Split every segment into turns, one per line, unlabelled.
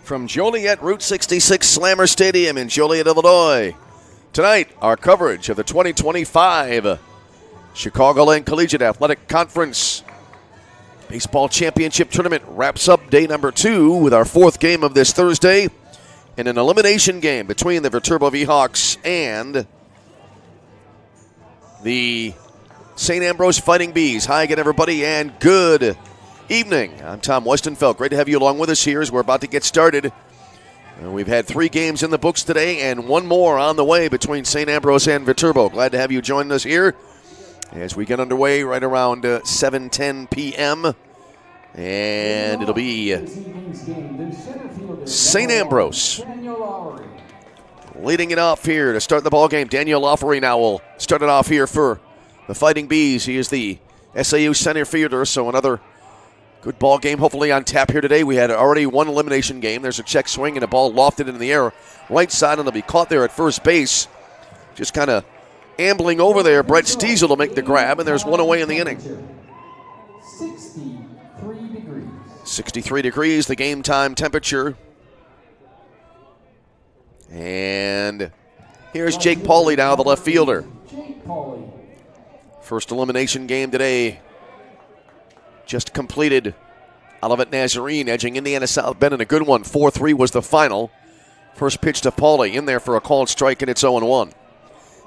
from Joliet Route 66 Slammer Stadium in Joliet, Illinois. Tonight, our coverage of the 2025 Chicagoland Collegiate Athletic Conference Baseball Championship Tournament wraps up day number 2 with our 4th game of this Thursday in an elimination game between the Viterbo V-Hawks and the St. Ambrose Fighting Bees. Hi again, everybody, and good evening. I'm Tom Westenfeld. Great to have you along with us here as we're about to get started. We've had 3 games in the books today and 1 more on the way between St. Ambrose and Viterbo. Glad to have you join us here as we get underway right around 7:10 p.m. And it'll be St. Ambrose leading it off here to start the ball game. Daniel Loffery now will start it off here for the Fighting Bees. He is the SAU center fielder, so another good ball game hopefully on tap here today. We had already 1 elimination game. There's a check swing and a ball lofted into the air right side, and it'll be caught there at first base. Just kind of ambling over there. Brett Stiesel will make the grab, and there's 1 away in the inning. 63 degrees, the game time temperature. And here's Jake Pauly now, the left fielder. First elimination game today just completed. Olivet Nazarene edging Indiana South Bend in a good one. 4-3 was the final. First pitch to Pauly, in there for a called strike, and it's 0-1.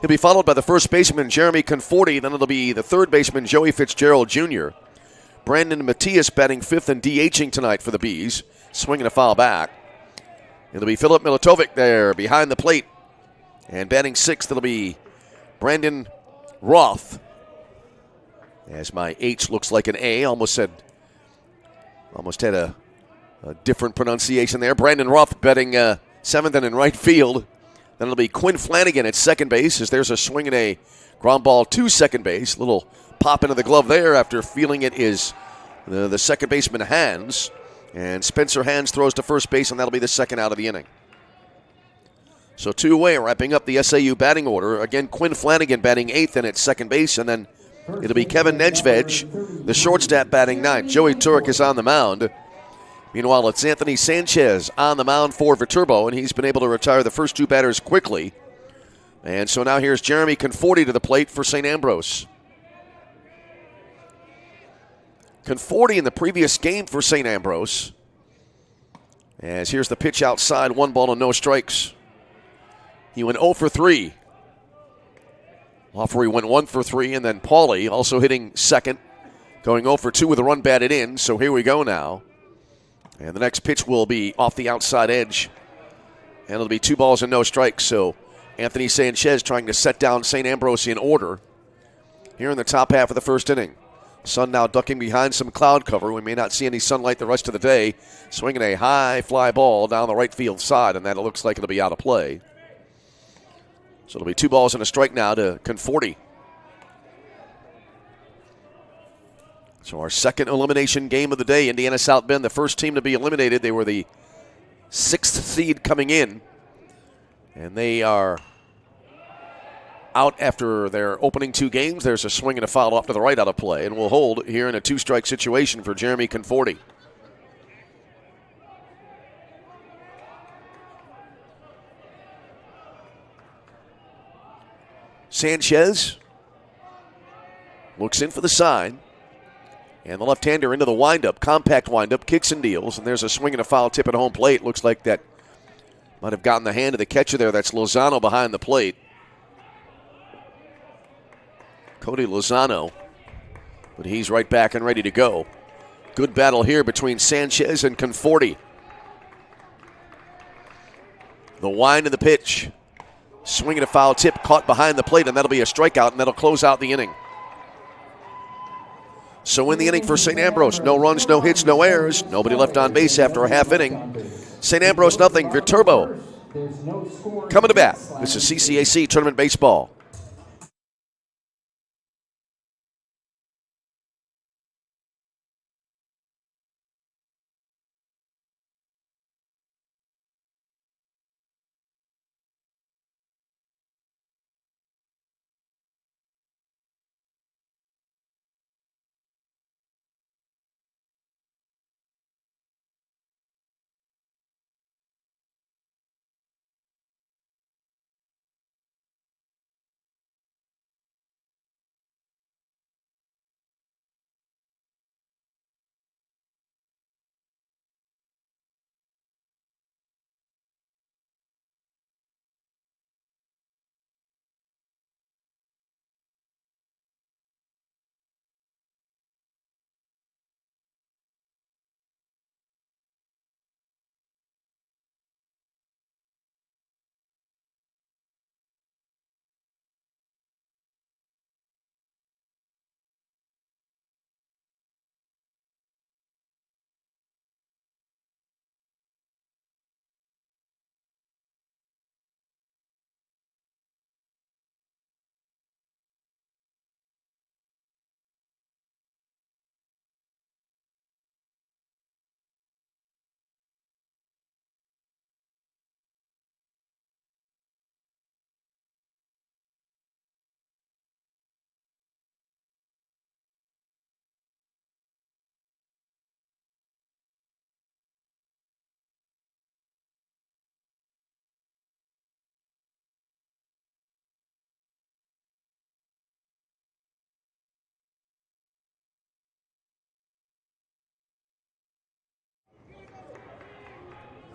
He'll be followed by the first baseman, Jeremy Conforti. Then it'll be the third baseman, Joey Fitzgerald Jr. Brandon Matias batting 5th and DHing tonight for the Bees. Swinging a foul back. It'll be Philip Milatovic there behind the plate. And batting 6th, it'll be Brandon Roth. As my H looks like an A. Almost had a different pronunciation there. Brandon Roth batting 7th and in right field. Then it'll be Quinn Flanagan at second base as there's a swing and a ground ball to second base. Little pop into the glove there after feeling it is the second baseman Hans. And Spencer Hans throws to first base, and that'll be the second out of the inning. So 2 away, wrapping up the SAU batting order. Again, Quinn Flanagan batting 8th and at second base, and then it'll be Kevin Nedved, the shortstop, batting 9th. Joey Turek is on the mound. Meanwhile, it's Anthony Sanchez on the mound for Viterbo, and he's been able to retire the first 2 batters quickly. And so now here's Jeremy Conforti to the plate for St. Ambrose. Conforti in the previous game for St. Ambrose. As here's the pitch outside, 1 ball and no strikes. He went 0 for 3. Loffery went 1 for 3, and then Pauly also hitting second, going 0 for 2 with a run batted in. So here we go now. And the next pitch will be off the outside edge. And it'll be 2 balls and no strikes. So Anthony Sanchez trying to set down St. Ambrose in order here in the top half of the first inning. Sun now ducking behind some cloud cover. We may not see any sunlight the rest of the day. Swinging a high fly ball down the right field side, and that it looks like it'll be out of play. So it'll be 2 balls and a strike now to Conforti. So our second elimination game of the day, Indiana South Bend, the first team to be eliminated. They were the 6th seed coming in, and they are out after their opening 2 games. There's a swing and a foul off to the right out of play, and we'll hold here in a 2-strike situation for Jeremy Conforti. Sanchez looks in for the sign, and the left-hander into the windup, compact windup, kicks and deals, and there's a swing and a foul tip at home plate. Looks like that might have gotten the hand of the catcher there. That's Lozano behind the plate. Cody Lozano, but he's right back and ready to go. Good battle here between Sanchez and Conforti. The wind of the pitch. Swinging a foul tip caught behind the plate, and that'll be a strikeout, and that'll close out the inning. So in the inning for St. Ambrose, no runs, no hits, no errors. Nobody left on base after a half inning. St. Ambrose nothing, Viterbo coming to bat. This is CCAC Tournament Baseball.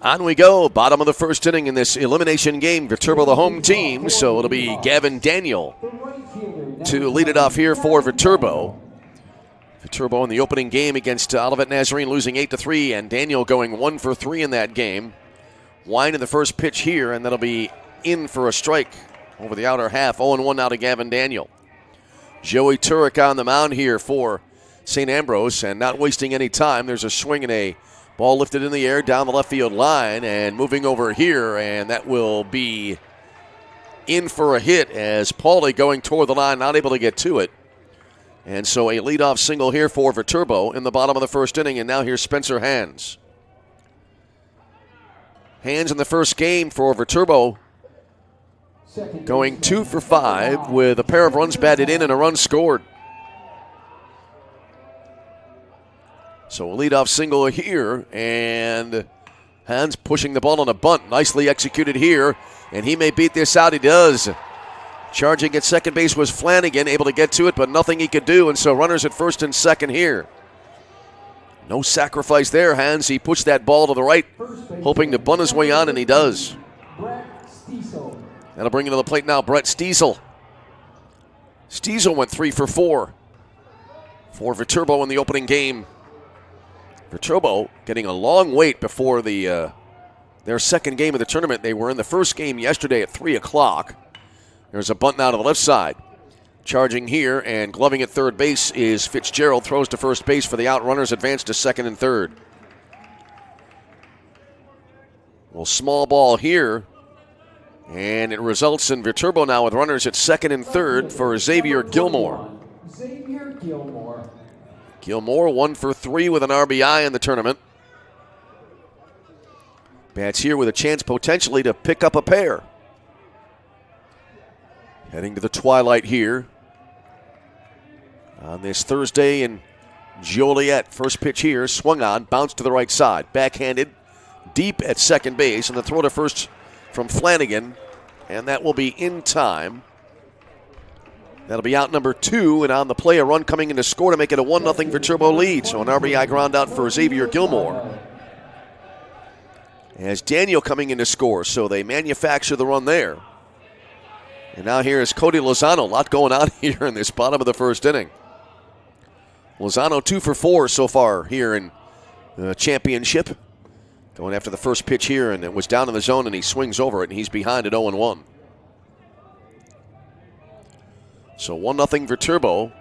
On we go. Bottom of the first inning in this elimination game. Viterbo the home team, so it'll be Gavin Daniel to lead it off here for Viterbo. Viterbo in the opening game against Olivet Nazarene losing 8-3, and Daniel going 1 for 3 in that game. Winding the first pitch here, and that'll be in for a strike over the outer half. 0-1 now to Gavin Daniel. Joey Turek on the mound here for St. Ambrose, and not wasting any time. There's a swing and a ball lifted in the air down the left field line and moving over here, and that will be in for a hit as Pauly going toward the line, not able to get to it. And so a leadoff single here for Viterbo in the bottom of the first inning, and now here's Spencer Hands. Hands in the first game for Viterbo going 2 for 5 with a pair of runs batted in and a run scored. So a leadoff single here, and Hands pushing the ball on a bunt. Nicely executed here, and he may beat this out. He does. Charging at second base was Flanagan, able to get to it, but nothing he could do, and so runners at first and second here. No sacrifice there, Hands. He pushed that ball to the right, hoping to bunt his way on, and he does. That'll bring into the plate now Brett Stiesel. Stiesel went 3 for 4 for Viterbo in the opening game. Viterbo getting a long wait before their second game of the tournament. They were in the first game yesterday at 3 o'clock. There's a bunt now to the left side. Charging here and gloving at third base is Fitzgerald. Throws to first base for the out. Runners advance to second and third. Well, small ball here. And it results in Viterbo now with runners at second and third for Xavier Gilmore. Gilmore 1 for 3 with an RBI in the tournament. Bats here with a chance potentially to pick up a pair. Heading to the twilight here on this Thursday in Joliet. First pitch here, swung on, bounced to the right side. Backhanded, deep at second base, and the throw to first from Flanagan, and that will be in time. That'll be out number 2, and on the play, a run coming in to score to make it a 1-0 Viterbo lead. So an RBI ground out for Xavier Gilmore. As Daniel coming in to score, so they manufacture the run there. And now here is Cody Lozano. A lot going on here in this bottom of the first inning. Lozano 2 for 4 so far here in the championship. Going after the first pitch here, and it was down in the zone, and he swings over it, and he's behind at 0-1. So 1-0 Viterbo.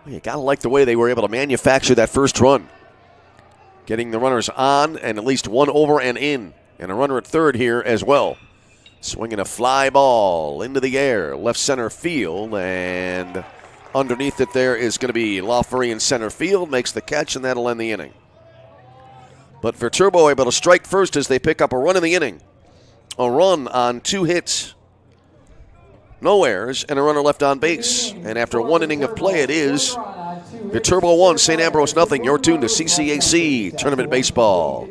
You got to like the way they were able to manufacture that first run. Getting the runners on, and at least one over and in. And a runner at third here as well. Swinging a fly ball into the air, left center field, and underneath it there is going to be Lawfrey in center field, makes the catch, and that'll end the inning. But Viterbo able to strike first as they pick up a run in the inning. A run on 2 hits, no errors, and a runner left on base. And after 1 inning of play, it is Viterbo 1, St. Ambrose nothing. You're tuned to CCAC Tournament Baseball.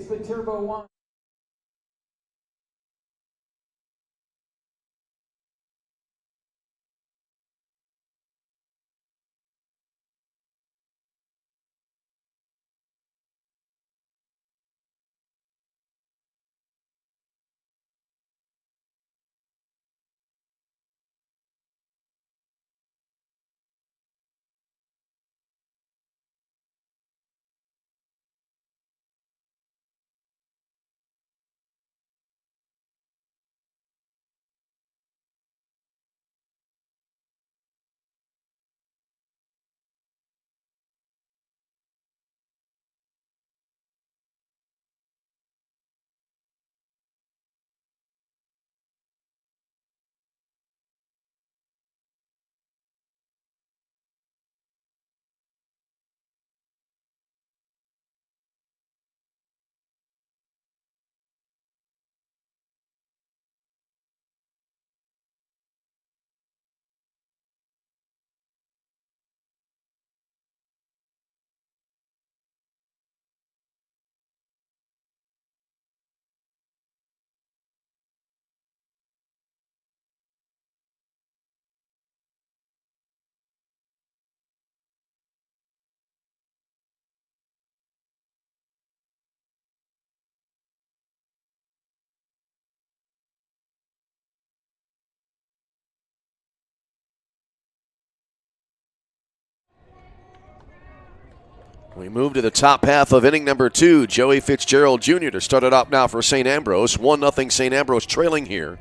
We move to the top half of inning number 2. Joey Fitzgerald Jr. to start it up now for St. Ambrose. 1-0 St. Ambrose trailing here.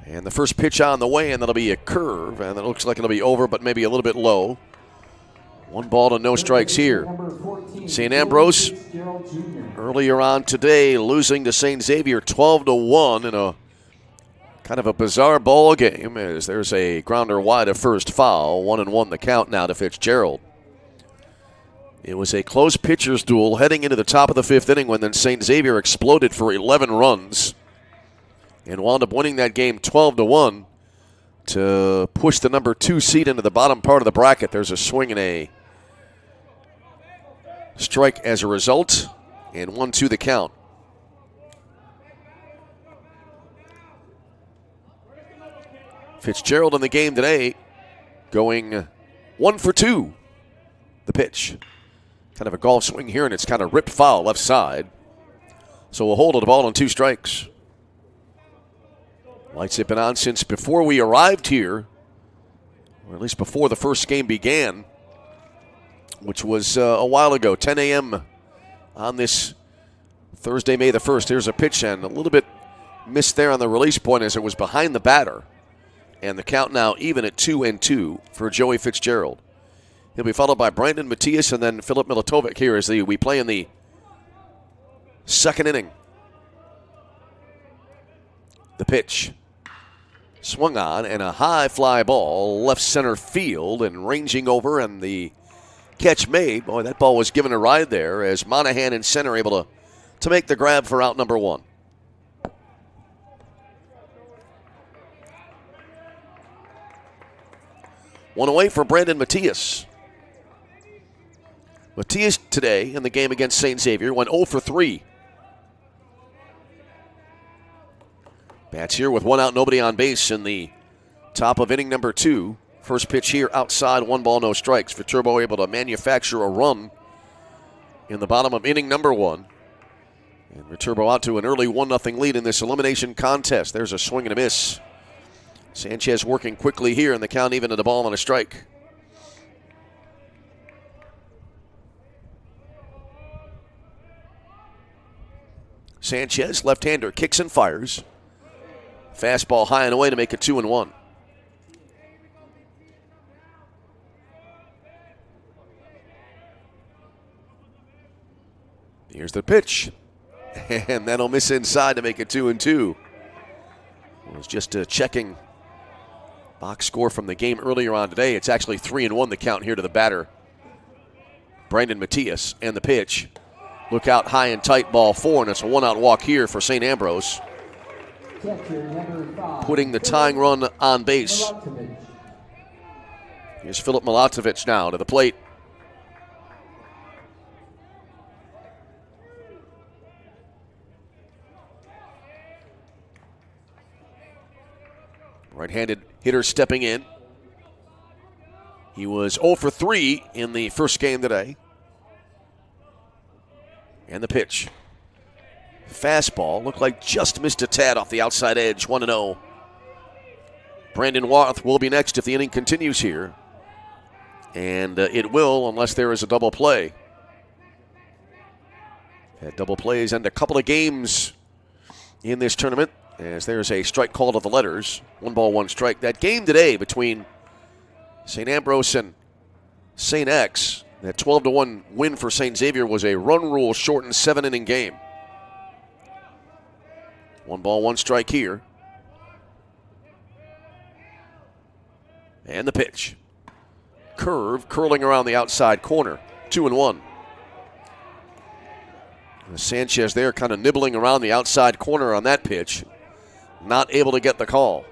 And the first pitch on the way, and that'll be a curve. And it looks like it'll be over, but maybe a little bit low. 1 ball to no strikes here. St. Ambrose earlier on today losing to St. Xavier 12-1 in a kind of a bizarre ball game as there's a grounder wide of first foul. 1-1 the count now to Fitzgerald. It was a close pitcher's duel heading into the top of the 5th inning when then St. Xavier exploded for 11 runs and wound up winning that game 12-1 to push the number 2 seed into the bottom part of the bracket. There's a swing and a strike as a result, and 1-2 the count. Fitzgerald in the game today going 1 for 2. The pitch. Kind of a golf swing here, and it's kind of ripped foul left side. So we'll hold it, a ball on 2 strikes. Lights have been on since before we arrived here, or at least before the first game began, which was a while ago, 10 a.m. on this Thursday, May the 1st. Here's a pitch, and a little bit missed there on the release point as it was behind the batter. And the count now even at 2-2 for Joey Fitzgerald. He'll be followed by Brandon Matias and then Philip Milatovic here as we play in the 2nd inning. The pitch. Swung on, and a high fly ball, left center field, and ranging over, and the catch made. Boy, that ball was given a ride there as Monahan in center able to make the grab for out number 1. One away for Brandon Matias. Matias today in the game against St. Xavier went 0 for 3. Bats here with 1 out, nobody on base in the top of inning number 2. First pitch here outside, 1 ball, no strikes. Viterbo able to manufacture a run in the bottom of inning number 1. And Viterbo out to an early 1-0 lead in this elimination contest. There's a swing and a miss. Sanchez working quickly here, and the count even at a ball and a strike. Sanchez, left-hander, kicks and fires. Fastball high and away to make it 2-1. Here's the pitch. And that'll miss inside to make it 2-2. I was just checking box score from the game earlier on today. It's actually 3-1 the count here to the batter, Brandon Matias, and the pitch. Look out, high and tight, ball 4, and it's a 1-out walk here for St. Ambrose. Putting the tying run on base. Here's Philip Milatovic now to the plate. Right-handed hitter stepping in. He was 0 for 3 in the first game today. And the pitch. Fastball looked like just missed a tad off the outside edge. 1-0. Brandon Warth will be next if the inning continues here. And it will unless there is a double play. Had double plays and a couple of games in this tournament as there's a strike call to the letters. 1 ball, 1 strike. That game today between St. Ambrose and St. X, that 12-1 win for St. Xavier, was a run rule shortened 7-inning game. 1 ball, 1 strike here. And the pitch. Curve curling around the outside corner. 2-1. Sanchez there kind of nibbling around the outside corner on that pitch. Not able to get the call.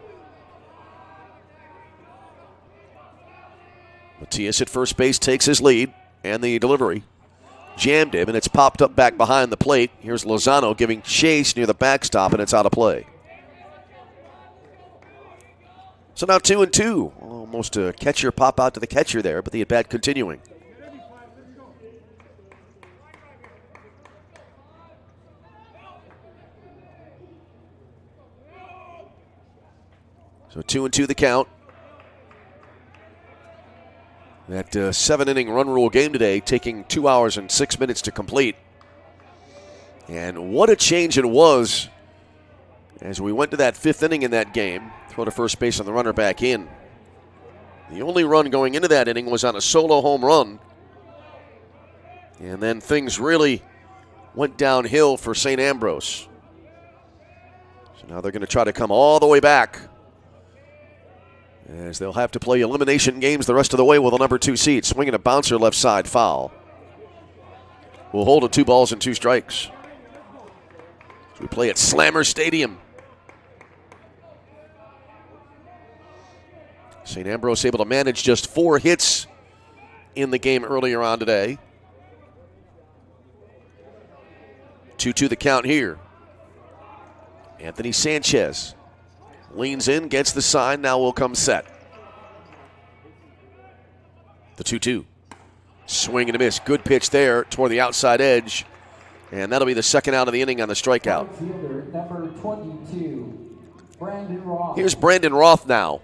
Matias at first base takes his lead, and the delivery jammed him, and it's popped up back behind the plate. Here's Lozano giving chase near the backstop, and it's out of play. So now 2-2. Almost a catcher pop out to the catcher there, but the at-bat continuing. So 2-2 the count. That 7-inning run rule game today, taking 2 hours and 6 minutes to complete. And what a change it was as we went to that 5th inning in that game. Throw to first base on the runner back in. The only run going into that inning was on a solo home run. And then things really went downhill for St. Ambrose. So now they're going to try to come all the way back, as they'll have to play elimination games the rest of the way with a number 2 seed. Swinging a bouncer left side, foul. We'll hold it 2 balls and 2 strikes. So we play at Slammer Stadium. St. Ambrose able to manage just 4 hits in the game earlier on today. 2-2 the count here. Anthony Sanchez leans in, gets the sign, now will come set. The 2-2. Swing and a miss. Good pitch there toward the outside edge. And that'll be the second out of the inning on the strikeout.
Number 22, Brandon Roth.
Here's Brandon Roth now.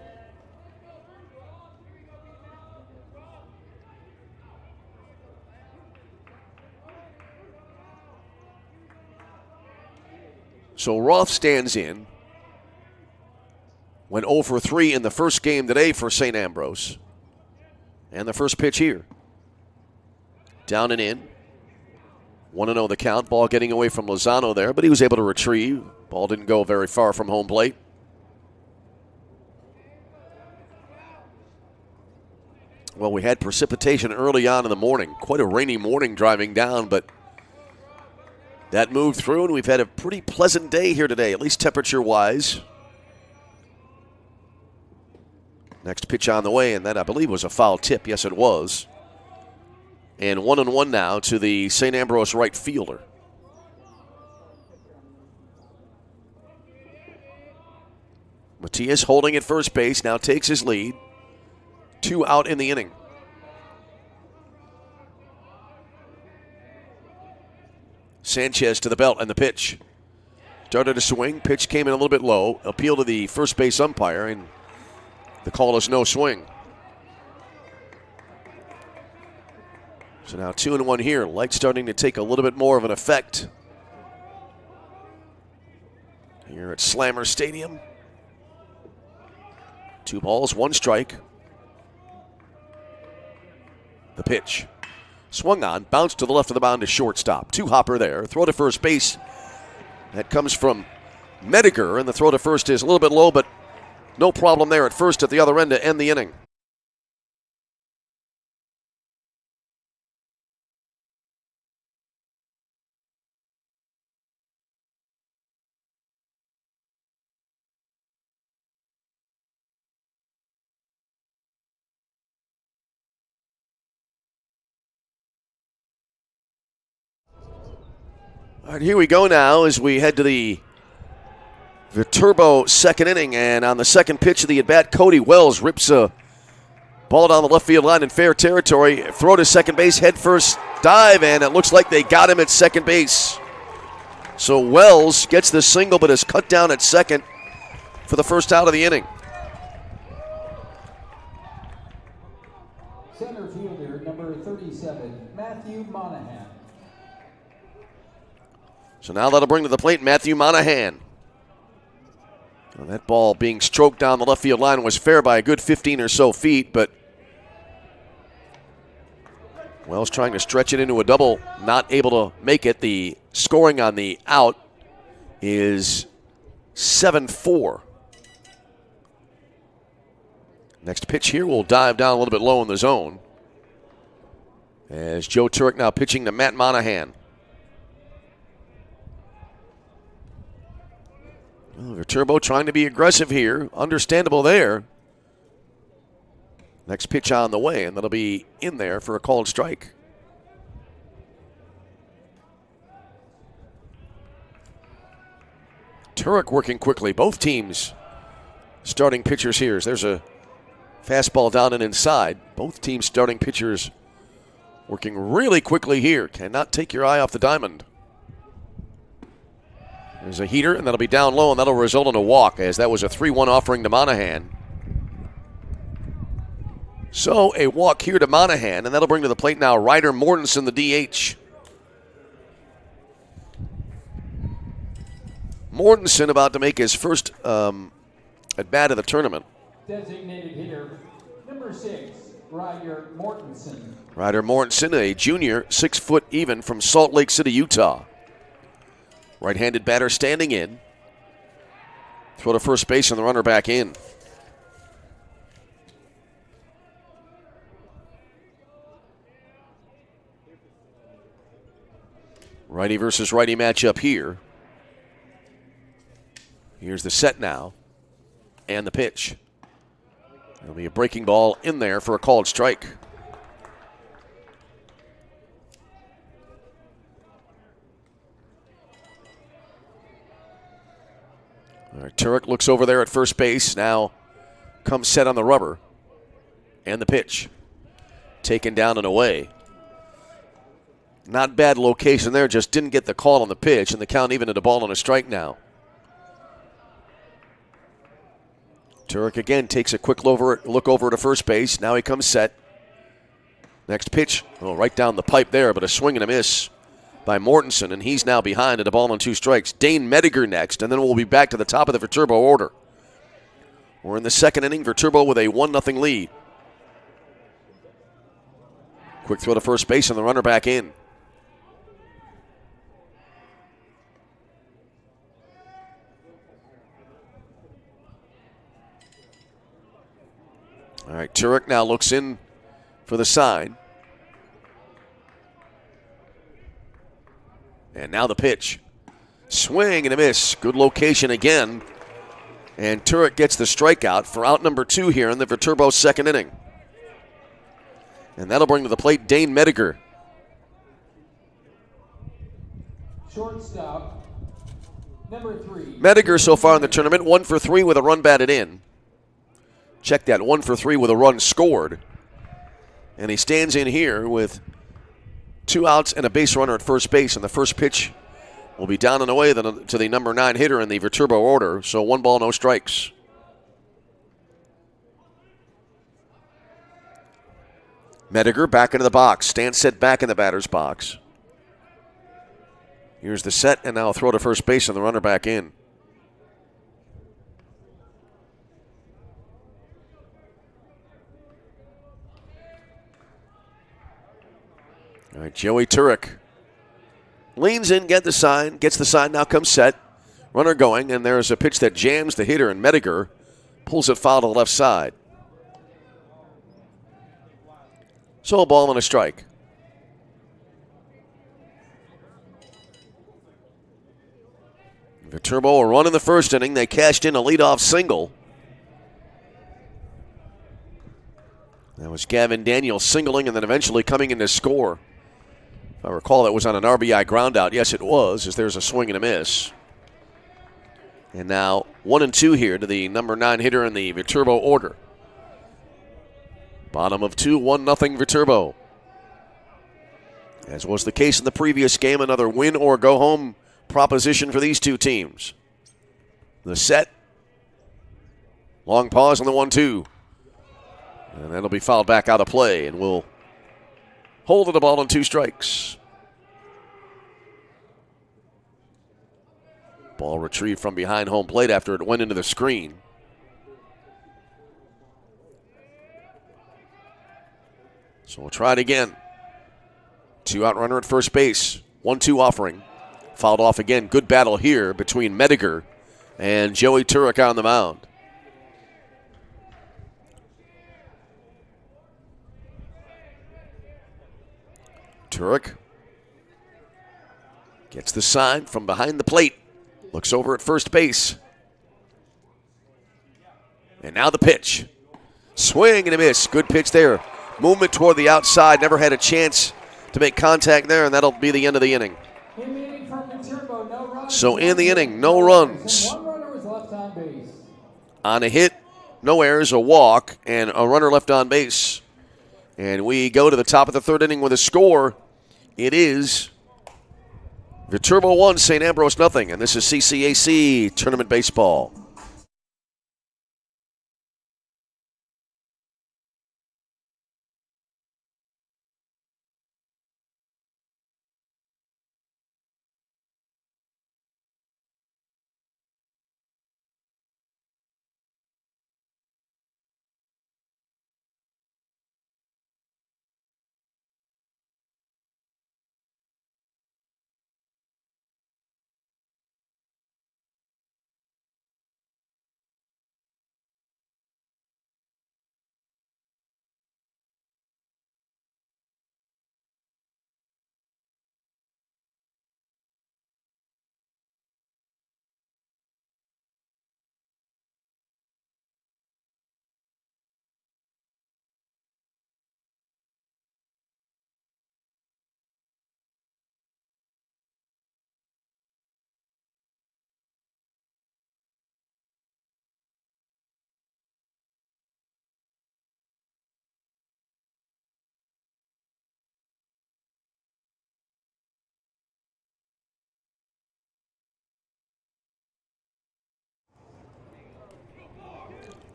So Roth stands in. Went 0 for 3 in the first game today for St. Ambrose. And the first pitch here. Down and in. 1-0 the count. Ball getting away from Lozano there, but he was able to retrieve. Ball didn't go very far from home plate. Well, we had precipitation early on in the morning. Quite a rainy morning driving down, but that moved through, and we've had a pretty pleasant day here today, at least temperature-wise. Next pitch on the way, and that, I believe, was a foul tip. Yes, it was. And 1-1 now to the St. Ambrose right fielder. Matias holding at first base, now takes his lead. 2 out in the inning. Sanchez to the belt and the pitch. Started to swing. Pitch came in a little bit low. Appeal to the first base umpire, and the call is no swing. So now 2-1 here. Light starting to take a little bit more of an effect here at Slammer Stadium. 2 balls, 1 strike. The pitch. Swung on, bounced to the left of the mound to shortstop. 2-hopper there. Throw to first base. That comes from Mediger, and the throw to first is a little bit low, but no problem there at first at the other end to end the inning. All right, here we go now as we head to the Viterbo second inning. And on the second pitch of the at-bat, Cody Wells rips a ball down the left field line in fair territory. Throw to second base, head first dive, and it looks like they got him at second base. So Wells gets the single but is cut down at second for the first out of the inning.
Center fielder, number 37, Matthew Monahan.
So now that'll bring to the plate Matthew Monahan. Well, that ball being stroked down the left field line was fair by a good 15 or so feet, but Wells trying to stretch it into a double, not able to make it. The scoring on the out is 7-4. Next pitch here will dive down a little bit low in the zone, as Joe Turek now pitching to Matt Monahan. Viterbo trying to be aggressive here. Understandable there. Next pitch on the way, and that'll be in there for a called strike. Turek working quickly. Both teams starting pitchers here. There's a fastball down and inside. Both teams starting pitchers working really quickly here. Cannot take your eye off the diamond. There's a heater, and that'll be down low, and that'll result in a walk, as that was a 3-1 offering to Monahan. So a walk here to Monahan, and that'll bring to the plate now Ryder Mortensen, the DH. Mortensen about to make his first at bat of the tournament.
Designated hitter, number 6, Ryder Mortensen.
Ryder Mortensen, a junior, 6 foot even from Salt Lake City, Utah. Right-handed batter standing in. Throw to first base and the runner back in. Righty versus righty matchup here. Here's the set now. And the pitch. There'll be a breaking ball in there for a called strike. All right, Turek looks over there at first base. Now comes set on the rubber. And the pitch. Taken down and away. Not bad location there, just didn't get the call on the pitch, and the count even at a ball and a strike now. Turek again takes a quick look over to first base. Now he comes set. Next pitch, right down the pipe there, but a swing and a miss by Mortensen, and he's now behind at a ball and 2 strikes. Dane Mediger next, and then we'll be back to the top of the Viterbo order. We're in the second inning, Viterbo with a 1-0 lead. Quick throw to first base and the runner back in. All right, Turek now looks in for the sign. And now the pitch. Swing and a miss. Good location again. And Turek gets the strikeout for out number 2 here in the Viterbo second inning. And that'll bring to the plate Dane Mediger.
Shortstop, number 3.
Mediger so far in the tournament, 1 for 3 with a run batted in. Check that, 1 for 3 with a run scored. And he stands in here with 2 outs and a base runner at first base. And the first pitch will be down and away to the number 9 hitter in the Viterbo order. So 1 ball, no strikes. Mediger back into the box. Stands set back in the batter's box. Here's the set, and now a throw to first base and the runner back in. All right, Joey Turek leans in, gets the sign, now comes set. Runner going, and there's a pitch that jams the hitter, and Mediger pulls it foul to the left side. So a ball and a strike. Viterbo a run in the first inning. They cashed in a leadoff single. That was Gavin Daniels singling and then eventually coming in to score. If I recall, that was on an RBI ground out. Yes, it was, as there's a swing and a miss. And now 1-2 here to the number 9 hitter in the Viterbo order. Bottom of 2, 1-0 Viterbo. As was the case in the previous game, another win or go home proposition for these two teams. The set. Long pause on the 1-2. And that'll be fouled back out of play, and we'll hold it a ball on 2 strikes. Ball retrieved from behind home plate after it went into the screen. So we'll try it again. 2-out runner at first base. 1-2 offering. Fouled off again. Good battle here between Mediger and Joey Turek on the mound. Turek gets the sign from behind the plate. Looks over at first base. And now the pitch. Swing and a miss. Good pitch there. Movement toward the outside. Never had a chance to make contact there, and that'll be the end of the inning. So in the inning, no runs. On a hit, no errors, a walk, and a runner left on base. And we go to the top of the third inning with a score. It is Viterbo 1, St. Ambrose 0. And this is CCAC Tournament Baseball.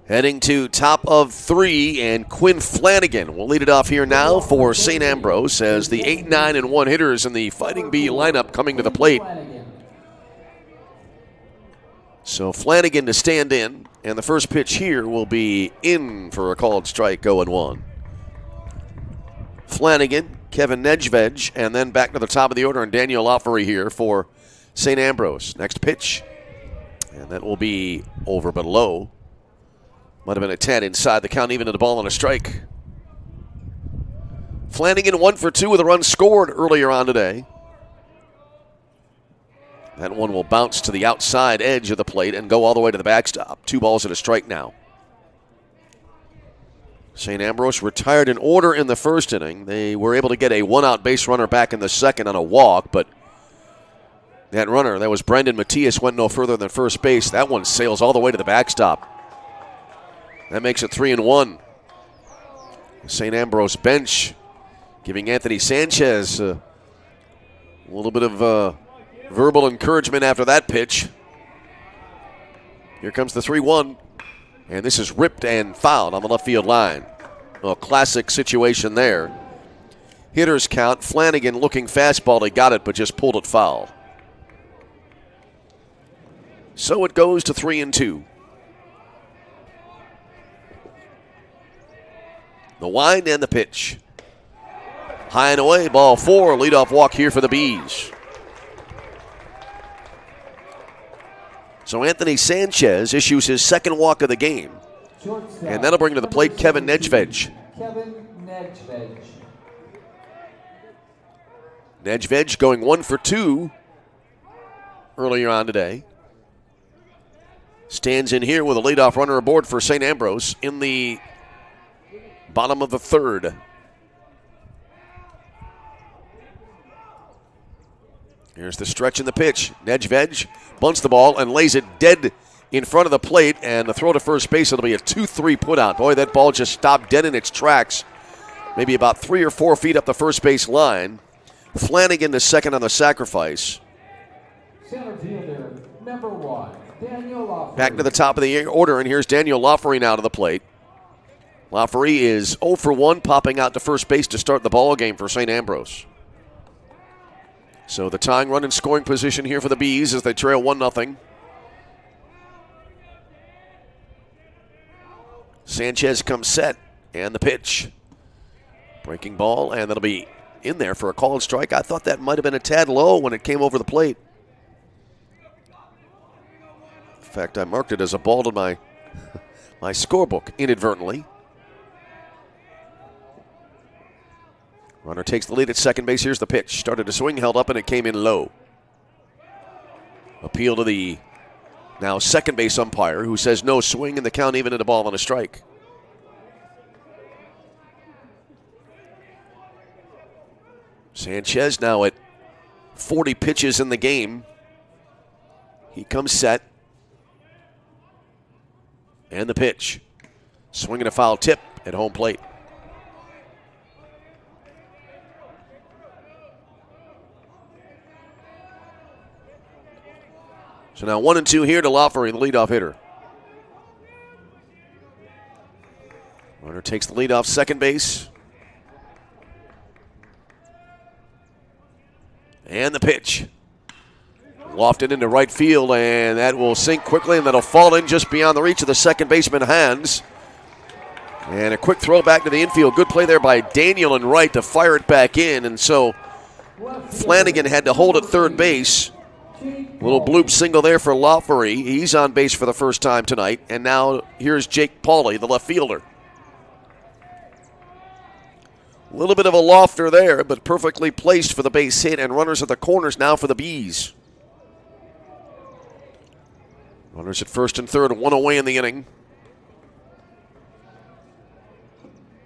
Heading to top of 3, and Quinn Flanagan will lead it off here now for St. Ambrose as the 8, 9, and 1 hitters in the Fighting Bee lineup coming to the plate. So Flanagan to stand in, and the first pitch here will be in for a called strike, 0-1. Flanagan, Kevin Nedved, and then back to the top of the order, and Daniel Loffery here for St. Ambrose. Next pitch, and that will be over but low. Might have been a 10 inside the count, even to the ball on a strike. Flanagan 1 for 2 with a run scored earlier on today. That one will bounce to the outside edge of the plate and go all the way to the backstop. 2 balls and a strike now. St. Ambrose retired in order in the first inning. They were able to get a 1-out base runner back in the second on a walk, but that runner, that was Brendan Matias, went no further than first base. That one sails all the way to the backstop. That makes it 3-1. St. Ambrose bench giving Anthony Sanchez a little bit of verbal encouragement after that pitch. Here comes the 3-1. And this is ripped and fouled on the left field line. A classic situation there. Hitters count. Flanagan looking fastball. He got it, but just pulled it foul. So it goes to 3-2. The wind and the pitch. High and away, ball 4. Leadoff walk here for the Bees. So Anthony Sanchez issues his second walk of the game. And that'll bring to the plate Kevin Nedved. Nedved going 1 for 2 earlier on today. Stands in here with a leadoff runner aboard for St. Ambrose in the bottom of the third. Here's the stretch in the pitch. Nedved bunts the ball and lays it dead in front of the plate, and the throw to first base, it'll be a 2-3 putout. Boy, that ball just stopped dead in its tracks, maybe about 3 or 4 feet up the first base line. Flanagan to second on the sacrifice.
Center fielder, number 1, Daniel Loffery.
Back to the top of the order, and here's Daniel Loffery now to the plate. Loffery is 0 for 1, popping out to first base to start the ball game for St. Ambrose. So the tying run in scoring position here for the Bees as they trail 1-0. Sanchez comes set, and the pitch. Breaking ball, and that'll be in there for a called strike. I thought that might have been a tad low when it came over the plate. In fact, I marked it as a ball in my scorebook inadvertently. Runner takes the lead at second base. Here's the pitch. Started to swing, held up, and it came in low. Appeal to the now second base umpire, who says no swing, and the count even at a ball on a strike. Sanchez now at 40 pitches in the game. He comes set. And the pitch. Swinging a foul tip at home plate. So now 1-2 here to Loffery, the leadoff hitter. Runner takes the lead off second base. And the pitch. Lofted into right field, and that will sink quickly, and that'll fall in just beyond the reach of the second baseman's hands. And a quick throw back to the infield. Good play there by Daniel in right to fire it back in, and so Flanagan had to hold at third base. Little bloop single there for Loffery. He's on base for the first time tonight. And now here's Jake Pauly, the left fielder. A little bit of a lofter there, but perfectly placed for the base hit. And runners at the corners now for the Bees. Runners at first and third, 1 away in the inning.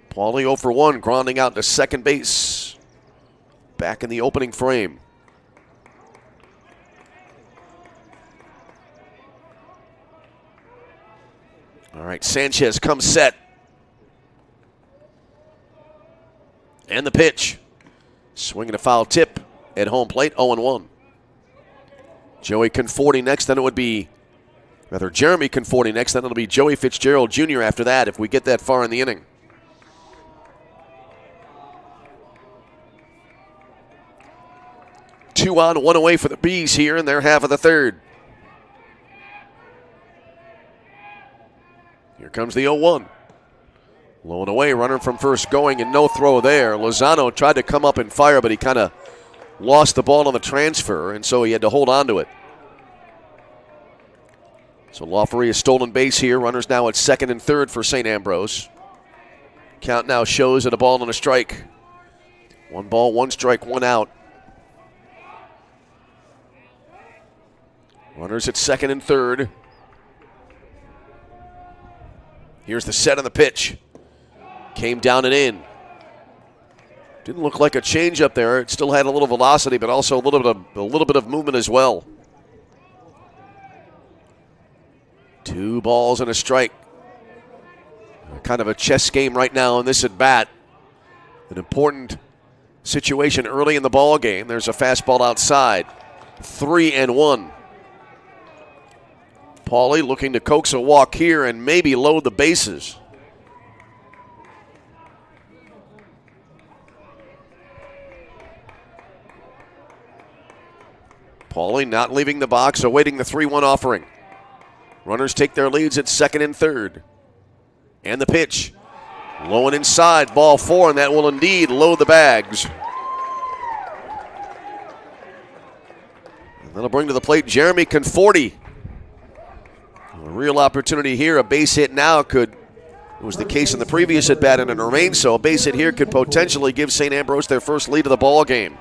Pauly 0 for 1, grounding out to second base. Back in the opening frame. All right, Sanchez comes set. And the pitch. Swinging a foul tip at home plate, 0-1. Joey Conforti next, then it would be Rather, Jeremy Conforti next, then it'll be Joey Fitzgerald Jr. after that if we get that far in the inning. Two on, one away for the Bees here in their half of the third. Here comes the 0-1. Low and away, runner from first going and no throw there. Lozano tried to come up and fire, but he kind of lost the ball on the transfer, and so he had to hold on to it. So Lawfrey a stolen base here. Runners now at second and third for St. Ambrose. Count now shows at a ball and a strike. 1 ball, 1 strike, 1 out. Runners at second and third. Here's the set on the pitch. Came down and in. Didn't look like a changeup there. It still had a little velocity, but also a little bit of movement as well. 2 balls and a strike. Kind of a chess game right now in this at bat. An important situation early in the ball game. There's a fastball outside. 3-1. Pauly looking to coax a walk here and maybe load the bases. Pauly not leaving the box, awaiting the 3-1 offering. Runners take their leads at second and third. And the pitch. Low and inside, ball 4, and that will indeed load the bags. And that'll bring to the plate Jeremy Conforti. A real opportunity here. A base hit now it was the case in the previous at bat, and it remains so. A base hit here could potentially give St. Ambrose their first lead of the ball game.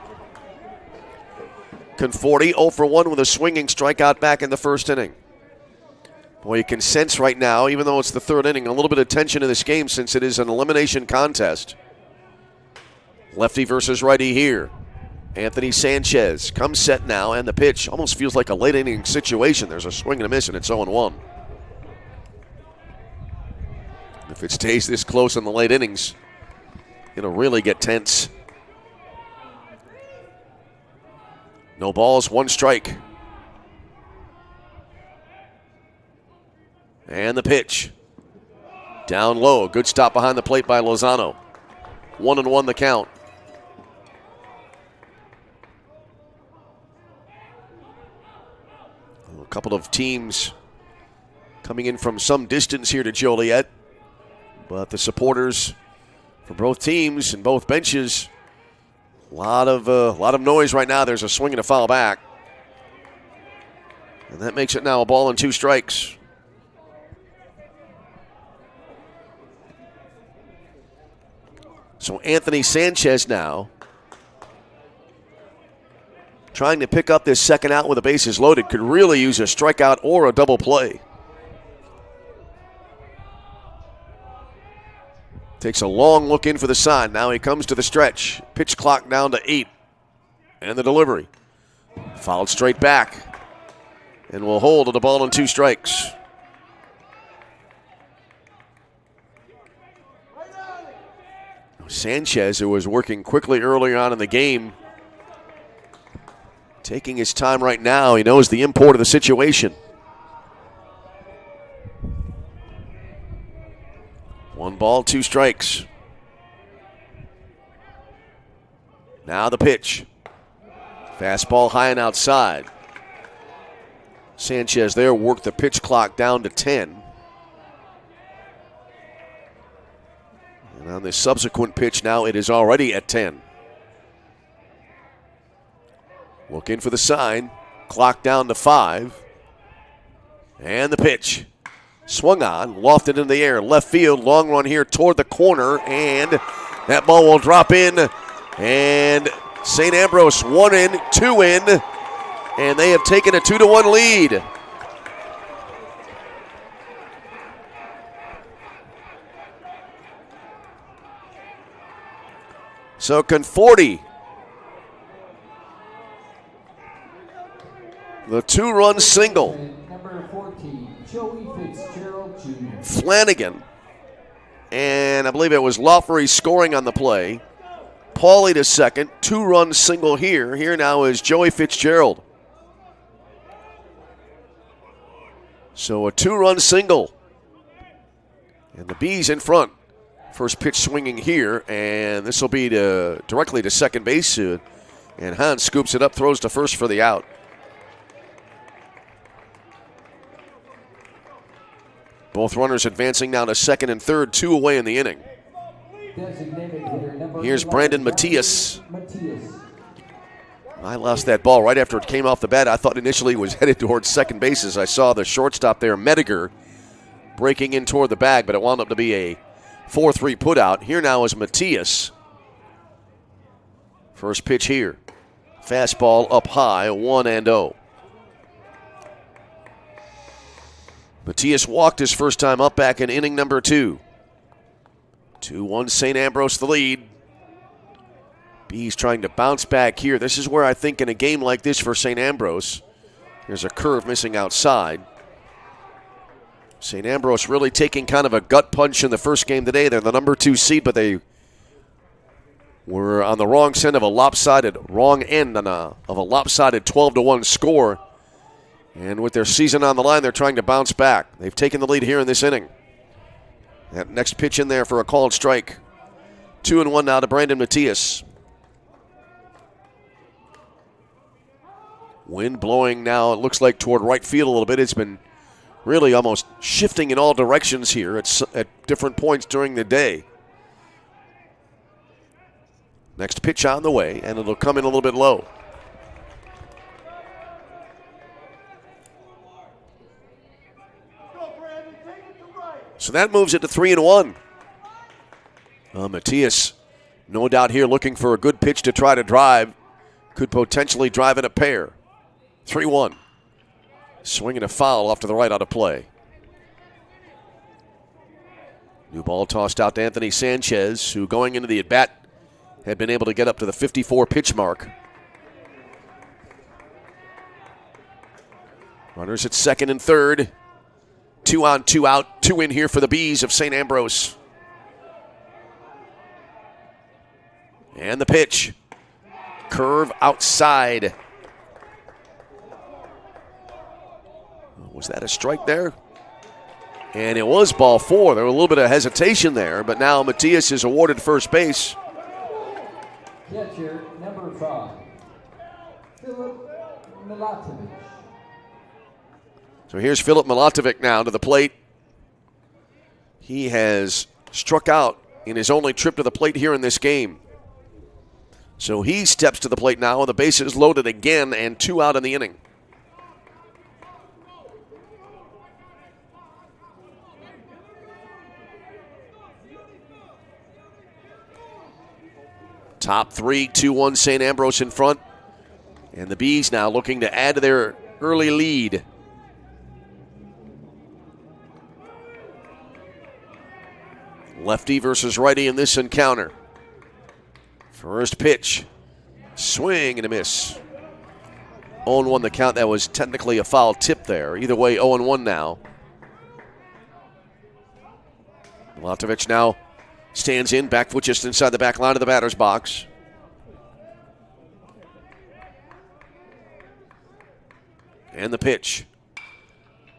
Conforti 0 for 1 with a swinging strikeout back in the first inning. Boy, you can sense right now, even though it's the third inning, a little bit of tension in this game since it is an elimination contest. Lefty versus righty here. Anthony Sanchez comes set now, and the pitch almost feels like a late inning situation. There's a swing and a miss, and it's 0-1. If it stays this close in the late innings, it'll really get tense. No balls, 1 strike. And the pitch. Down low. Good stop behind the plate by Lozano. 1-1 the count. A couple of teams coming in from some distance here to Joliet. But the supporters for both teams and both benches, a lot of noise right now. There's a swing and a foul back. And that makes it now a ball and 2 strikes. So Anthony Sanchez now trying to pick up this second out with the bases loaded. Could really use a strikeout or a double play. Takes a long look in for the sign. Now he comes to the stretch. Pitch clock down to 8. And the delivery. Fouled straight back. And will hold at a ball and 2 strikes. Sanchez, who was working quickly earlier on in the game, taking his time right now. He knows the import of the situation. 1 ball, 2 strikes. Now the pitch. Fastball high and outside. Sanchez there worked the pitch clock down to 10. And on the subsequent pitch now, it is already at 10. Looking for the sign. Clock down to 5. And the pitch. Swung on, lofted into the air. Left field, long run here toward the corner. And that ball will drop in. And St. Ambrose 1 in, 2 in. And they have taken a 2-1 lead. So Conforti, the 2-run single.
Number 14, Joey Fitzgerald Jr.
Flanagan, and I believe it was Lawfrey scoring on the play. Pauly to second, 2-run single here. Here now is Joey Fitzgerald. So a 2-run single. And the Bees in front. First pitch swinging here, and this will be directly to second base. And Hans scoops it up, throws to first for the out. Both runners advancing now to second and third, 2 away in the inning. Here's Brandon Matias. I lost that ball right after it came off the bat. I thought initially it was headed towards second base as I saw the shortstop there, Mediger, breaking in toward the bag, but it wound up to be a 4-3 putout. Here now is Matias. First pitch here. Fastball up high, 1-0. Matias walked his first time up back in inning number 2. 2-1 St. Ambrose the lead. Bees trying to bounce back here. This is where I think in a game like this for St. Ambrose, there's a curve missing outside. St. Ambrose really taking kind of a gut punch in the first game today. They're the number 2 seed, but they were on the wrong end of a lopsided 12-1 score. And with their season on the line, they're trying to bounce back. They've taken the lead here in this inning. That next pitch in there for a called strike. 2-1 now to Brandon Matias. Wind blowing now, it looks like toward right field a little bit. It's been really almost shifting in all directions here at different points during the day. Next pitch on the way, and it'll come in a little bit low. So that moves it to 3-1. Matias, no doubt here looking for a good pitch to try to drive. Could potentially drive in a pair. 3-1. Swinging a foul off to the right out of play. New ball tossed out to Anthony Sanchez, who going into the at-bat had been able to get up to the 54 pitch mark. Runners at second and third. 2 on, 2 out, 2 in here for the Bees of St. Ambrose. And the pitch. Curve outside. Was that a strike there? And it was ball 4. There was a little bit of hesitation there, but now Matias is awarded first base.
Catcher number 5, Philip Milatovic.
So here's Philip Milatovic now to the plate. He has struck out in his only trip to the plate here in this game. So he steps to the plate now, and the base is loaded again, and 2 out in the inning. Top 3, 2-1 St. Ambrose in front. And the Bees now looking to add to their early lead. Lefty versus righty in this encounter. First pitch. Swing and a miss. 0-1 the count. That was technically a foul tip there. Either way, 0-1 now. Milatovic now stands in, back foot just inside the back line of the batter's box. And the pitch.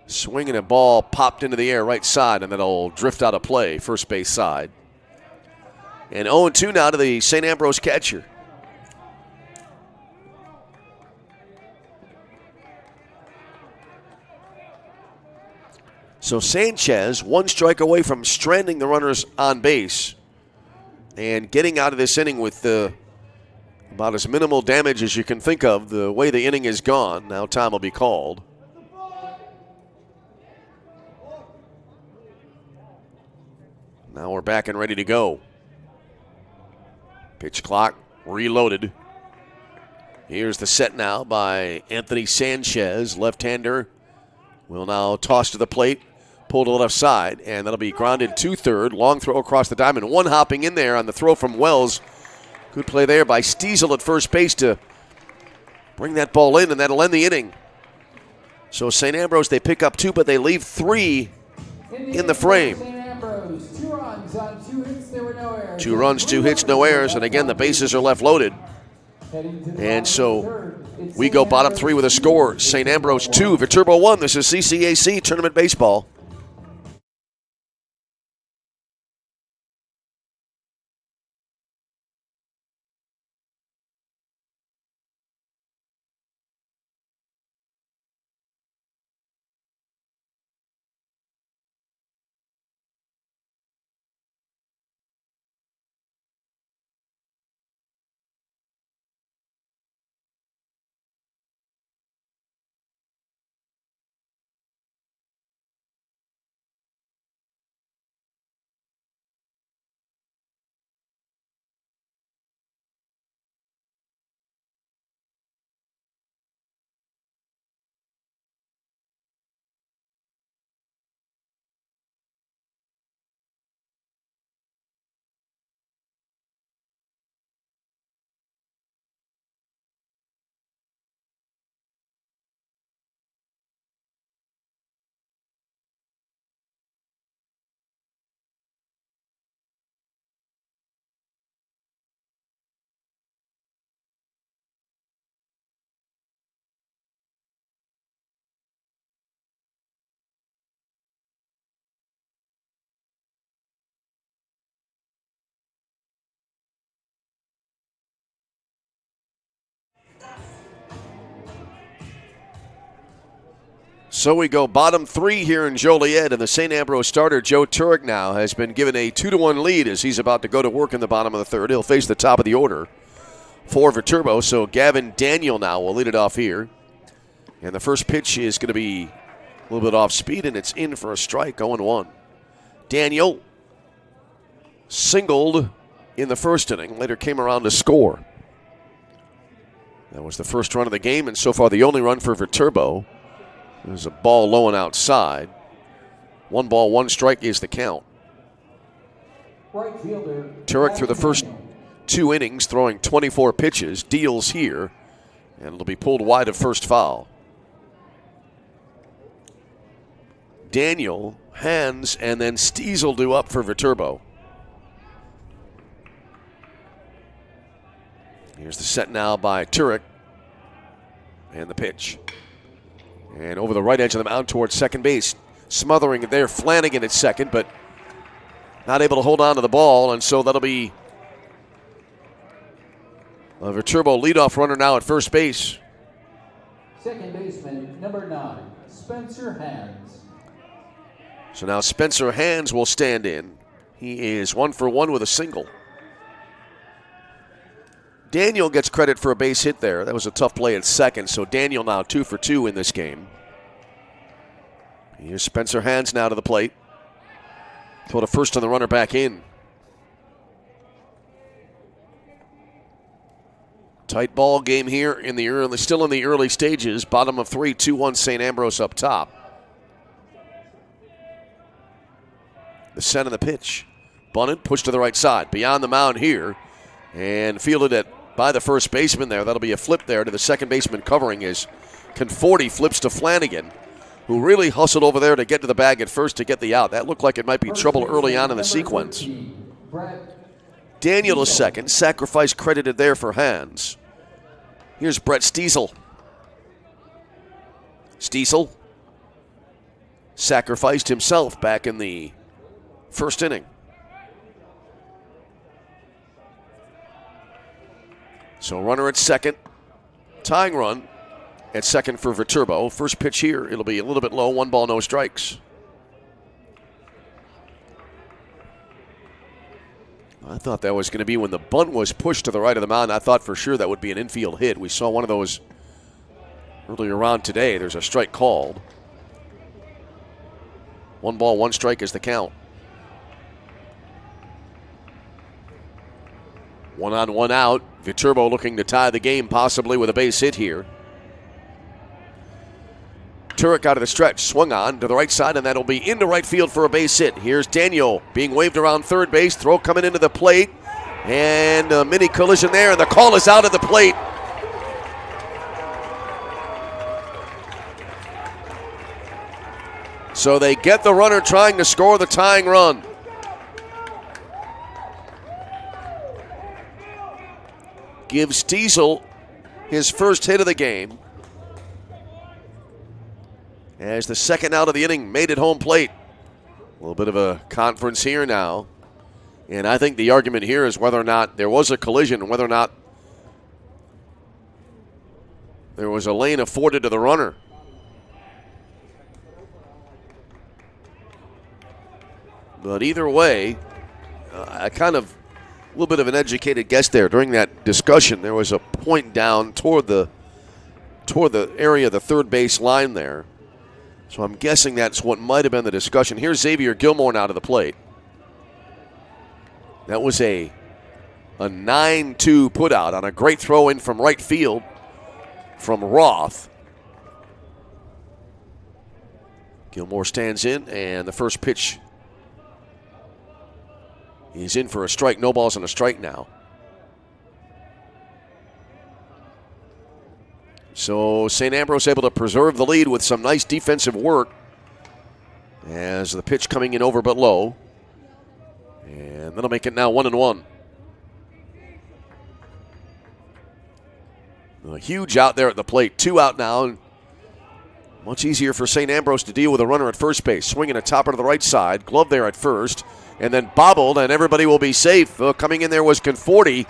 Swinging a ball popped into the air right side, and then it'll drift out of play, first base side. And 0-2 now to the St. Ambrose catcher. So Sanchez, 1 strike away from stranding the runners on base and getting out of this inning with about as minimal damage as you can think of, the way the inning is gone. Now time will be called. Now we're back and ready to go. Pitch clock reloaded. Here's the set now by Anthony Sanchez. Left-hander will now toss to the plate, pull to the left side, and that'll be grounded to third. Long throw across the diamond. 1 hopping in there on the throw from Wells. Good play there by Stiesel at first base to bring that ball in, and that'll end the inning. So St. Ambrose, they pick up 2, but they leave 3 in the frame. 2 runs, 2 hits, no errors, and again the bases are left loaded. And so We go bottom three with a score. St. Ambrose 2, Viterbo 1. This is CCAC Tournament Baseball. So we go bottom three here in Joliet, and the St. Ambrose starter, Joe Turek, now has been given a 2-1 lead as he's about to go to work in the bottom of the third. He'll face the top of the order for Viterbo, so Gavin Daniel now will lead it off here. And the first pitch is going to be a little bit off speed, and it's in for a strike, 0-1. Daniel singled in the first inning, later came around to score. That was the first run of the game, and so far the only run for Viterbo. There's a ball low and outside. 1 ball, 1 strike is the count.
Right fielder
Turek through the first 2 innings, throwing 24 pitches, deals here, and it'll be pulled wide of first foul. Daniel, hands, and then Stiesel do up for Viterbo. Here's the set now by Turek, and the pitch. And over the right edge of the mound towards second base. Smothering it there. Flanagan at second, but not able to hold on to the ball. And so that'll be a Viterbo leadoff runner now at first base.
Second baseman, number 9, Spencer Hands.
So now Spencer Hands will stand in. He is 1 for 1 with a single. Daniel gets credit for a base hit there. That was a tough play at second, so Daniel now 2 for 2 in this game. Here's Spencer Hands now to the plate. Throw to first on the runner back in. Tight ball game here in the early, still in the early stages. Bottom of 3, 2-1 St. Ambrose up top. The set of the pitch. Bunted, pushed to the right side. Beyond the mound here. And fielded it by the first baseman there. That'll be a flip there to the second baseman covering as Conforti flips to Flanagan, who really hustled over there to get to the bag at first to get the out. That looked like it might be trouble early on in the sequence. Daniel is second. Sacrifice credited there for Hands. Here's Brett Stiesel. Stiesel sacrificed himself back in the first inning. So runner at second. Tying run at second for Viterbo. First pitch here, it'll be a little bit low. 1 ball, no strikes. I thought that was going to be when the bunt was pushed to the right of the mound. I thought for sure that would be an infield hit. We saw one of those earlier on today. There's a strike called. 1 ball, 1 strike is the count. 1 on, 1 out. Viterbo looking to tie the game, possibly with a base hit here. Turek out of the stretch, swung on to the right side, and that'll be into right field for a base hit. Here's Daniel being waved around third base. Throw coming into the plate, and a mini collision there, and the call is out at the plate. So they get the runner trying to score the tying run. Gives Stiesel his first hit of the game, as the second out of the inning made it home plate. A little bit of a conference here now. And I think the argument here is whether or not there was a collision, whether or not there was a lane afforded to the runner. But either way, a little bit of an educated guess there. During that discussion, there was a point down toward the area of the third base line there. So I'm guessing that's what might have been the discussion. Here's Xavier Gilmore now to the plate. That was a 9-2 putout on a great throw in from right field from Roth. Gilmore stands in, and the first pitch, he's in for a strike. No balls and a strike now. So St. Ambrose able to preserve the lead with some nice defensive work as the pitch coming in over but low. And that'll make it now 1-1. A huge out there at the plate. 2 out now. Much easier for St. Ambrose to deal with a runner at first base. Swinging a topper to the right side. Glove there at first. And then bobbled, and everybody will be safe. Coming in there was Conforti.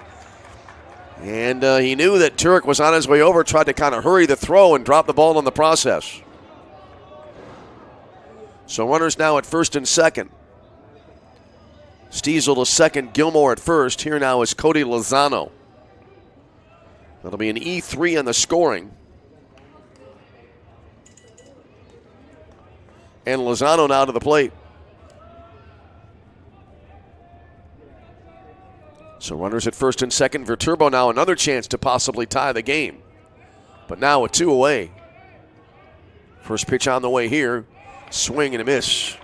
And he knew that Turek was on his way over, tried to kind of hurry the throw and drop the ball in the process. So runners now at first and second. Stiesel to second, Gilmore at first. Here now is Cody Lozano. That'll be an E3 on the scoring. And Lozano now to the plate. So runners at first and second. Viterbo now another chance to possibly tie the game. But now with 2 away. First pitch on the way here. Swing and a miss.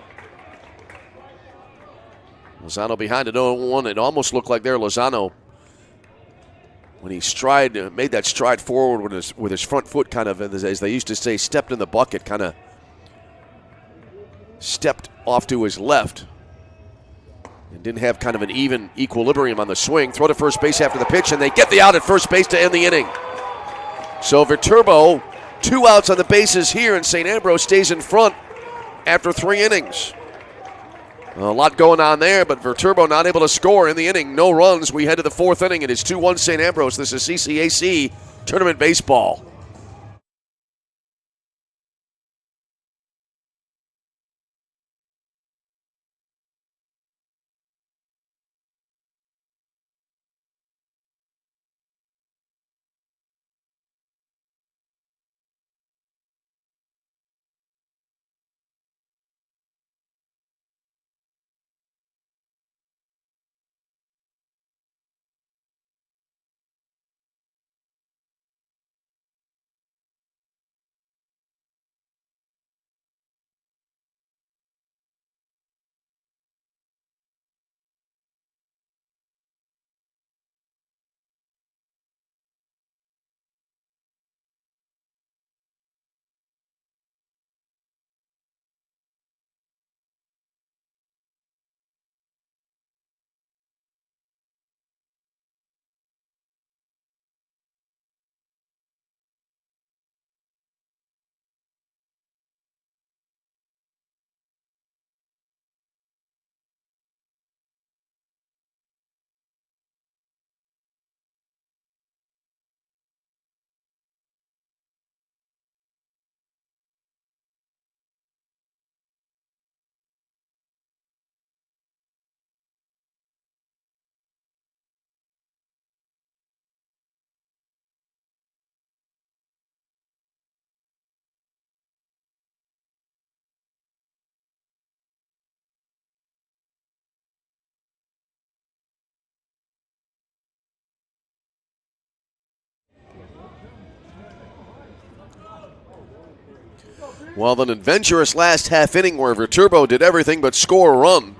Lozano behind it 0-1. It almost looked like there Lozano, when he made that stride forward with his front foot, kind of, as they used to say, stepped in the bucket, kind of stepped off to his left. And didn't have kind of an even equilibrium on the swing. Throw to first base after the pitch, and they get the out at first base to end the inning. So Viterbo, 2 outs on the bases here, and St. Ambrose stays in front after 3 innings. A lot going on there, but Viterbo not able to score in the inning. No runs. We head to the 4th inning. It is 2-1 St. Ambrose. This is CCAC Tournament Baseball. Well, an adventurous last half inning where Viterbo did everything but score a run.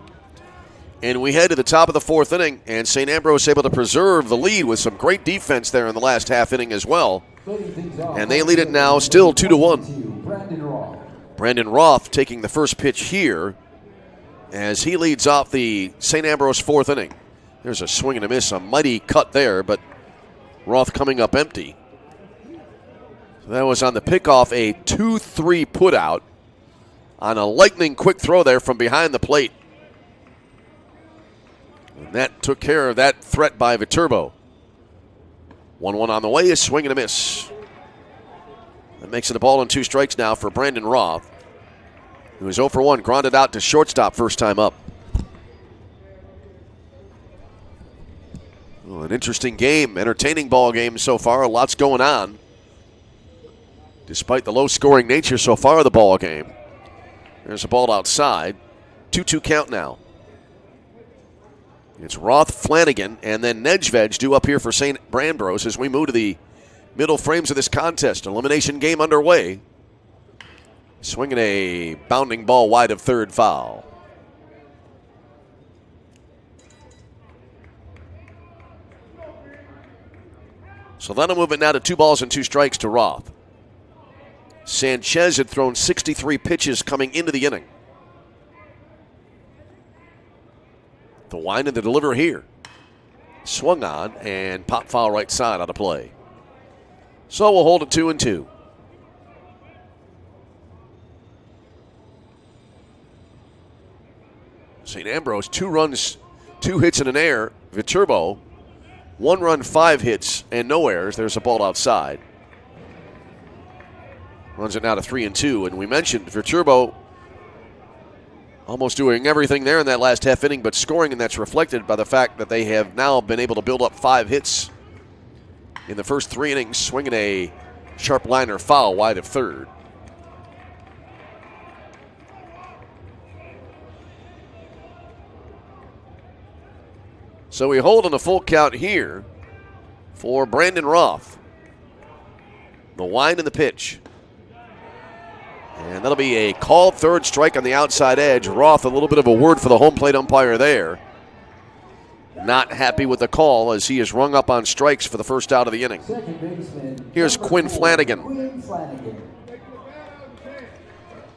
And we head to the top of the 4th inning, and St. Ambrose able to preserve the lead with some great defense there in the last half inning as well. And they lead it now still 2-1. Brandon Roth taking the first pitch here as he leads off the St. Ambrose 4th inning. There's a swing and a miss, a mighty cut there, but Roth coming up empty. That was on the pickoff, a 2-3 putout on a lightning quick throw there from behind the plate. And that took care of that threat by Viterbo. 1-1 on the way, a swing and a miss. That makes it a ball and 2 strikes now for Brandon Roth, who was 0 for 1, grounded out to shortstop first time up. Well, an interesting game, entertaining ball game so far. Lots going on, despite the low-scoring nature so far of the ball game. There's a ball outside. 2-2 count now. It's Roth, Flanagan, and then Nedved due up here for St. Ambrose as we move to the middle frames of this contest. Elimination game underway. Swinging a bounding ball wide of third, foul. So that'll move it now to 2 balls and 2 strikes to Roth. Sanchez had thrown 63 pitches coming into the inning. The wind and the deliver here. Swung on and pop foul right side out of play. So we'll hold it 2-2. St. Ambrose, 2 runs, 2 hits and an error. Viterbo, 1 run, 5 hits and no errors. There's a ball outside. Runs it now to 3-2. And we mentioned Viterbo almost doing everything there in that last half inning, but scoring, and that's reflected by the fact that they have now been able to build up 5 hits in the first 3 innings, swinging a sharp liner foul wide of third. So we hold on the full count here for Brandon Roth. The wind and the pitch. And that'll be a called third strike on the outside edge. Roth, a little bit of a word for the home plate umpire there. Not happy with the call as he is rung up on strikes for the first out of the inning. Here's Quinn Flanagan.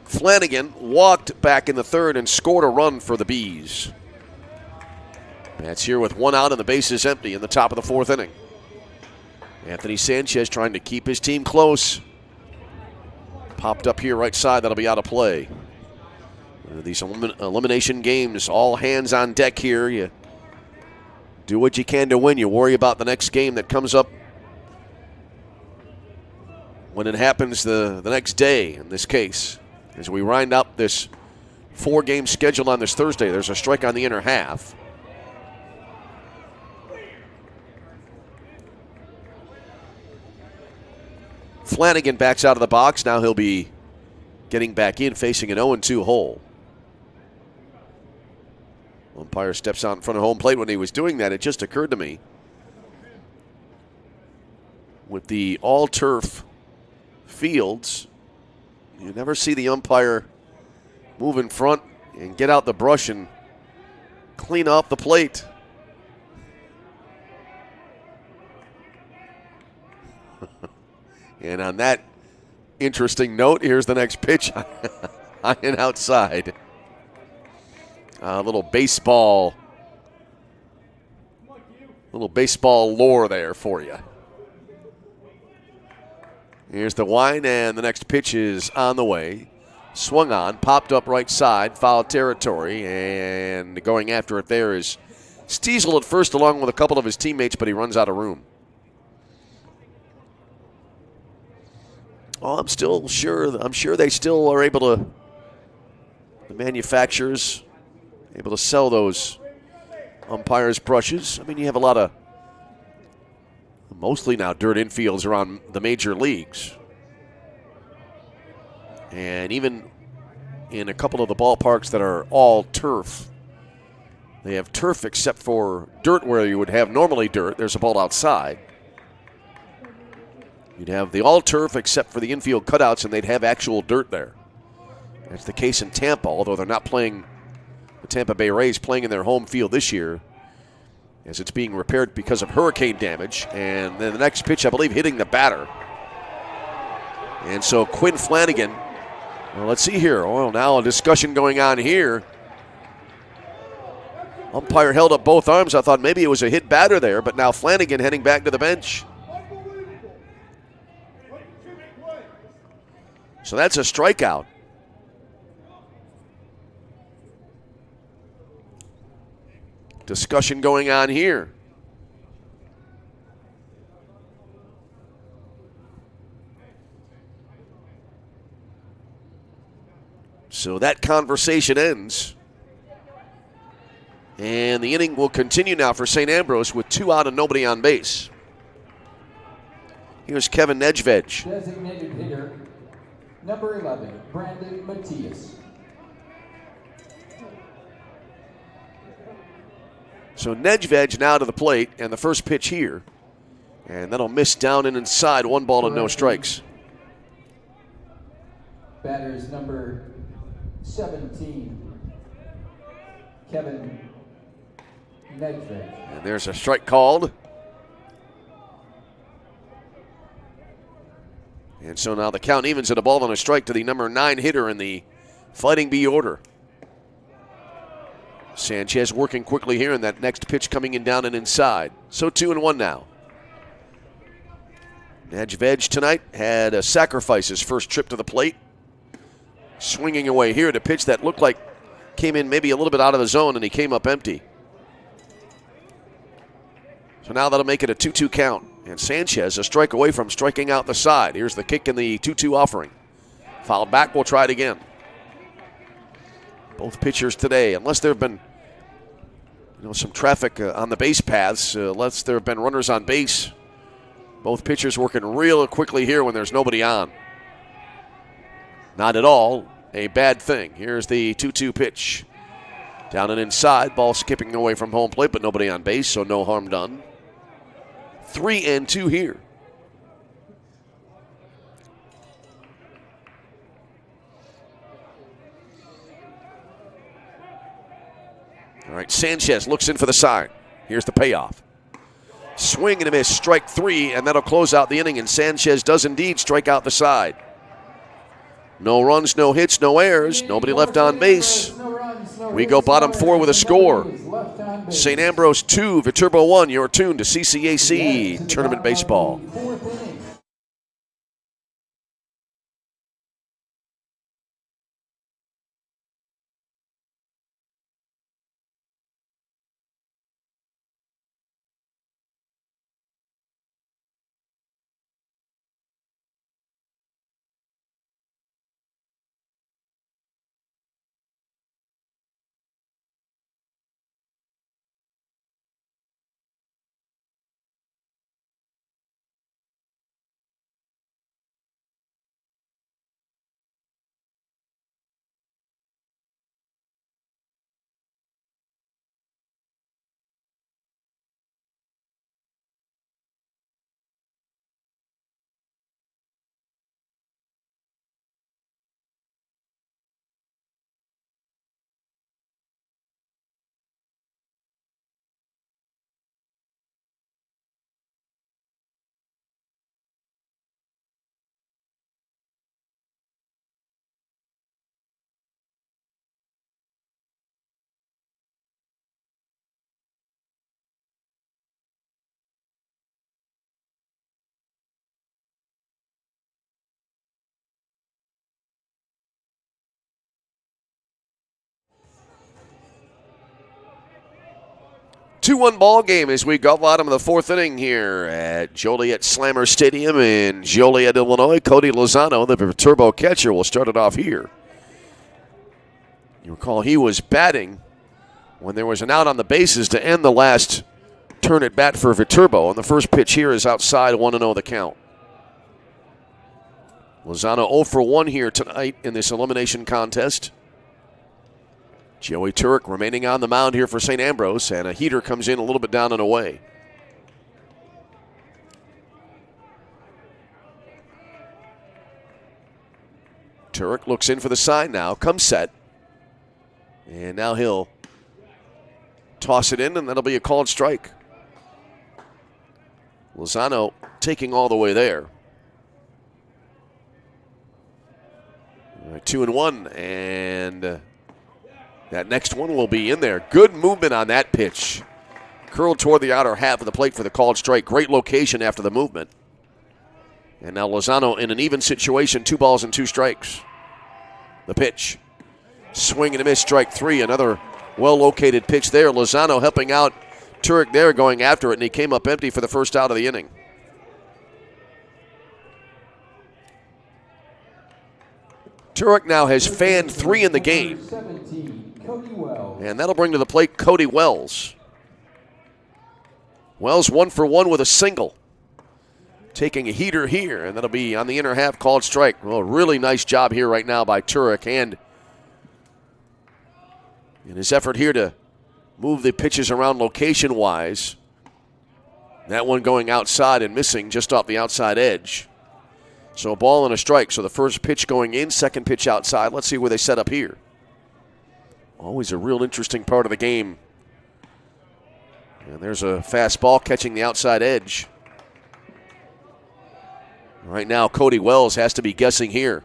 Flanagan walked back in the third and scored a run for the Bees. That's here with 1 out and the bases empty in the top of the 4th inning. Anthony Sanchez trying to keep his team close. Popped up here right side, that'll be out of play. These elimination games, all hands on deck here. You do what you can to win. You worry about the next game that comes up when it happens the next day in this case. As we wind up this 4-game schedule on this Thursday, there's a strike on the inner half. Flanagan backs out of the box. Now he'll be getting back in, facing an 0-2 hole. Umpire steps out in front of home plate. When he was doing that, it just occurred to me, with the all-turf fields, you never see the umpire move in front and get out the brush and clean off the plate. And on that interesting note, here's the next pitch on and outside. A little baseball lore there for you. Here's the wind, and the next pitch is on the way. Swung on, popped up right side, foul territory, and going after it there is Stiesel at first along with a couple of his teammates, but he runs out of room. Oh, I'm sure they still are able to, the manufacturers, able to sell those umpires' brushes. I mean, you have a lot of, mostly now dirt infields around the major leagues. And even in a couple of the ballparks that are all turf, they have turf except for dirt where you would have normally dirt. There's a ball outside. You'd have the all-turf except for the infield cutouts, and they'd have actual dirt there. That's the case in Tampa, although they're not playing, the Tampa Bay Rays playing in their home field this year, as it's being repaired because of hurricane damage. And then the next pitch, I believe, hitting the batter. And so Quinn Flanagan, well, let's see here. Oh, now a discussion going on here. Umpire held up both arms. I thought maybe it was a hit batter there, but now Flanagan heading back to the bench. So that's a strikeout. Discussion going on here. So that conversation ends. And the inning will continue now for St. Ambrose with 2 out and nobody on base. Here's Kevin Nedved.
Designated hitter, number 11, Brandon Matias.
So Nedved now to the plate, and the first pitch here. And that'll miss down and inside, 1 ball and no strikes.
Batters number 17, Kevin Nedved.
And there's a strike called. And so now the count evens at a ball and a strike to the number 9 hitter in the Fighting B order. Sanchez working quickly here, and that next pitch coming in down and inside. So 2-1 now. Nedved tonight had a sacrifice his first trip to the plate. Swinging away here at a pitch that looked like came in maybe a little bit out of the zone, and he came up empty. So now that'll make it a 2-2 count. And Sanchez a strike away from striking out the side. Here's the kick in the 2-2 offering. Fouled back, we'll try it again. Both pitchers today, unless there have been some traffic on the base paths, unless there have been runners on base, both pitchers working real quickly here when there's nobody on. Not at all a bad thing. Here's the 2-2 pitch. Down and inside, ball skipping away from home plate, but nobody on base, so no harm done. 3-2 here. All right, Sanchez looks in for the sign. Here's the payoff. Swing and a miss, strike 3, and that'll close out the inning, and Sanchez does indeed strike out the side. No runs, no hits, no errors, nobody left on base. We go bottom 4 with a score. St. Ambrose 2, Viterbo 1. You're tuned to CCAC Tournament Baseball. 2-1 ball game as we go bottom of the 4th inning here at Joliet Slammer Stadium in Joliet, Illinois. Cody Lozano, the Viterbo catcher, will start it off here. You recall he was batting when there was an out on the bases to end the last turn at bat for Viterbo. And the first pitch here is outside, 1-0 the count. Lozano 0 for 1 here tonight in this elimination contest. Joey Turek remaining on the mound here for St. Ambrose, and a heater comes in a little bit down and away. Turek looks in for the sign now, comes set. And now he'll toss it in, and that'll be a called strike. Lozano taking all the way there. All right, 2-1, and that next one will be in there. Good movement on that pitch. Curled toward the outer half of the plate for the called strike. Great location after the movement. And now Lozano in an even situation, 2 balls and 2 strikes. The pitch. Swing and a miss, strike 3. Another well-located pitch there. Lozano helping out Turek there, going after it, and he came up empty for the first out of the inning. Turek now has fanned 3 in the game. And that'll bring to the plate Cody Wells. Wells 1 for 1 with a single. Taking a heater here, and that'll be on the inner half, called strike. Well, really nice job here right now by Turek, and in his effort here to move the pitches around location-wise. That one going outside and missing just off the outside edge. So a ball and a strike. So the first pitch going in, second pitch outside. Let's see where they set up here. Always a real interesting part of the game. And there's a fastball catching the outside edge. Right now, Cody Wells has to be guessing here.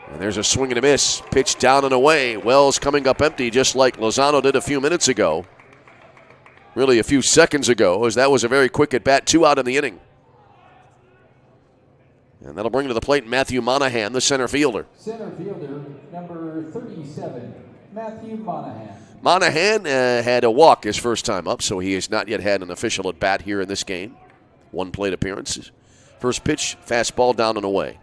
And there's a swing and a miss. Pitch down and away. Wells coming up empty just like Lozano did a few minutes ago. Really a few seconds ago, as that was a very quick at bat. 2 out in the inning. And that'll bring to the plate Matthew Monahan, the center fielder.
Center fielder, number 37, Matthew Monahan.
Monahan had a walk his first time up, so he has not yet had an official at bat here in this game. 1 plate appearance. First pitch, fastball down and away.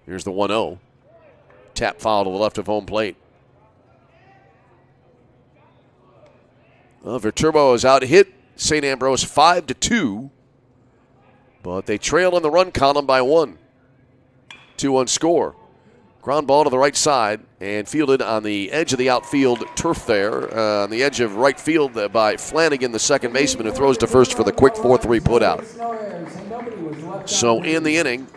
Here's the 1-0. Tap foul to the left of home plate. Well, Viterbo is out hit St. Ambrose 5-2, but they trail in the run column by 1. 2-1 score. Ground ball to the right side and fielded on the edge of the outfield turf there, on the edge of right field by Flanagan, the second baseman, who throws to first for the quick 4-3 putout. So in the inning,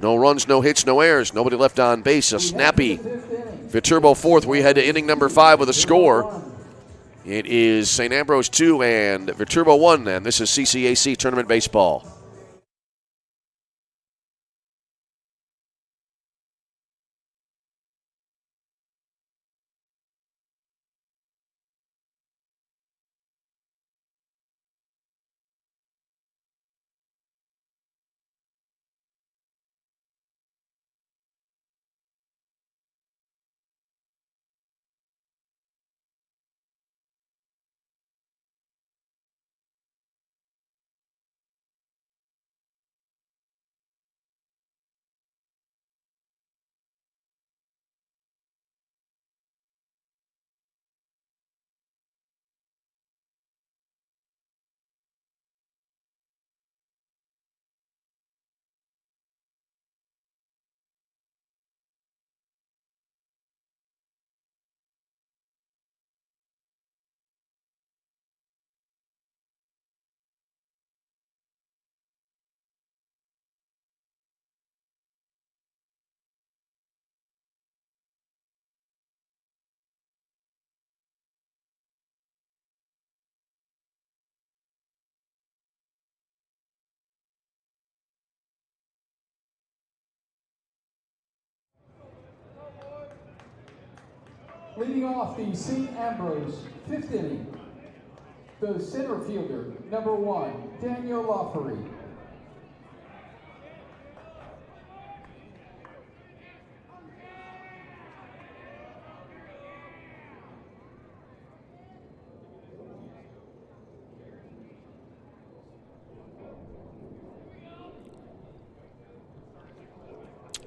no runs, no hits, no errors, nobody left on base. A snappy Viterbo fourth. We head to inning number 5 with a score. It is St. Ambrose 2 and Viterbo 1, and this is CCAC Tournament Baseball.
Leading off the St. Ambrose 5th inning, the center fielder, number 1, Daniel Loffery.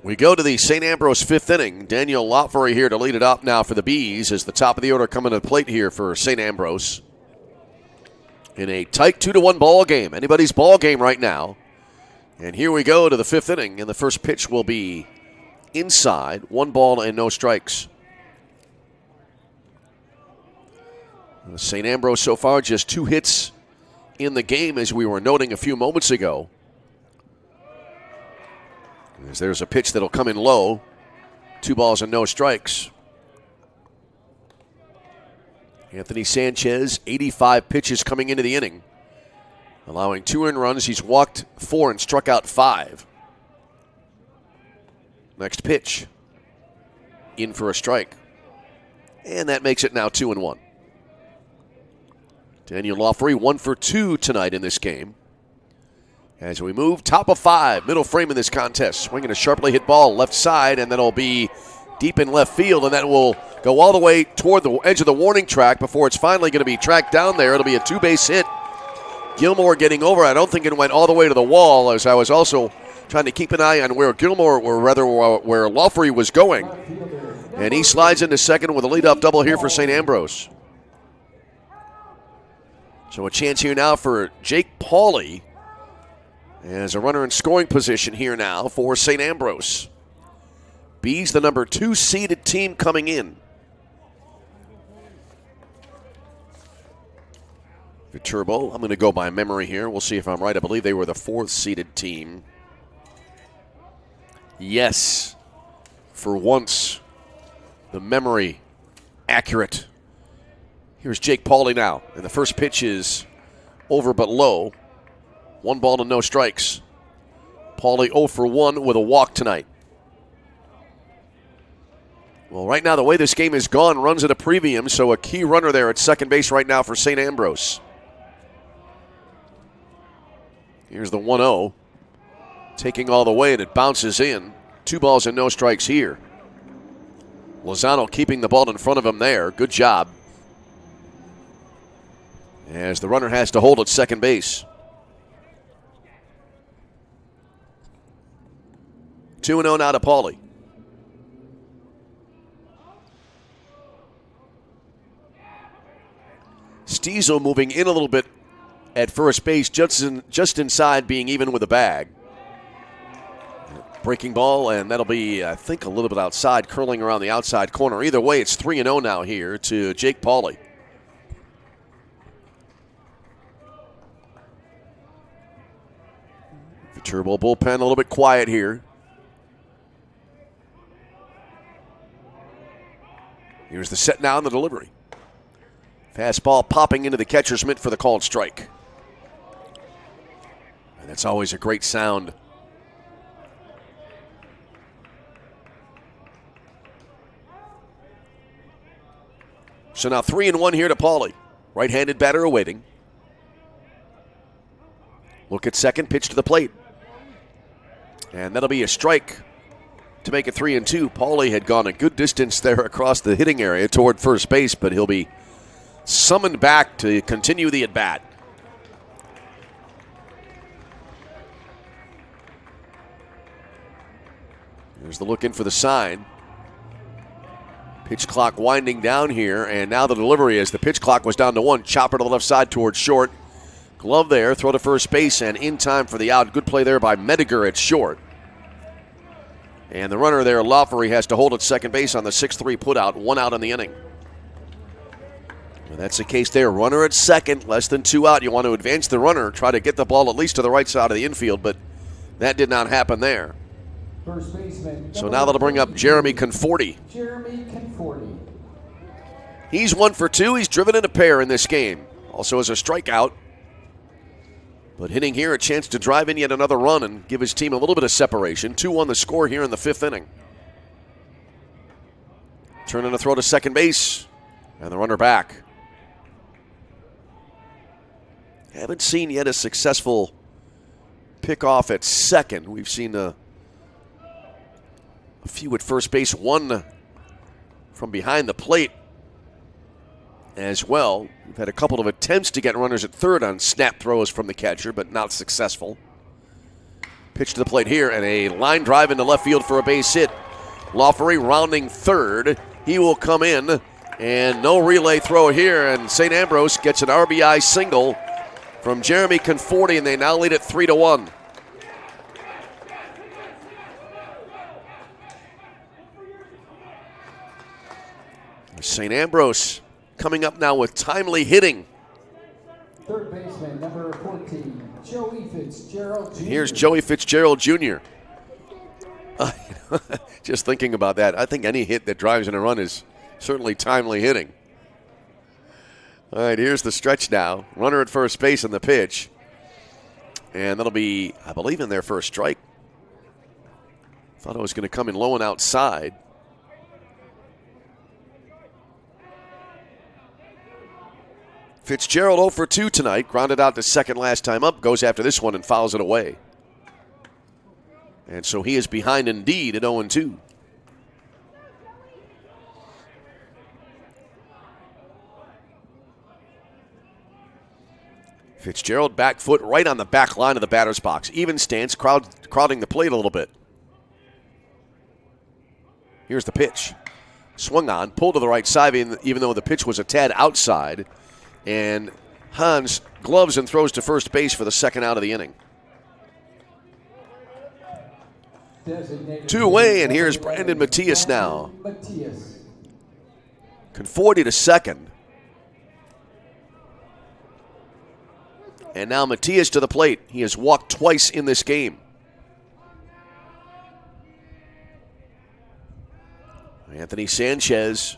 We go to the St. Ambrose 5th inning. Daniel Loffery here to lead it up now for the Bees as the top of the order coming to the plate here for St. Ambrose. In a tight 2-1 ball game. Anybody's ball game right now. And here we go to the 5th inning, and the first pitch will be inside. 1 ball and no strikes. St. Ambrose so far just 2 hits in the game, as we were noting a few moments ago. As there's a pitch that'll come in low. 2 balls and no strikes. Anthony Sanchez, 85 pitches coming into the inning. Allowing 2 earned runs. He's walked 4 and struck out 5. Next pitch. In for a strike. And that makes it now 2-1. Daniel Lawfrey 1 for 2 tonight in this game. As we move, top of 5, middle frame in this contest. Swinging a sharply hit ball left side, and that'll be deep in left field, and that will go all the way toward the edge of the warning track before it's finally going to be tracked down there. It'll be a 2-base hit. Gilmore getting over. I don't think it went all the way to the wall, as I was also trying to keep an eye on where Gilmore, or rather where Lawfrey was going. And he slides into second with a leadoff double here for St. Ambrose. So a chance here now for Jake Pauley as a runner in scoring position here now for St. Ambrose. B's the number 2 seeded team coming in. Viterbo, I'm going to go by memory here. We'll see if I'm right. I believe they were the 4th seeded team. Yes, for once, the memory accurate. Here's Jake Pauley now, and the first pitch is over but low. 1 ball to no strikes. Pauley 0 for 1 with a walk tonight. Well, right now, the way this game is gone, runs at a premium, so a key runner there at second base right now for St. Ambrose. Here's the 1-0. Taking all the way, and it bounces in. 2 balls and no strikes here. Lozano keeping the ball in front of him there. Good job. As the runner has to hold at second base. 2-0 now to Pauley. Stiesel moving in a little bit at first base, just inside being even with the bag. Breaking ball, and that'll be, I think, a little bit outside, curling around the outside corner. Either way, it's 3-0 now here to Jake Pauley. The Turbo bullpen a little bit quiet here. Here's the set now and the delivery. Fastball popping into the catcher's mitt for the called strike. And that's always a great sound. So now 3-1 here to Pauley. Right-handed batter awaiting. Look at second, pitch to the plate. And that'll be a strike to make it 3-2. Pauley had gone a good distance there across the hitting area toward first base, but he'll be summoned back to continue the at-bat. Here's the look in for the sign. Pitch clock winding down here, and now the delivery as the pitch clock was down to 1. Chopper to the left side towards short. Glove there, throw to first base, and in time for the out. Good play there by Mediger at short. And the runner there, Lawfrey, has to hold at second base on the 6-3 putout. 1 out in the inning. And that's the case there. Runner at second, less than 2 out. You want to advance the runner, try to get the ball at least to the right side of the infield, but that did not happen there.
First baseman.
So now that'll bring up Jeremy Conforti.
Jeremy Conforti.
He's 1 for 2. He's driven in a pair in this game. Also has a strikeout. But hitting here, a chance to drive in yet another run and give his team a little bit of separation. 2-1 the score here in the 5th inning. Turning a throw to second base. And the runner back. Haven't seen yet a successful pickoff at second. We've seen a few at first base, 1 from behind the plate as well. We've had a couple of attempts to get runners at third on snap throws from the catcher, but not successful. Pitch to the plate here, and a line drive into left field for a base hit. Lawfrey rounding third. He will come in, and no relay throw here, and St. Ambrose gets an RBI single from Jeremy Conforti, and they now lead it 3-1. St. Ambrose coming up now with timely hitting.
Third baseman, number 14, Joey Fitzgerald Jr.
Here's Joey Fitzgerald Jr. Just thinking about that, I think any hit that drives in a run is certainly timely hitting. All right, here's the stretch now. Runner at first base on the pitch. And that'll be, I believe, in their first strike. Thought it was going to come in low and outside. Fitzgerald 0 for 2 tonight. Grounded out the second last time up. Goes after this one and fouls it away. And so he is behind indeed at 0 2. Fitzgerald back foot right on the back line of the batter's box. Even stance, crowding the plate a little bit. Here's the pitch. Swung on, pulled to the right side, even though the pitch was a tad outside. And Hans gloves and throws to first base for the second out of the inning. 2 away, and here's Brandon Matias now. Conforti to second. And now Matias to the plate. He has walked twice in this game. Anthony Sanchez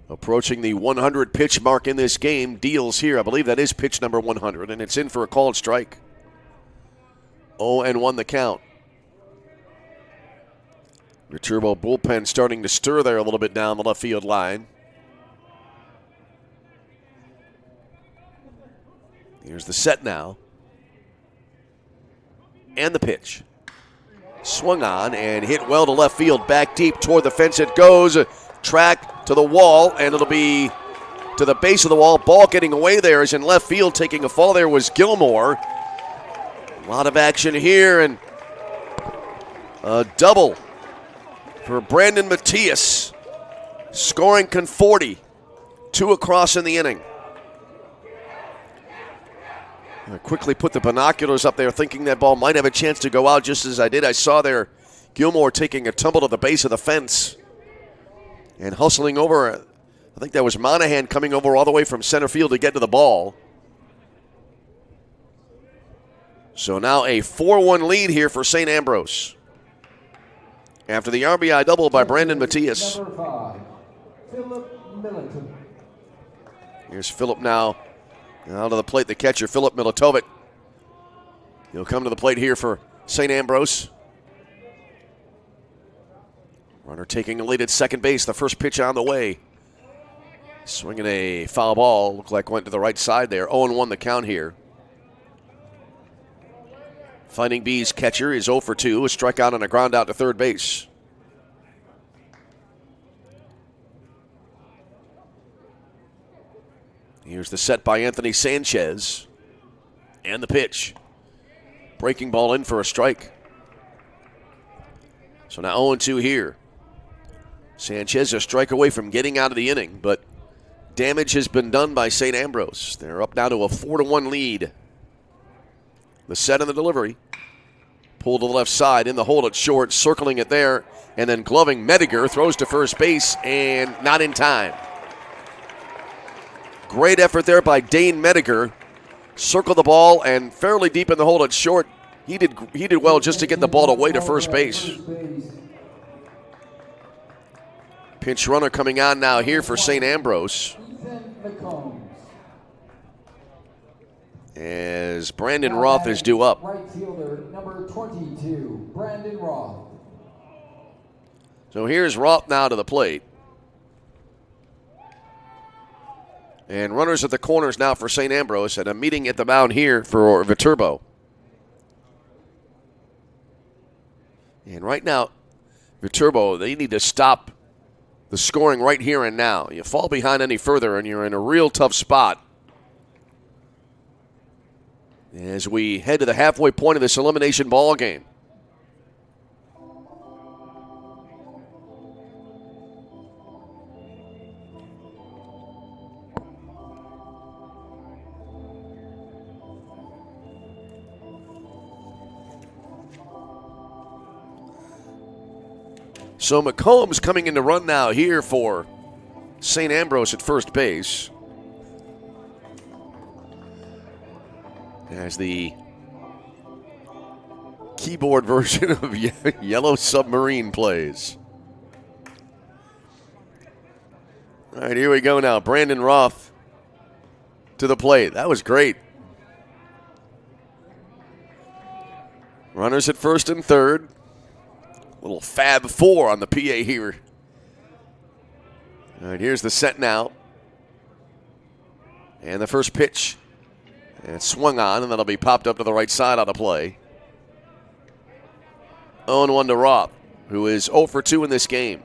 approaching the 100 pitch mark in this game. Deals here. I believe that is pitch number 100, and it's in for a called strike. 0-1 the count. Viterbo bullpen starting to stir there a little bit down the left field line. Here's the set now. And the pitch. Swung on and hit well to left field. Back deep toward the fence it goes. Track to the wall, and it'll be to the base of the wall. Ball getting away there is in left field. Taking a fall there was Gilmore. A lot of action here, and a double for Brandon Matias. Scoring Conforti. 2 across in the inning. I quickly put the binoculars up there thinking that ball might have a chance to go out just as I did. I saw there Gilmore taking a tumble to the base of the fence and hustling over. I think that was Monahan coming over all the way from center field to get to the ball. So now a 4-1 lead here for St. Ambrose after the RBI double by Brandon Matias. Here's Phillip now. Out of the plate, the catcher, Philip Militovic. He'll come to the plate here for St. Ambrose. Runner taking a lead at second base. The first pitch on the way. Swinging a foul ball. Looked like went to the right side there. 0-1 the count here. Finding B's catcher is 0 for 2. A strikeout and a ground out to third base. Here's the set by Anthony Sanchez. And the pitch. Breaking ball in for a strike. So now 0-2 here. Sanchez a strike away from getting out of the inning, but damage has been done by St. Ambrose. They're up now to a 4-1 lead. The set and the delivery. Pulled to the left side, in the hold at short, circling it there, and then gloving Mediger, throws to first base, and not in time. Great effort there by Dane Mediger. Circled the ball and fairly deep in the hole at short. He did well just to get the ball away to first base. Pinch runner coming on now here for St. Ambrose. As Brandon Roth is due up.
Right fielder number 22, Brandon Roth.
So here's Roth now to the plate. And runners at the corners now for St. Ambrose, and a meeting at the mound here for Viterbo. And right now, Viterbo, they need to stop the scoring right here and now. You fall behind any further, and you're in a real tough spot. As we head to the halfway point of this elimination ball game. So McCombs coming in to run now here for St. Ambrose at first base. As the keyboard version of Yellow Submarine plays. All right, here we go now. Brandon Roth to the plate. That was great. Runners at first and third. Little Fab 4 on the PA here. All right, here's the set now. And the first pitch, and it's swung on, and that'll be popped up to the right side on the play. 0-1 to Roth, who is 0 for 2 in this game.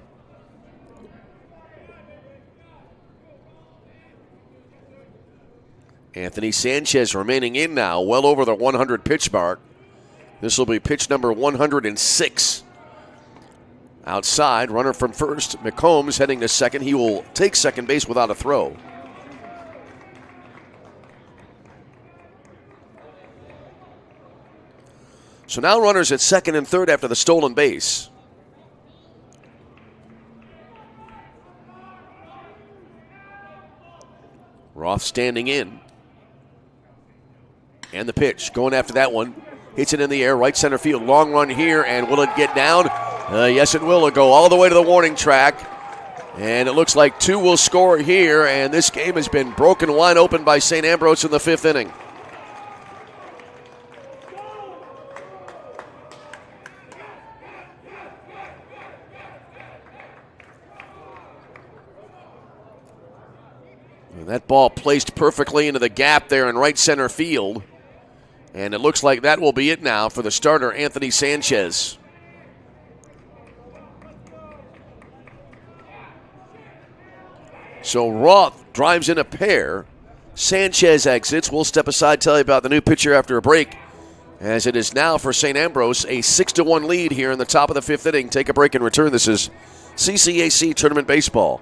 Anthony Sanchez remaining in now, well over the 100 pitch mark. This will be pitch number 106. Outside, runner from first. McCombs heading to second. He will take second base without a throw. So now runners at second and third after the stolen base. Roth standing in. And the pitch, going after that one. Hits it in the air, right center field. Long run here, and will it get down? Yes, it will. It'll go all the way to the warning track. And it looks like 2 will score here, and this game has been broken wide open by St. Ambrose in the 5th inning. And that ball placed perfectly into the gap there in right center field. And it looks like that will be it now for the starter, Anthony Sanchez. So Roth drives in a pair. Sanchez exits. We'll step aside, tell you about the new pitcher after a break, as it is now for St. Ambrose a 6-1 lead here in the top of the 5th inning. Take a break and return. This is CCAC Tournament Baseball.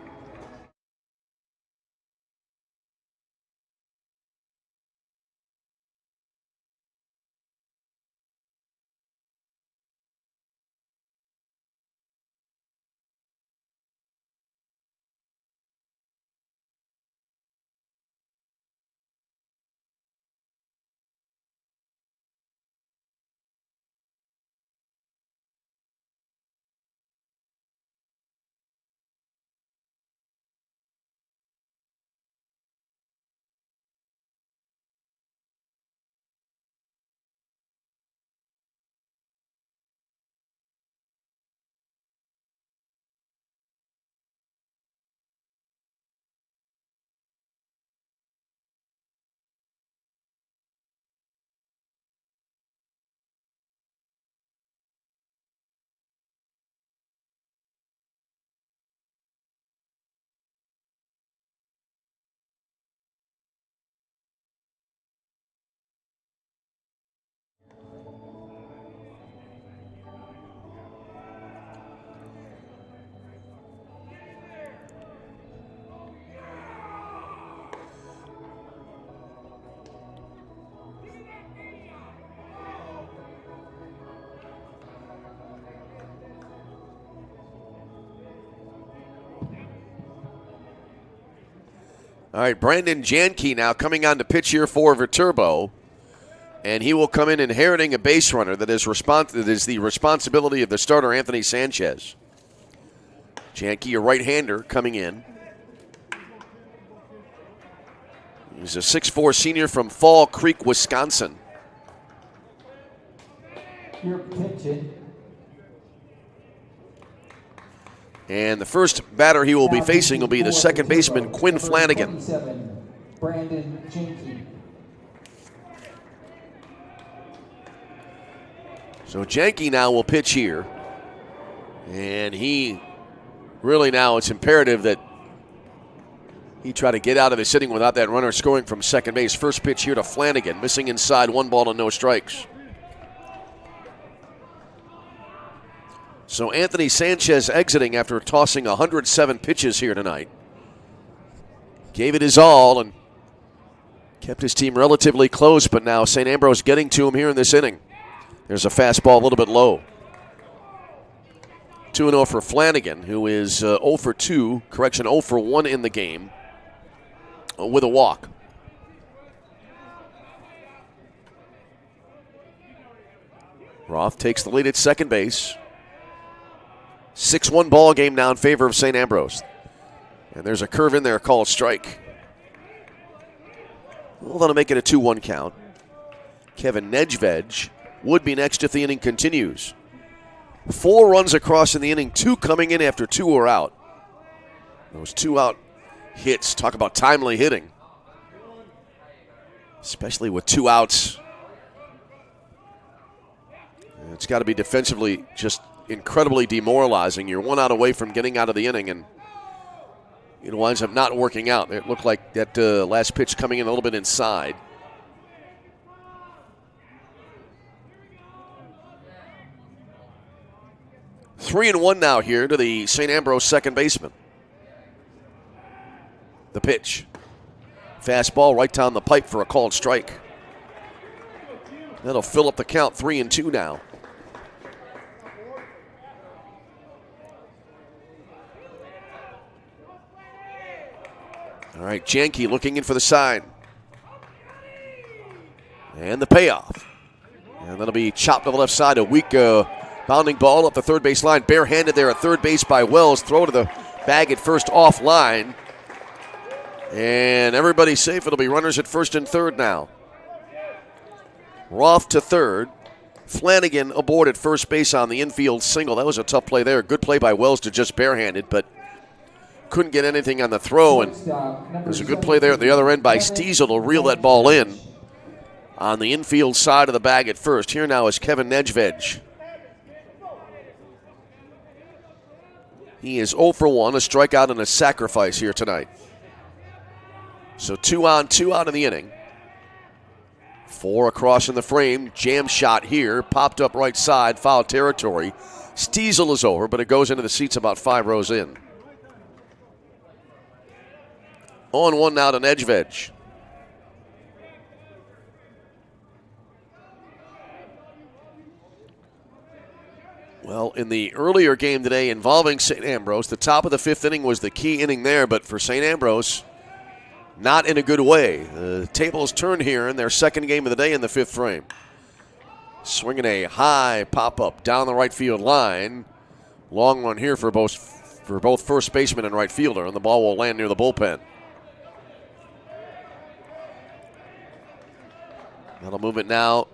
All right, Brandon Janke now coming on to pitch here for Viterbo. And he will come in inheriting a base runner that is the responsibility of the starter, Anthony Sanchez. Janke, a right-hander, coming in. He's a 6'4 senior from Fall Creek, Wisconsin.
You're pitching.
And the first batter he will be facing will be the second baseman, Quinn Flanagan.
Brandon Janke.
So Janke now will pitch here. And he really now, it's imperative that he try to get out of the inning without that runner scoring from second base. First pitch here to Flanagan, missing inside, 1 ball and no strikes. So Anthony Sanchez exiting after tossing 107 pitches here tonight. Gave it his all and kept his team relatively close, but now St. Ambrose getting to him here in this inning. There's a fastball a little bit low. 2-0 for Flanagan, who is 0 for 2, 0 for 1 in the game with a walk. Roth takes the lead at second base. 6-1 ball game now in favor of St. Ambrose. And there's a curve in there called strike. Well, that'll make it a 2-1 count. Kevin Nedved would be next if the inning continues. 4 runs across in the inning, 2 coming in after 2 were out. Those 2 out hits, talk about timely hitting. especially with 2 outs. It's got to be defensively just incredibly demoralizing. You're 1 out away from getting out of the inning, and it winds up not working out. It looked like that last pitch coming in a little bit inside. Three and 1 now here to the St. Ambrose second baseman. The pitch. Fastball right down the pipe for a called strike. That'll fill up the count, 3-2 now. All right, Janke looking in for the sign. And the payoff. And that'll be chopped to the left side. A weak bounding ball up the third base line. Barehanded there at third base by Wells. Throw to the bag at first offline. And everybody's safe. It'll be runners at first and third now. Roth to third. Flanagan aboard at first base on the infield single. That was a tough play there. Good play by Wells to just barehanded, but couldn't get anything on the throw. And there's a good play there at the other end by Stiesel to reel that ball in on the infield side of the bag at first. Here now is Kevin Nedved. He is 0 for 1, a strikeout and a sacrifice here tonight. So 2 on, 2 out in the inning. 4 across in the frame. Jam shot here. Popped up right side. Foul territory. Stiesel is over, but it goes into the seats about 5 rows in. 0-1 now to Nedved. Well, in the earlier game today involving St. Ambrose, the top of the 5th inning was the key inning there, but for St. Ambrose, not in a good way. The tables turned here in their second game of the day in the 5th frame. Swinging a high pop-up down the right field line. Long run here for both first baseman and right fielder, and the ball will land near the bullpen. That'll move it now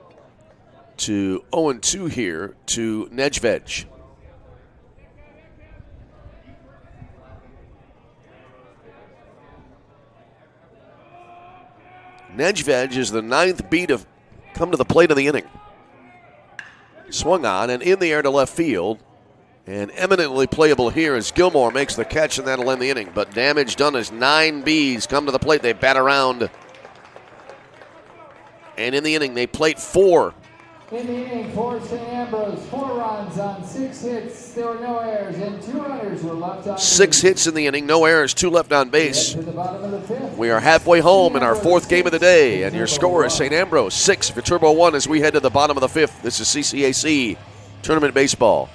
to 0-2 here to Nedved. Nedved is the 9th beat of come to the plate of the inning. Swung on and in the air to left field. And eminently playable here as Gilmore makes the catch, and that'll end the inning. But damage done as 9 Bs come to the plate. They bat around. And in the inning, they plate 4.
In the inning for St. Ambrose, 4 runs on 6 hits. There were no errors, and 2 runners were left on base.
6 hits in the inning, no errors, 2 left on base. We are halfway home in our 4th game of the day, and your score is St. Ambrose 6, Viterbo 1 as we head to the bottom of the 5th. This is CCAC Tournament Baseball.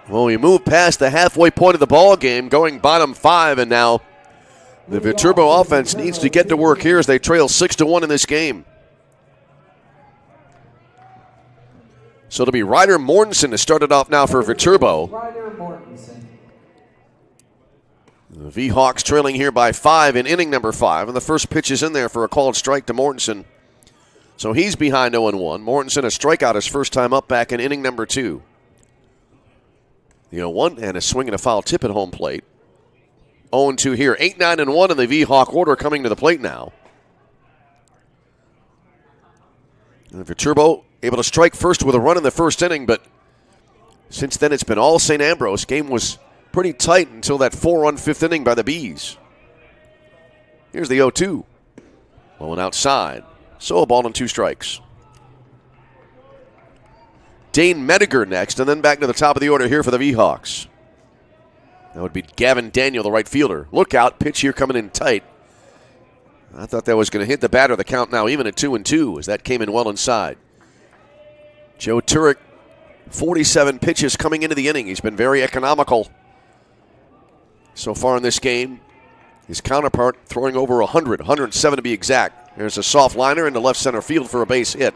Well, we move past the halfway point of the ball game, going bottom 5, and now the Viterbo offense needs to get to work here as they trail 6-1 in this game. So it'll be Ryder Mortensen to start it off now for Viterbo.
Ryder Mortensen.
The V-Hawks trailing here by 5 in inning number 5, and the first pitch is in there for a called strike to Mortensen. So he's behind 0-1. Mortensen a strikeout his first time up back in inning number 2. The 0-1 and a swing and a foul tip at home plate. 0-2 here. 8-9-1 in the V-Hawk order coming to the plate now. And Viterbo able to strike first with a run in the first inning, but since then it's been all St. Ambrose. Game was pretty tight until that 4-run fifth inning by the Bees. Here's the 0-2. Low and outside. So a ball and 2 strikes. Dane Mediger next, and then back to the top of the order here for the V-Hawks. That would be Gavin Daniel, the right fielder. Look out, pitch here coming in tight. I thought that was going to hit the batter. The count now even at 2-2 as that came in well inside. Joe Turek, 47 pitches coming into the inning. He's been very economical so far in this game. His counterpart throwing over 100, 107 to be exact. There's a soft liner into left center field for a base hit.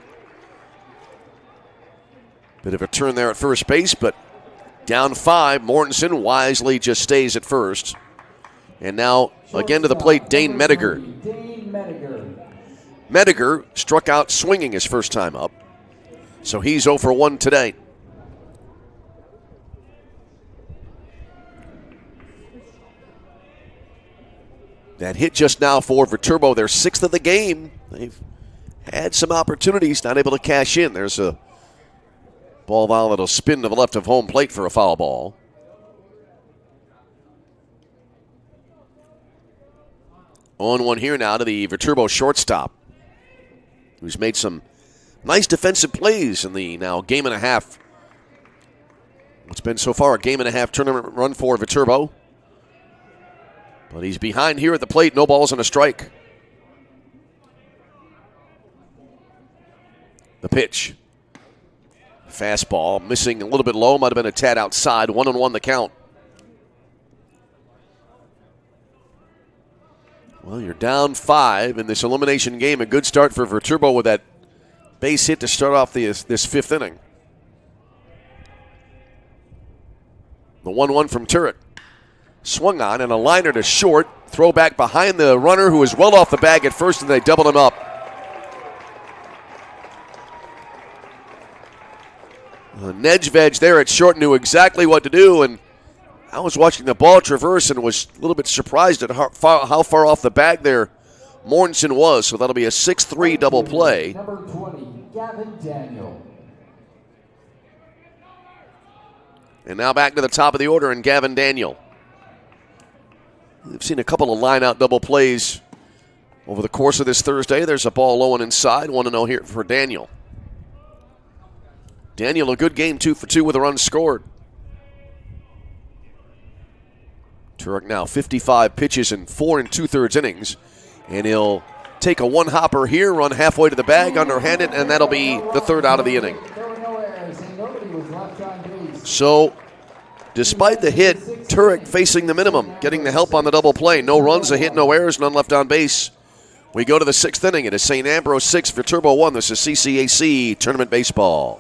Bit of a turn there at first base, but down 5. Mortensen wisely just stays at first. And now again to the plate, Dane Mediger. Mediger struck out swinging his first time up. So he's 0 for 1 today. That hit just now for Viterbo, their 6th of the game. They've had some opportunities, not able to cash in. There's a ball foul that'll spin to the left of home plate for a foul ball. On 1 here now to the Viterbo shortstop, who's made some nice defensive plays in the now game and a half. What's been so far a game and a half tournament run for Viterbo. But he's behind here at the plate. No balls and a strike. The pitch. Fastball missing a little bit low. Might have been a tad outside. 1-1 the count. Well, you're down 5 in this elimination game. A good start for Viterbo with that base hit to start off this 5th inning. The 1-1 from Turek. Swung on and a liner to short. Throw back behind the runner who was well off the bag at first, and they doubled him up. Nedved there at short knew exactly what to do, and I was watching the ball traverse and was a little bit surprised at how far off the bag there Mortensen was. So that'll be a 6-3 double play.
Number 20, Gavin Daniel.
And now back to the top of the order and Gavin Daniel. We've seen a couple of line-out double plays over the course of this Thursday. There's a ball low and inside. 1-0 here for Daniel. Daniel, a good game, 2 for 2 with a run scored. Turek now 55 pitches in 4 2/3 innings. And he'll take a one-hopper here, run halfway to the bag, underhanded, and that'll be the 3rd out of the inning. So, despite the hit, Turek facing the minimum, getting the help on the double play. No runs, a hit, no errors, none left on base. We go to the 6th inning. It is St. Ambrose 6, Viterbo 1. This is CCAC Tournament Baseball.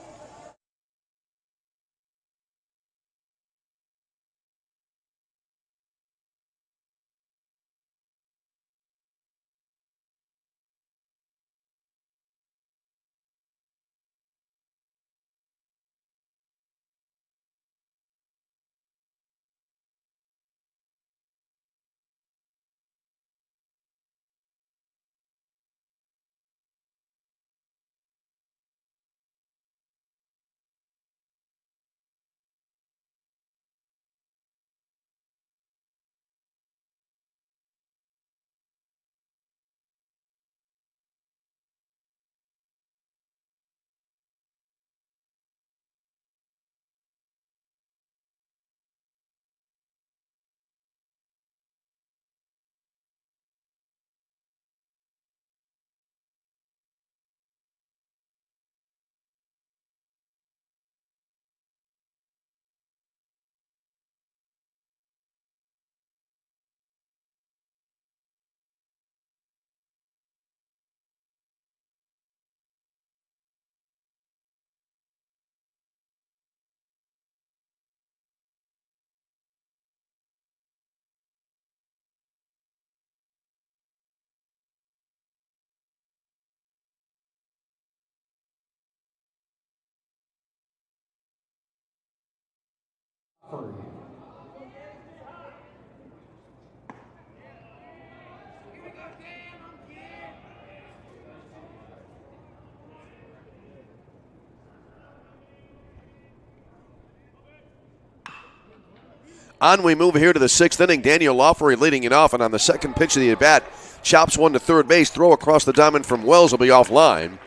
On we move here to the 6th inning. Daniel Lawfery leading it off, and on the second pitch of the at-bat, chops one to third base. Throw across the diamond from Wells will be offline.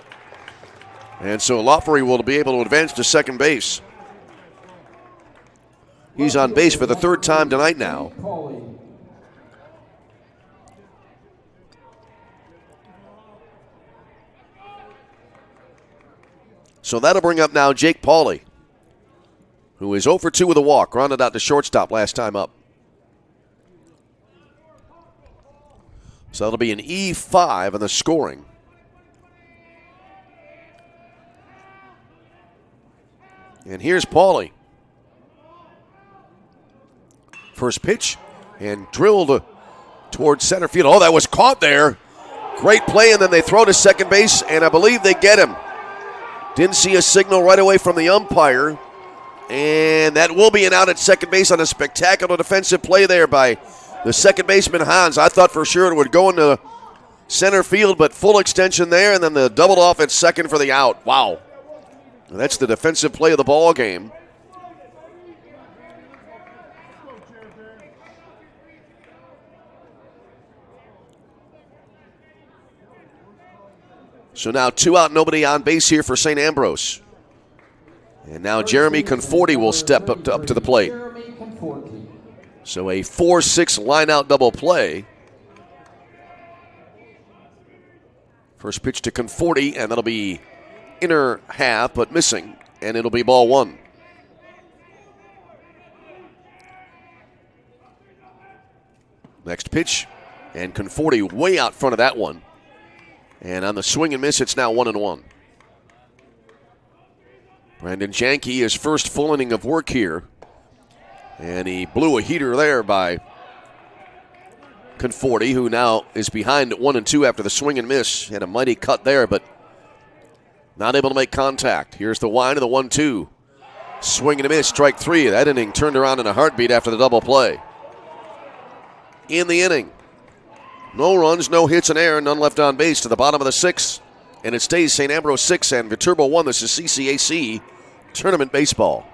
And so Lawfery will be able to advance to second base. He's on base for the third time tonight now. So that'll bring up now Jake Pauley, who is 0 for 2 with a walk, grounded out to shortstop last time up. So that'll be an E5 in the scoring. And here's Pauley. First pitch, and drilled towards center field. Oh, that was caught there. Great play, and then they throw to second base, and I believe they get him. Didn't see a signal right away from the umpire. And that will be an out at second base on a spectacular defensive play there by the second baseman, Hans. I thought for sure it would go into center field, but full extension there, and then the doubled off at second for the out. Wow. And that's the defensive play of the ball game. So now 2 out, nobody on base here for St. Ambrose. And now Jeremy Conforti will step up to the plate. So a 4-6 line-out double play. First pitch to Conforti, and that'll be inner half, but missing, and it'll be ball 1. Next pitch, and Conforti way out front of that one. And on the swing and miss, it's now 1-1. Brandon Janke, his first full inning of work here. And he blew a heater there by Conforti, who now is behind at 1-2 after the swing and miss. Had a mighty cut there, but not able to make contact. Here's the wind of the 1-2. Swing and a miss, strike 3. That inning turned around in a heartbeat after the double play. In the inning, no runs, no hits in air, none left on base to the bottom of the 6th. And it stays St. Ambrose 6 and Viterbo 1. This is CCAC Tournament Baseball.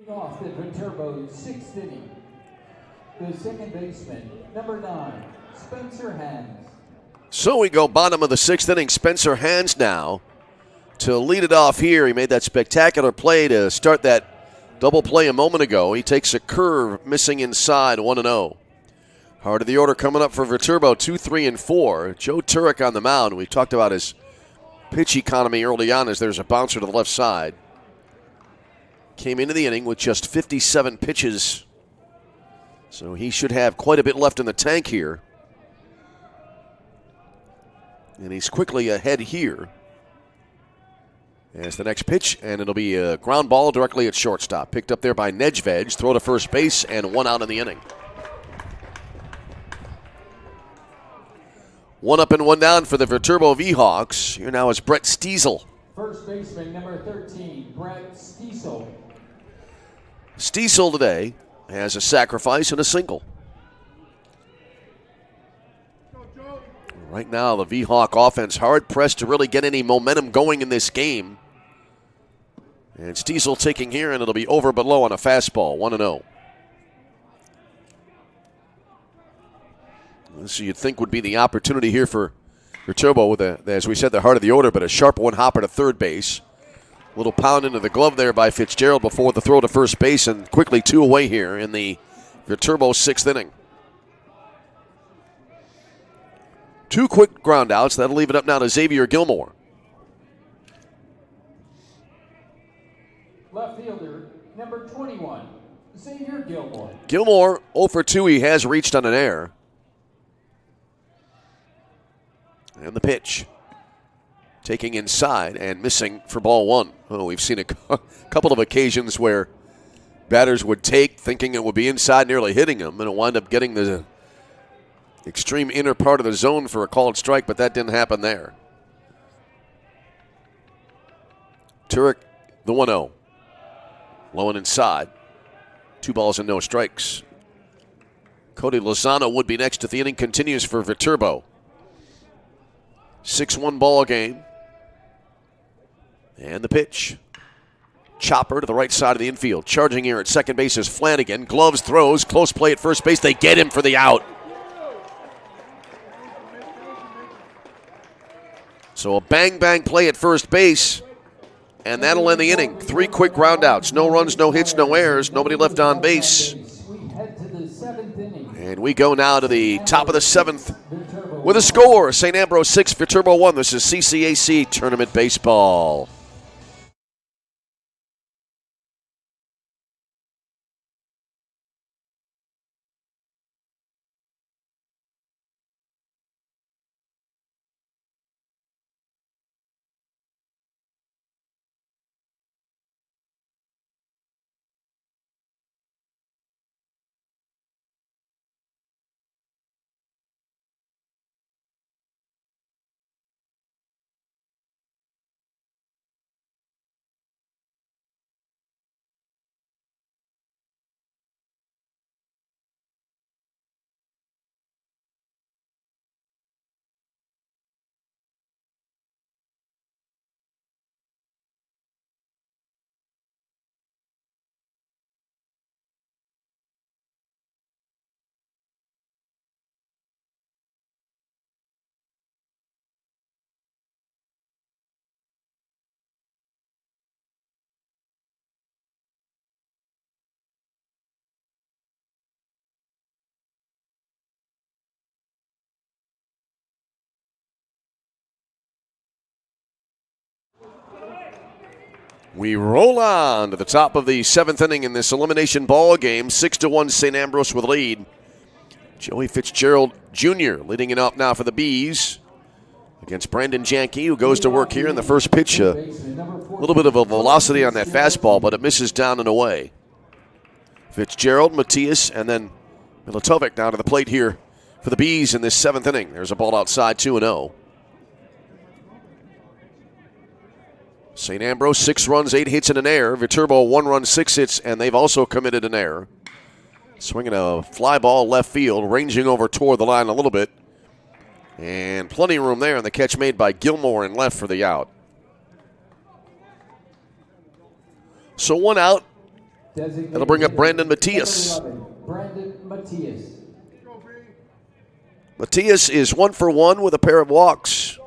Off the Viterbo 6th inning. The second baseman, number 9, Spencer Hans.
So we go bottom of the 6th inning. Spencer Hans now to lead it off here. He made that spectacular play to start that double play a moment ago. He takes a curve, missing inside, 1-0. Heart of the order coming up for Viterbo, 2, 3, and 4. Joe Turek on the mound. We talked about his pitch economy early on as there's a bouncer to the left side. Came into the inning with just 57 pitches. So he should have quite a bit left in the tank here. And he's quickly ahead here. As the next pitch, and it'll be a ground ball directly at shortstop. Picked up there by Nedved, throw to first base, and 1 out in the inning. 1 up and 1 down for the Viterbo V-Hawks. Here now is Brett Stiesel.
First baseman, number 13, Brett Stiesel.
Stiesel today has a sacrifice and a single. Right now, the V-Hawk offense hard-pressed to really get any momentum going in this game. And Stiesel taking here, and it'll be over but low on a fastball, 1-0. This you'd think would be the opportunity here for Viterbo with, as we said, the heart of the order, but a sharp one hopper to third base. A little pound into the glove there by Fitzgerald before the throw to first base, and quickly 2 away here in the Viterbo 6th inning. 2 quick ground outs. That'll leave it up now to Xavier Gilmore.
Left fielder, number 21, Xavier Gilmore.
Gilmore, 0 for 2. He has reached on an error. And the pitch. Taking inside and missing for ball 1. Oh, we've seen a couple of occasions where batters would take, thinking it would be inside, nearly hitting him, and it wound up getting the extreme inner part of the zone for a called strike, but that didn't happen there. Turek, the 1-0. Low and inside. 2 balls and no strikes. Cody Lozano would be next if the inning continues for Viterbo. 6-1 ball game. And the pitch. Chopper to the right side of the infield. Charging here at second base is Flanagan. Gloves, throws, close play at first base. They get him for the out. So a bang-bang play at first base, and that'll end the inning. 3 quick ground outs. No runs, no hits, no errors. Nobody left on base. And we go now to the top of the 7th with a score. St. Ambrose 6, Viterbo 1. This is CCAC Tournament Baseball. We roll on to the top of the 7th inning in this elimination ball game. 6-1 St. Ambrose with lead. Joey Fitzgerald Jr. leading it off now for the Bees against Brandon Janke, who goes to work here in the first pitch. A little bit of a velocity on that fastball, but it misses down and away. Fitzgerald, Matias, and then Milatovic down to the plate here for the Bees in this 7th inning. There's a ball outside, 2-0. St. Ambrose, 6 runs, 8 hits, and an error. Viterbo, 1 run, 6 hits, and they've also committed an error. Swinging a fly ball left field, ranging over toward the line a little bit. And plenty of room there, and the catch made by Gilmore in left for the out. So 1 out. That'll bring up Brandon Matias.
Brandon Matias.
Matias is 1 for 1 with a pair of walks.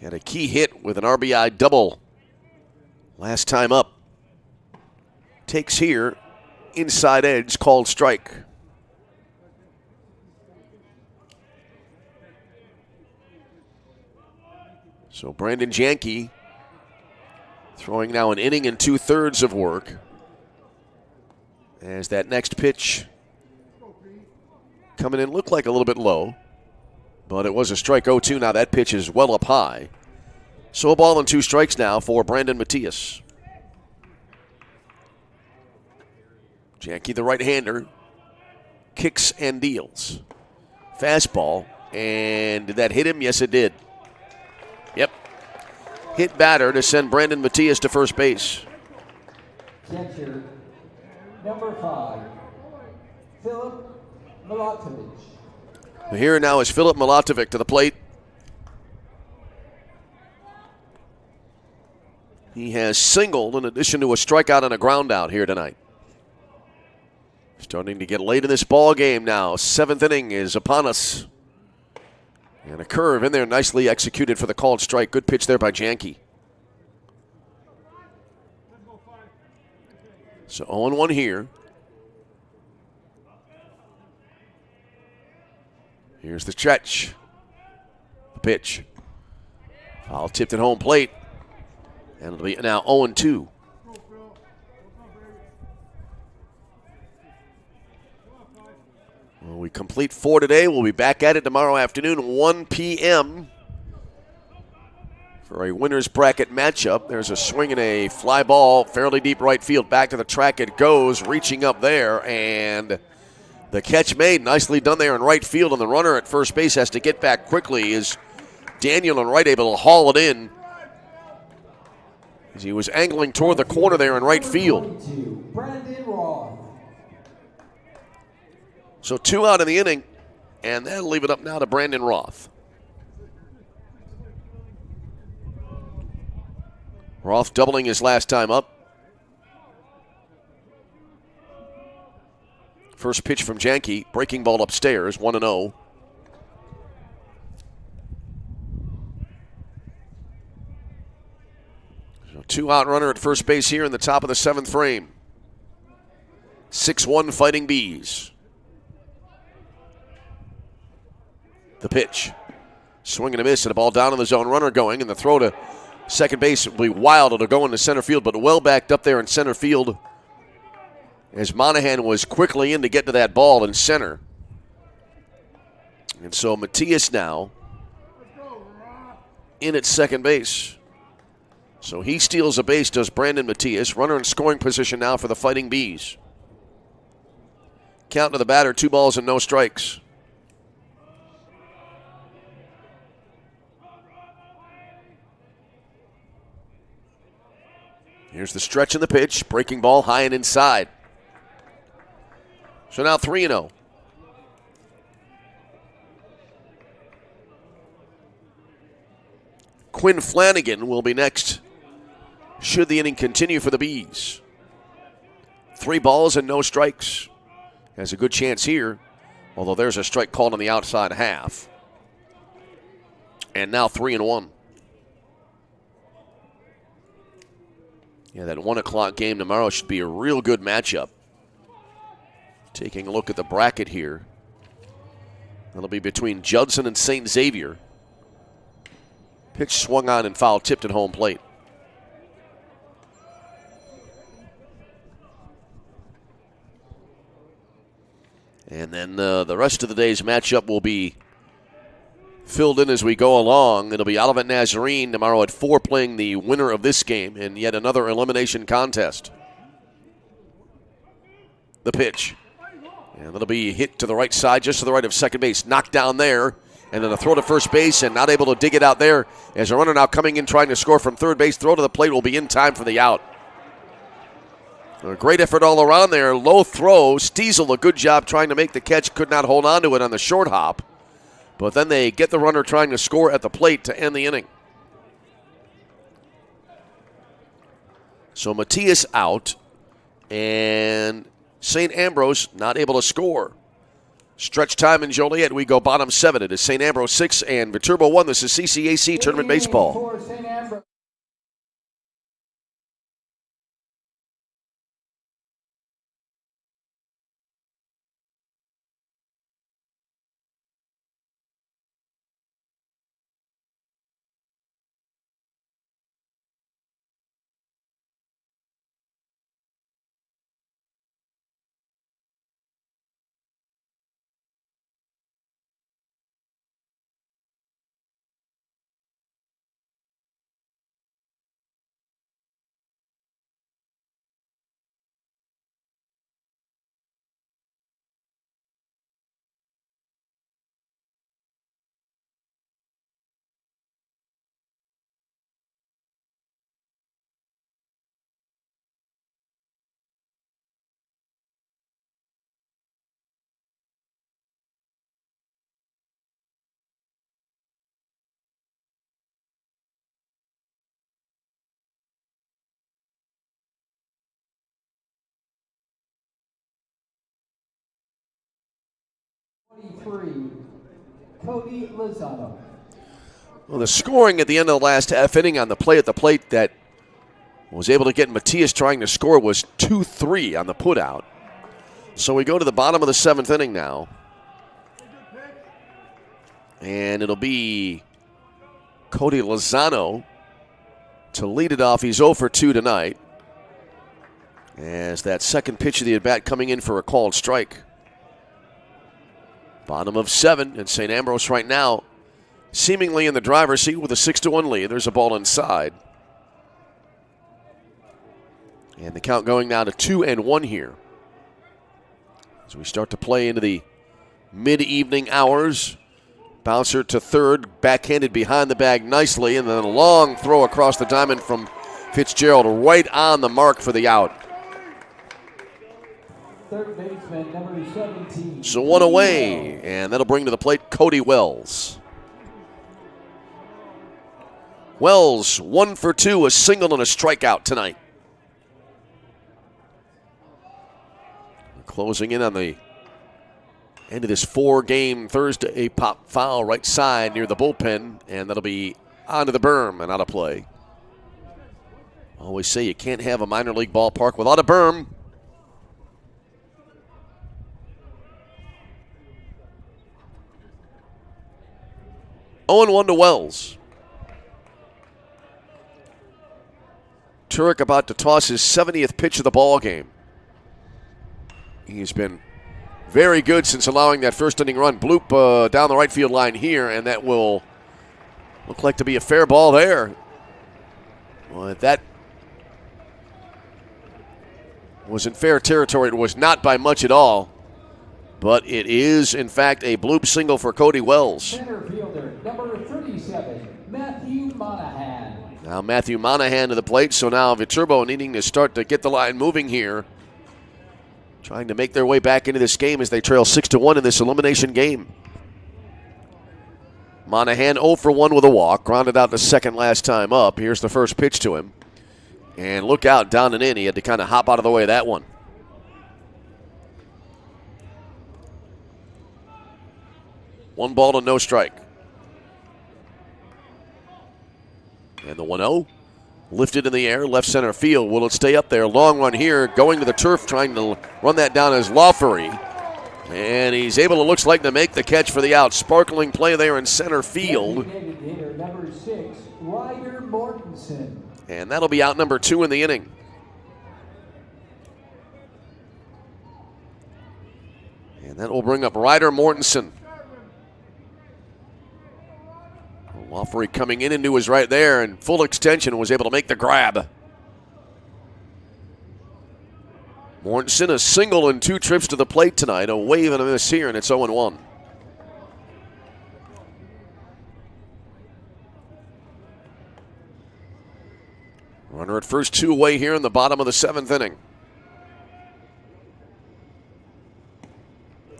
Had a key hit with an RBI double last time up. Takes here, inside edge, called strike. So Brandon Janke throwing now an inning and 2/3 of work. As that next pitch coming in looked like a little bit low. But it was a strike 0-2. Now that pitch is well up high. So a ball and 2 strikes now for Brandon Matias. Janke, the right-hander, kicks and deals. Fastball. And did that hit him? Yes, it did. Yep. Hit batter to send Brandon Matias to first base.
Catcher, number 5, Philip Milatovic.
Here now is Filip Milatovic to the plate. He has singled in addition to a strikeout and a ground out here tonight. Starting to get late in this ball game now. 7th inning is upon us. And a curve in there nicely executed for the called strike. Good pitch there by Janke. So 0-1 here. Here's the stretch. The pitch. Foul tipped at home plate. And it'll be now 0-2. Well, we complete 4 today. We'll be back at it tomorrow afternoon, 1 p.m. for a winner's bracket matchup. There's a swing and a fly ball, fairly deep right field. Back to the track it goes, reaching up there, and the catch made. Nicely done there in right field, and the runner at first base has to get back quickly. Is Daniel in right able to haul it in as he was angling toward the corner there in right field. So 2 out in the inning, and that'll leave it up now to Brandon Roth. Roth doubling his last time up. First pitch from Janke, breaking ball upstairs, 1-0. So 2-out runner at first base here in the top of the 7th frame. 6-1 Fighting Bees. The pitch. Swing and a miss, and a ball down in the zone. Runner going, and the throw to second base will be wild. It'll go into center field, but well backed up there in center field as Monahan was quickly in to get to that ball in center. And so Matias now in at second base. So he steals a base, does Brandon Matias. Runner in scoring position now for the Fighting Bees. Count to the batter, 2 balls and no strikes. Here's the stretch and the pitch. Breaking ball high and inside. So now 3-0. Quinn Flanagan will be next should the inning continue for the Bees. 3 balls and no strikes. Has a good chance here, although there's a strike called on the outside half. And now 3-1. Yeah, that 1 o'clock game tomorrow should be a real good matchup. Taking a look at the bracket here. That'll be between Judson and St. Xavier. Pitch swung on and foul tipped at home plate. And then the rest of the day's matchup will be filled in as we go along. It'll be Olivet Nazarene tomorrow at 4 playing the winner of this game in yet another elimination contest. The pitch. And it'll be hit to the right side, just to the right of second base. Knocked down there. And then a throw to first base and not able to dig it out there. As a runner now coming in trying to score from third base. Throw to the plate will be in time for the out. A great effort all around there. Low throw. Stiesel, a good job trying to make the catch. Could not hold on to it on the short hop. But then they get the runner trying to score at the plate to end the inning. So Matias out. And St. Ambrose not able to score. Stretch time in Joliet. We go bottom 7. It is St. Ambrose 6 and Viterbo 1. This is CCAC Tournament Baseball.
23, Cody Lozano.
Well, the scoring at the end of the last half inning on the play at the plate that was able to get Matias trying to score was 2-3 on the putout. So we go to the bottom of the seventh inning now. And it'll be Cody Lozano to lead it off. He's 0 for 2 tonight. As that second pitch of the at-bat coming in for a called strike. Bottom of 7, and St. Ambrose right now seemingly in the driver's seat with a 6-1 lead. There's a ball inside. And the count going now to 2-1 here. As we start to play into the mid-evening hours. Bouncer to third, backhanded behind the bag nicely, and then a long throw across the diamond from Fitzgerald, right on the mark for the out.
Third baseman, number 17.
So one away, and that'll bring to the plate Cody Wells. Wells, 1 for 2, a single and a strikeout tonight. Closing in on the end of this 4-game Thursday. Pop foul right side near the bullpen, and that'll be onto the berm and out of play. Always say you can't have a minor league ballpark without a berm. Oh, 1 to Wells. Turek about to toss his 70th pitch of the ball game. He's been very good since allowing that first inning run. Bloop down the right field line here, and that will look like to be a fair ball there. Well, if that was in fair territory, it was not by much at all. But it is, in fact, a bloop single for Cody Wells.
Center fielder, number 37, Matthew Monahan.
Now Matthew Monahan to the plate, so now Viterbo needing to start to get the line moving here. Trying to make their way back into this game as they trail 6-1 in this elimination game. Monahan 0 for 1 with a walk. Grounded out the second last time up. Here's the first pitch to him. And look out, down and in. He had to kind of hop out of the way of that one. One ball to no strike. And the 1-0. Lifted in the air, left center field. Will it stay up there? Long run here, going to the turf, trying to run that down as Lawfery. And he's able, it looks like, to make the catch for the out. Sparkling play there in center field.
Hitter, number 6, Ryder Mortensen.
And that'll be out number 2 in the inning. And that will bring up Ryder Mortensen. Lawfery coming in into his right there, and full extension was able to make the grab. Mortensen a single and 2 trips to the plate tonight. A wave and a miss here, and it's 0-1. Runner at first, 2 away here in the bottom of the 7th inning.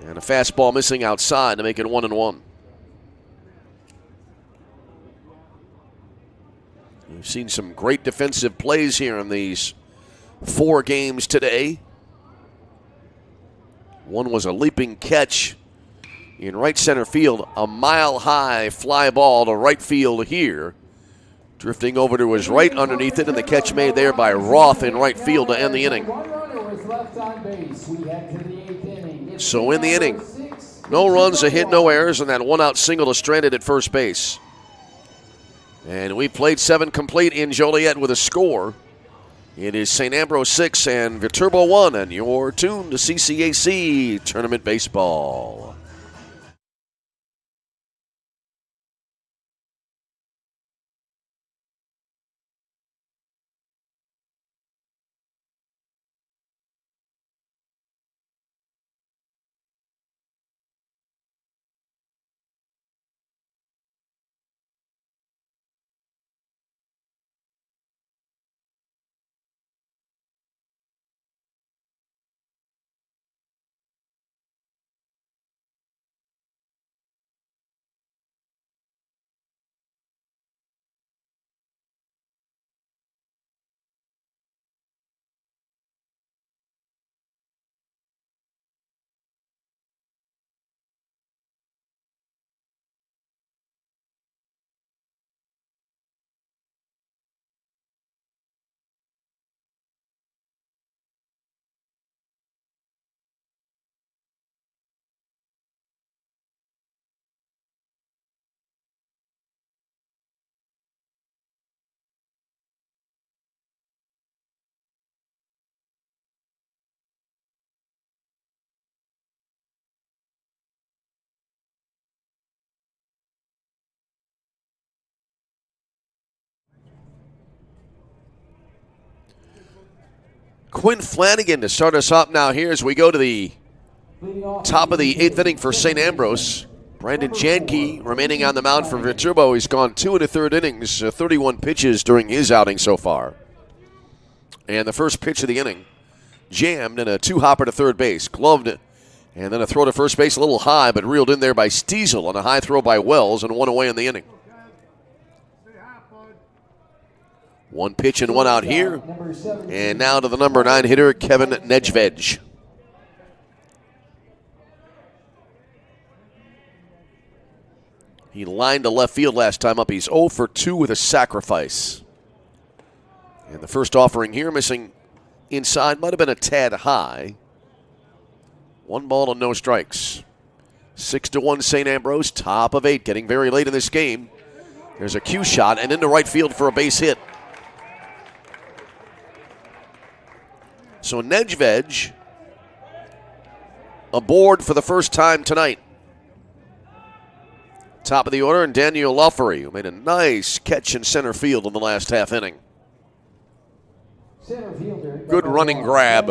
And a fastball missing outside to make it 1-1. We've seen some great defensive plays here in these 4 games today. One was a leaping catch in right center field, a mile-high fly ball to right field here. Drifting over to his right underneath it, and the catch made there by Roth in right field to end the inning. So in the inning, no runs, a hit, no errors, and that 1-out single to Stranded at first base. And we played 7 complete in Joliet with a score. It is St. Ambrose 6 and Viterbo 1, and you're tuned to CCAC Tournament Baseball. Quinn Flanagan to start us off now here as we go to the top of the 8th inning for St. Ambrose. Brandon Janke remaining on the mound for Viterbo. He's gone 2 1/3 innings, 31 pitches during his outing so far. And the first pitch of the inning, jammed in a 2-hopper to third base, gloved, and then a throw to first base a little high, but reeled in there by Stiesel on a high throw by Wells, and 1 away in the inning. 1 pitch and 1 out here. And now to the number 9 hitter, Kevin Nedved. He lined to left field last time up. He's 0 for 2 with a sacrifice. And the first offering here, missing inside, might have been a tad high. 1 ball and no strikes. 6-1 St. Ambrose, top of 8, getting very late in this game. There's a cue shot and into right field for a base hit. So Nedved aboard for the first time tonight. Top of the order, and Daniel Loffery, who made a nice catch in center field in the last half inning.
Center fielder,
good running grab.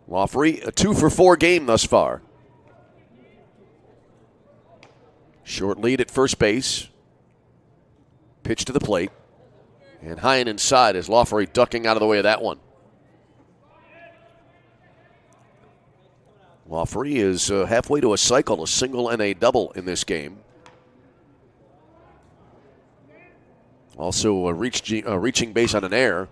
Loffery, a 2 for 4 game thus far. Short lead at first base. Pitch to the plate. And high and inside as Loffery ducking out of the way of that one. Loffery is halfway to a cycle, a single and a double in this game. Also reaching base on an error.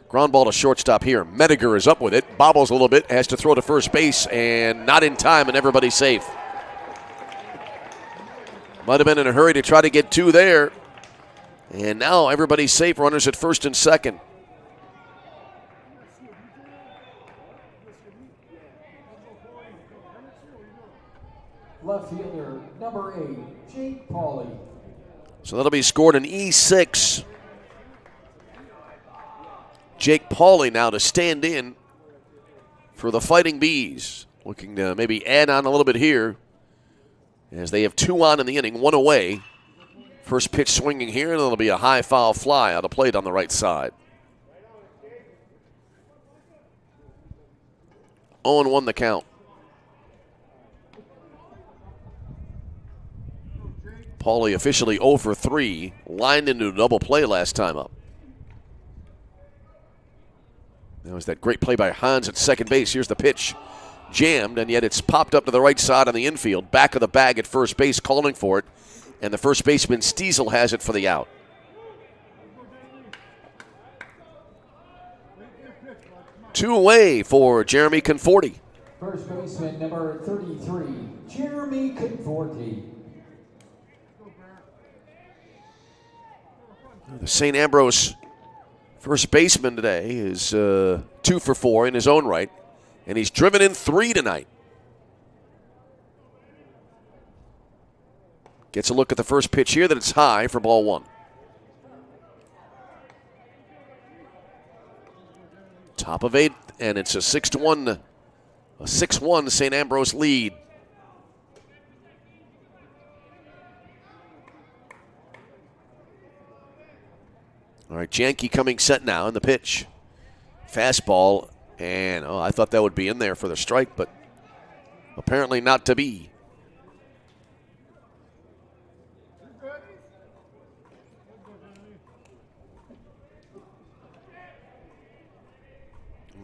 Ground ball to shortstop here. Mediger is up with it, bobbles a little bit, has to throw to first base, and not in time, and everybody's safe. Might have been in a hurry to try to get 2 there. And now everybody's safe, runners at first and second.
Left fielder, number 8, Jake Pauley.
So that'll be scored an E6. Jake Pauley now to stand in for the Fighting Bees. Looking to maybe add on a little bit here as they have 2 on in the inning, 1 away. First pitch swinging here, and it'll be a high foul fly out of plate on the right side. 0-1 the count. Pauley officially 0 for 3, lined into a double play last time up. That was that great play by Hans at second base. Here's the pitch. Jammed, and yet it's popped up to the right side on the infield. Back of the bag at first base, calling for it. And the first baseman, Stiesel, has it for the out. Two away for Jeremy Conforti.
First baseman, number 33, Jeremy Conforti.
The St. Ambrose first baseman today is 2 for 4 in his own right, and he's driven in 3 tonight. Gets a look at the first pitch here, that it's high for ball 1. Top of 8, and it's a 6-1 St. Ambrose lead. All right, Janke coming set now in the pitch. Fastball, and I thought that would be in there for the strike, but apparently not to be.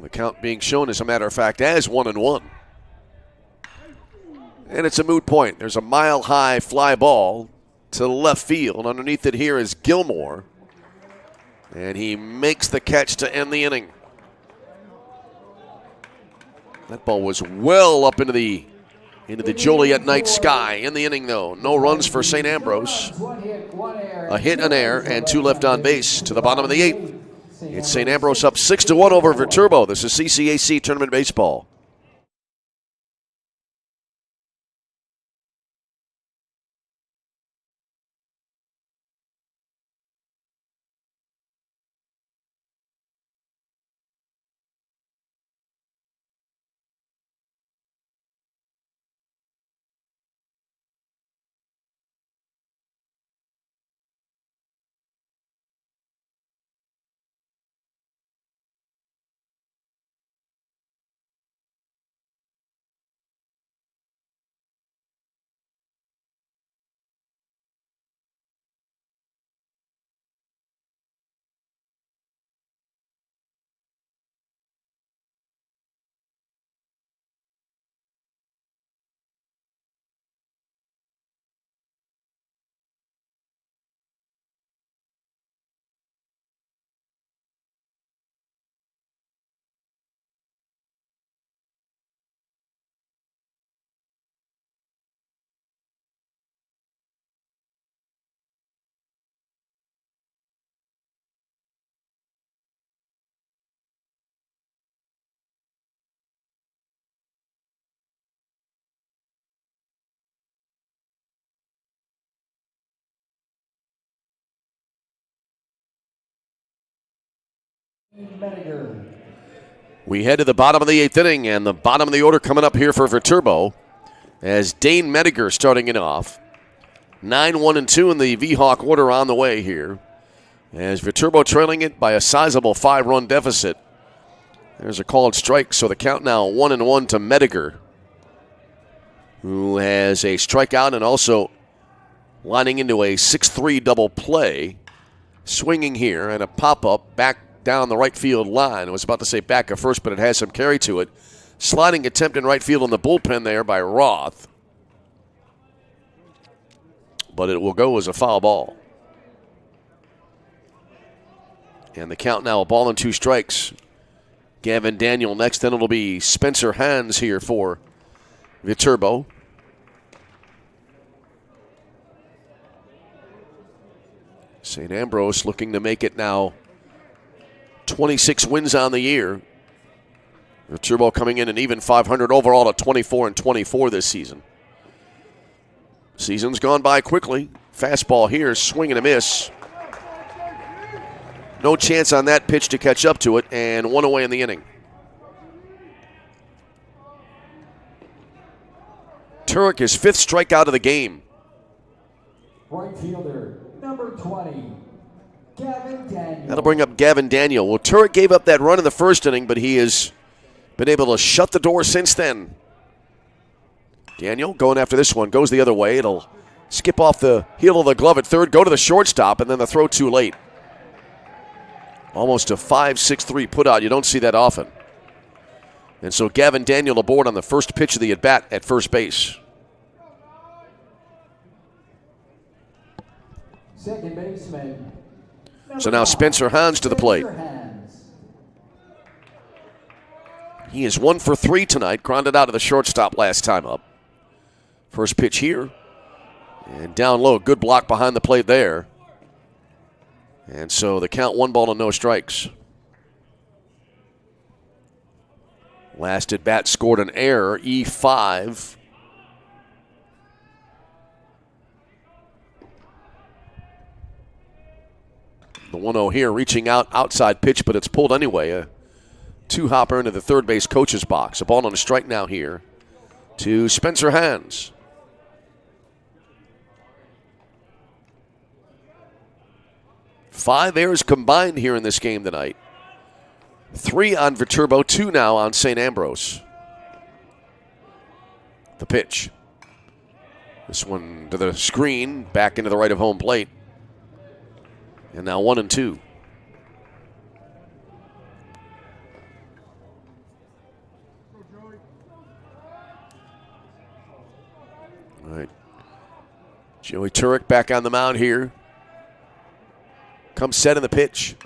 The count being shown, as a matter of fact, as 1-1. And it's a moot point. There's a mile-high fly ball to the left field. Underneath it here is Gilmore. And he makes the catch to end the inning. That ball was well up into the Joliet night sky. In the inning, though, no runs for St. Ambrose. A hit, an error, and 2 left on base to the bottom of the 8th. It's St. Ambrose up 6-1 over Viterbo. This is CCAC Tournament Baseball.
Mediger.
We head to the bottom of the 8th inning, and the bottom of the order coming up here for Viterbo as Dane Mediger starting it off. 9-1-2 in the V-Hawk order on the way here as Viterbo trailing it by a sizable 5-run deficit. There's a called strike, so the count now 1-1 to Mediger, who has a strikeout and also lining into a 6-3 double play. Swinging here and a pop-up back down the right field line. I was about to say back at first, but it has some carry to it. Sliding attempt in right field in the bullpen there by Roth. But it will go as a foul ball. And the count now a ball and 2 strikes. Gavin Daniel next, then it'll be Spencer Hans here for Viterbo. St. Ambrose looking to make it now 26 wins on the year. Viterbo coming in an even 500 overall at 24-24 this season. Season's gone by quickly. Fastball here, swing and a miss. No chance on that pitch to catch up to it, and 1 away in the inning. Turek, his 5th strikeout of the game.
Right fielder, number 20, Gavin Daniel.
That'll bring up Gavin Daniel. Well, Turek gave up that run in the first inning, but he has been able to shut the door since then. Daniel going after this one, goes the other way. It'll skip off the heel of the glove at third, go to the shortstop, and then the throw too late. Almost a 5-6-3 putout. You don't see that often. And so Gavin Daniel aboard on the first pitch of the at-bat at first base.
Second baseman.
So now Spencer Hans to the plate. He is 1 for 3 tonight. Grounded out of the shortstop last time up. First pitch here. And down low. Good block behind the plate there. And so the count 1 ball and no strikes. Last at bat scored an error, E5. The 1-0 here, reaching out, outside pitch, but it's pulled anyway. A 2-hopper into the third base coach's box. A ball on a strike now here to Spencer Hans. Five errors combined here in this game tonight. 3 on Viterbo, 2 now on St. Ambrose. The pitch. This one to the screen, back into the right of home plate. And now 1-2. All right. Joey Turek back on the mound here. Comes set in the pitch.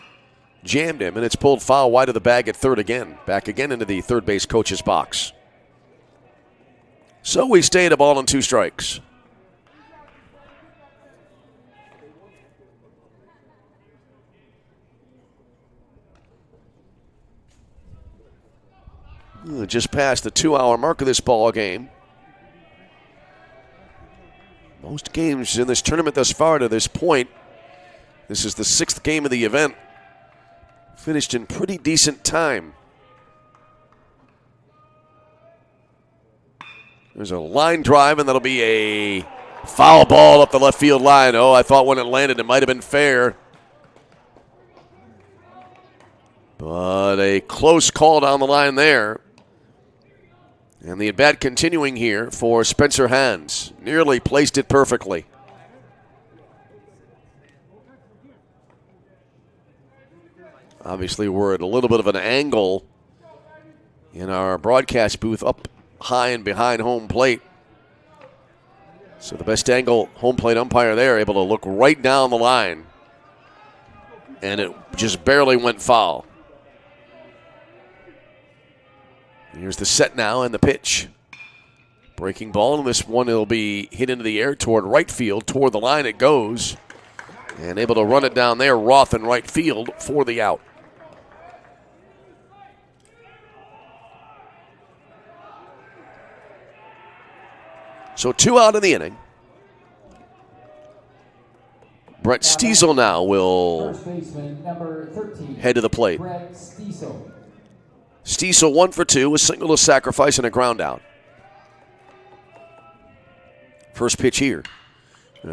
Jammed him, and it's pulled foul wide of the bag at third again. Back again into the third base coach's box. So we stay at a ball and 2 strikes. Just past the 2-hour mark of this ball game. Most games in this tournament thus far to this point. This is the 6th game of the event. Finished in pretty decent time. There's a line drive, and that'll be a foul ball up the left field line. Oh, I thought when it landed it might have been fair. But a close call down the line there. And the at-bat continuing here for Spencer Hans. Nearly placed it perfectly. Obviously, we're at a little bit of an angle in our broadcast booth up high and behind home plate. So the best angle home plate umpire there able to look right down the line. And it just barely went foul. Here's the set now and the pitch. Breaking ball, and this one will be hit into the air toward right field. Toward the line it goes. And able to run it down there, Roth in right field for the out. So 2 out in the inning. Brett Stiesel now will
First baseman, number 13.
head to the plate.
Brett Stiesel.
Stiesel 1 for 2, a single to sacrifice and a ground out. First pitch here.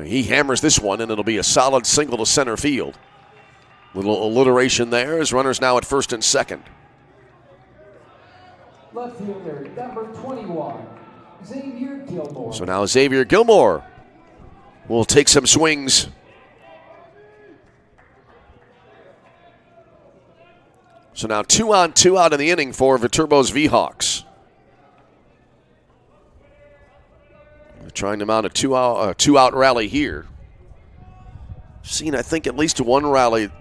He hammers this one, and it'll be a solid single to center field. Little alliteration there as runners now at first and second.
Left fielder, number 21, Xavier Gilmore.
So now Xavier Gilmore will take some swings. So now 2 on, 2 out in the inning for Viterbo's V-Hawks. They're trying to mount a two-out rally here. Seen, I think, at least one rally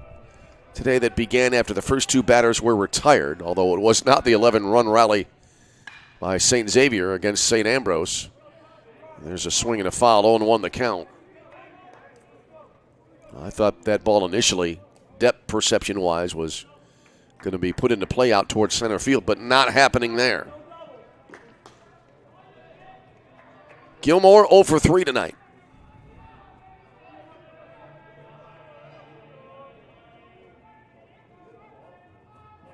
today that began after the first 2 batters were retired, although it was not the 11-run rally by St. Xavier against St. Ambrose. There's a swing and a foul, 0-1 the count. I thought that ball initially, depth perception-wise, was going to be put into play out towards center field, but not happening there. Gilmore 0 for 3 tonight.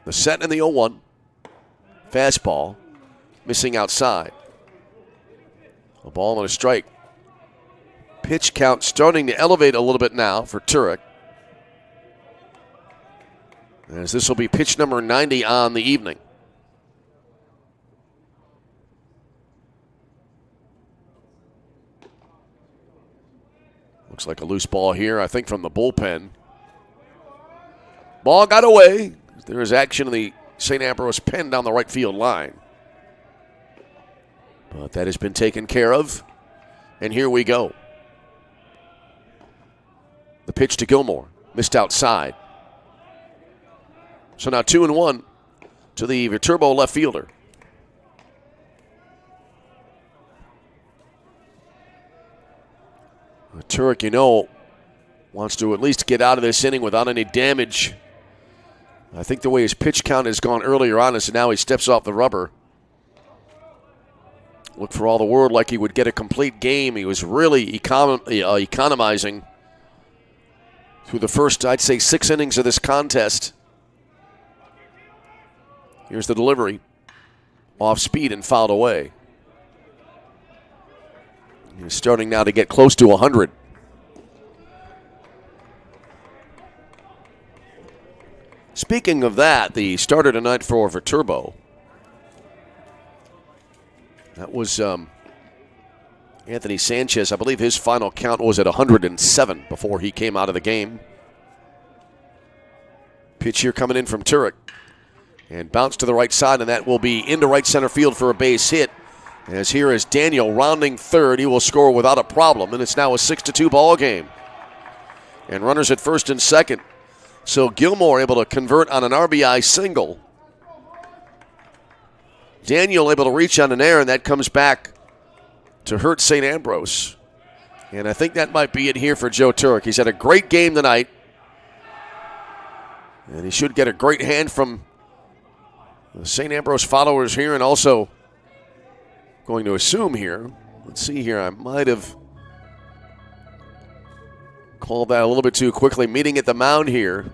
The set in the 0-1. Fastball. Missing outside. A ball and a strike. Pitch count starting to elevate a little bit now for Turek. As this will be pitch number 90 on the evening. Looks like a loose ball here, I think, from the bullpen. Ball got away. There is action in the St. Ambrose pen down the right field line. But that has been taken care of. And here we go. The pitch to Gilmore. Missed outside. So now 2-1 to the Viterbo left fielder. Turek, you know, wants to at least get out of this inning without any damage. I think the way his pitch count has gone earlier on is now he steps off the rubber. Looked for all the world like he would get a complete game. He was really economizing through the first, I'd say, 6 innings of this contest. Here's the delivery. Off speed and fouled away. He's starting now to get close to 100. Speaking of that, the starter tonight for Viterbo. That was Anthony Sanchez. I believe his final count was at 107 before he came out of the game. Pitch here coming in from Turek. And bounce to the right side, and that will be into right center field for a base hit. As here is Daniel rounding third. He will score without a problem, and it's now a 6-2 ball game. And runners at first and second. So Gilmore able to convert on an RBI single. Daniel able to reach on an error, and that comes back to hurt St. Ambrose. And I think that might be it here for Joe Turek. He's had a great game tonight. And he should get a great hand from the St. Ambrose followers here, and also going to assume here. Let's see here. I might have called that a little bit too quickly. Meeting at the mound here.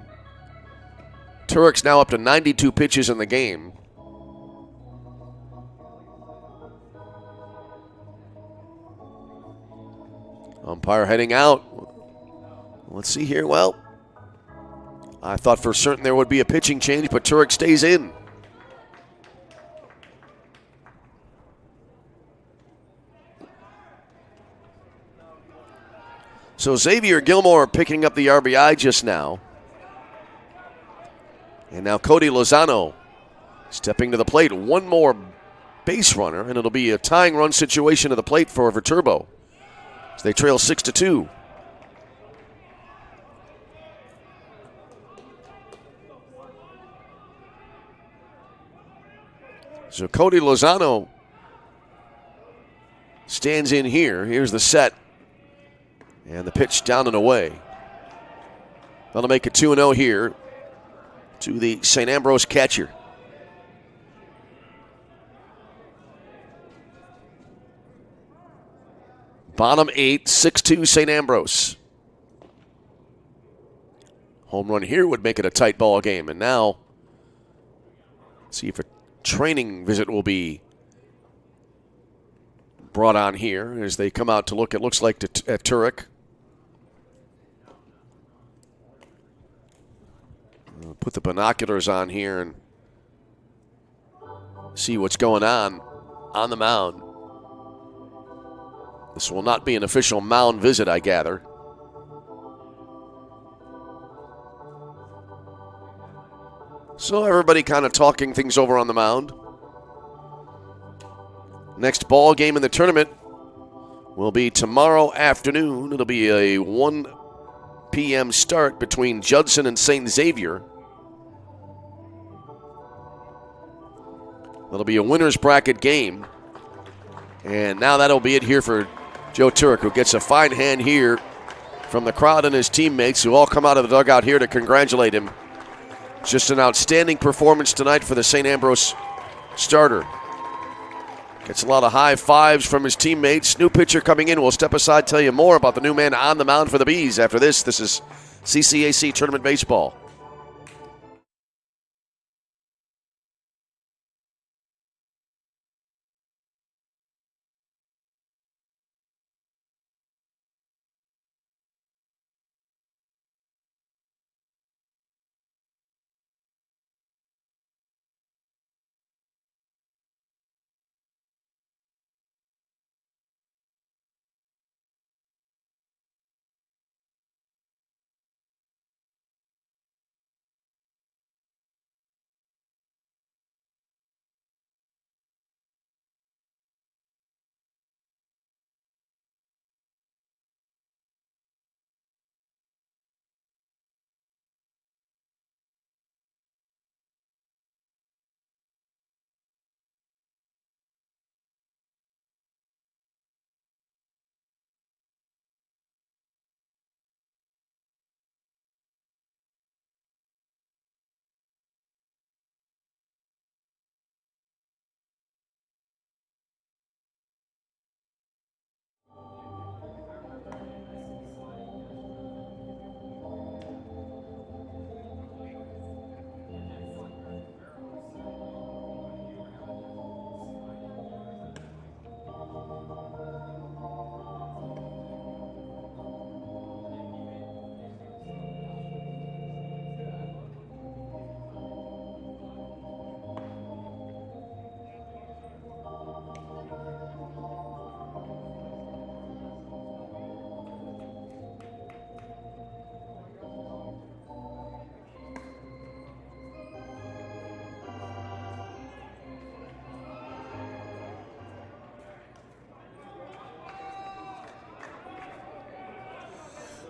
Turek's now up to 92 pitches in the game. Umpire heading out. Let's see here. Well, I thought for certain there would be a pitching change, but Turek stays in. So Xavier Gilmore picking up the RBI just now. And now Cody Lozano stepping to the plate. One more base runner, and it'll be a tying run situation to the plate for Viterbo. So they trail 6-2. So Cody Lozano stands in here. Here's the set. And the pitch down and away. That'll make it 2-0 here to the St. Ambrose catcher. Bottom 8, 6-2 St. Ambrose. Home run here would make it a tight ball game. And now, see if a training visit will be brought on here as they come out to look, it looks like, at Turek. Put the binoculars on here and see what's going on the mound. This will not be an official mound visit, I gather. So everybody kind of talking things over on the mound. Next ball game in the tournament will be tomorrow afternoon. It'll be a 1 p.m. start between Judson and St. Xavier. That'll be a winner's bracket game. And now that'll be it here for Joe Turek, who gets a fine hand here from the crowd and his teammates who all come out of the dugout here to congratulate him. Just an outstanding performance tonight for the St. Ambrose starter. Gets a lot of high fives from his teammates. New pitcher coming in. We'll step aside, tell you more about the new man on the mound for the Bees after this. This is CCAC Tournament Baseball.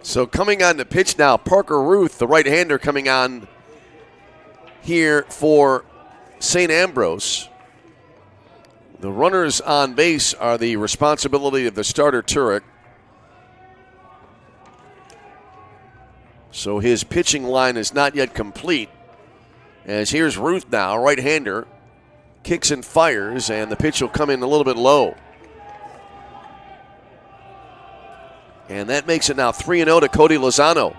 So coming on the pitch now, Parker Ruth, the right-hander, coming on here for St. Ambrose. The runners on base are the responsibility of the starter, Turek. So his pitching line is not yet complete. As here's Ruth now, right-hander, kicks and fires, and the pitch will come in a little bit low. And that makes it now 3-0 to Cody Lozano.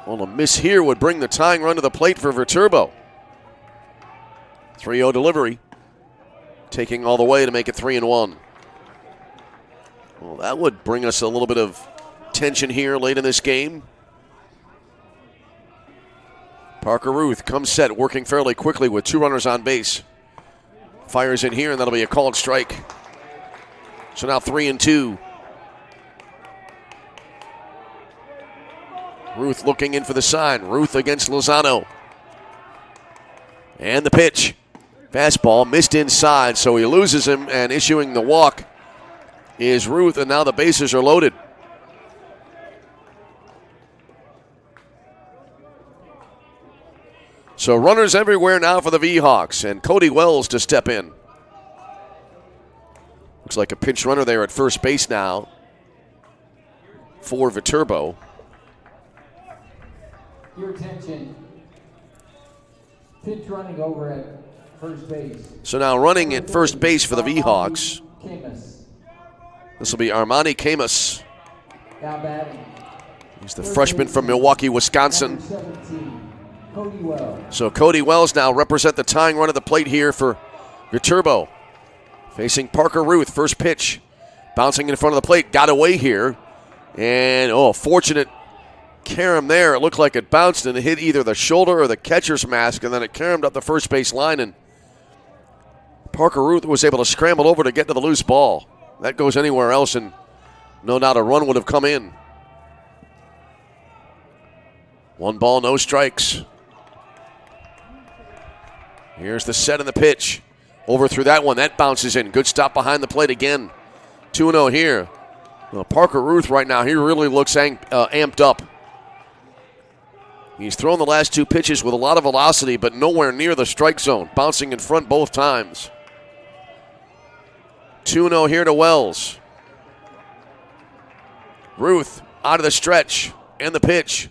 Well, a miss here would bring the tying run to the plate for Viterbo. 3-0 delivery. Taking all the way to make it 3-1. Well, that would bring us a little bit of tension here late in this game. Parker Ruth comes set, working fairly quickly with 2 runners on base. Fires in here, and that'll be a called strike. So now 3-2. Ruth looking in for the sign. Ruth against Lozano. And the pitch. Fastball missed inside, so he loses him, and issuing the walk is Ruth, and now the bases are loaded. So runners everywhere now for the V-Hawks, and Cody Wells to step in. Looks like a pinch runner there at first base now for Viterbo.
Your attention. Pitch running over at first base.
So now running at first base for the V-Hawks.
Camus.
This will be Armani Camus.
Now batting.
He's the freshman from Milwaukee, Wisconsin.
17, Cody Wells.
So Cody Wells now represent the tying run at the plate here for Viterbo. Facing Parker Ruth, first pitch. Bouncing in front of the plate, got away here. And, fortunate carom there. It looked like it bounced and it hit either the shoulder or the catcher's mask, and then it caromed up the first base line, and Parker Ruth was able to scramble over to get to the loose ball. That goes anywhere else, and no doubt a run would have come in. 1 ball, no strikes. Here's the set and the pitch. Over through that one. That bounces in. Good stop behind the plate again. 2-0 here. Well, Parker Ruth right now, he really looks amped up. He's thrown the last 2 pitches with a lot of velocity, but nowhere near the strike zone. Bouncing in front both times. 2-0 here to Wells. Ruth out of the stretch. And the pitch.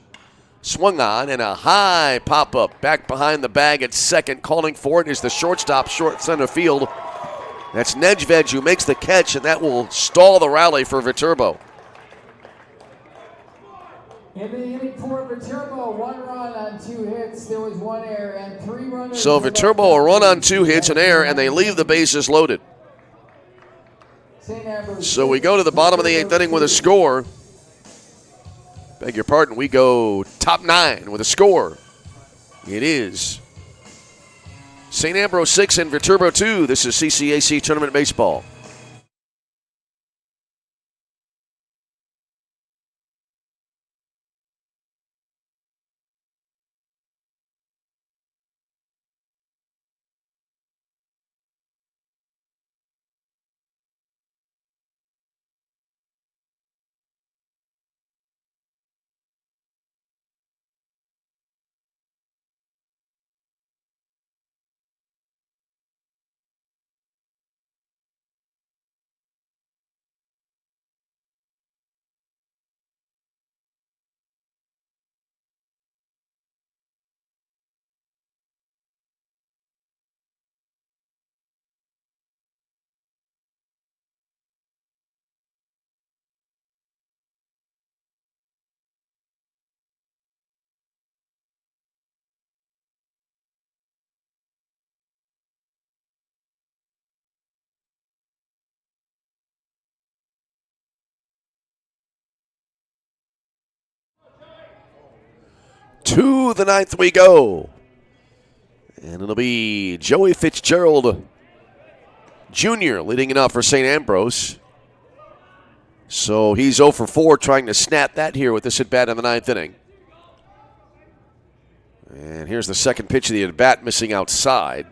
Swung on, and a high pop-up back behind the bag at second. Calling for it is the shortstop, short center field. That's Nedved who makes the catch, and that will stall the rally for Viterbo.
In the inning for Viterbo, 1 run on 2 hits. There was 1 error and 3 runners.
So Viterbo a run on 2 hits, an error, and they leave the bases loaded. So we go to the bottom of the 8th inning with a score. Beg your pardon, we go top 9 with a score. It is St. Ambrose 6 and Viterbo 2. This is CCAC Tournament Baseball. To the 9th we go. And it'll be Joey Fitzgerald Jr. leading it off for St. Ambrose. So he's 0 for 4 trying to snap that here with this at-bat in the 9th inning. And here's the second pitch of the at-bat, missing outside.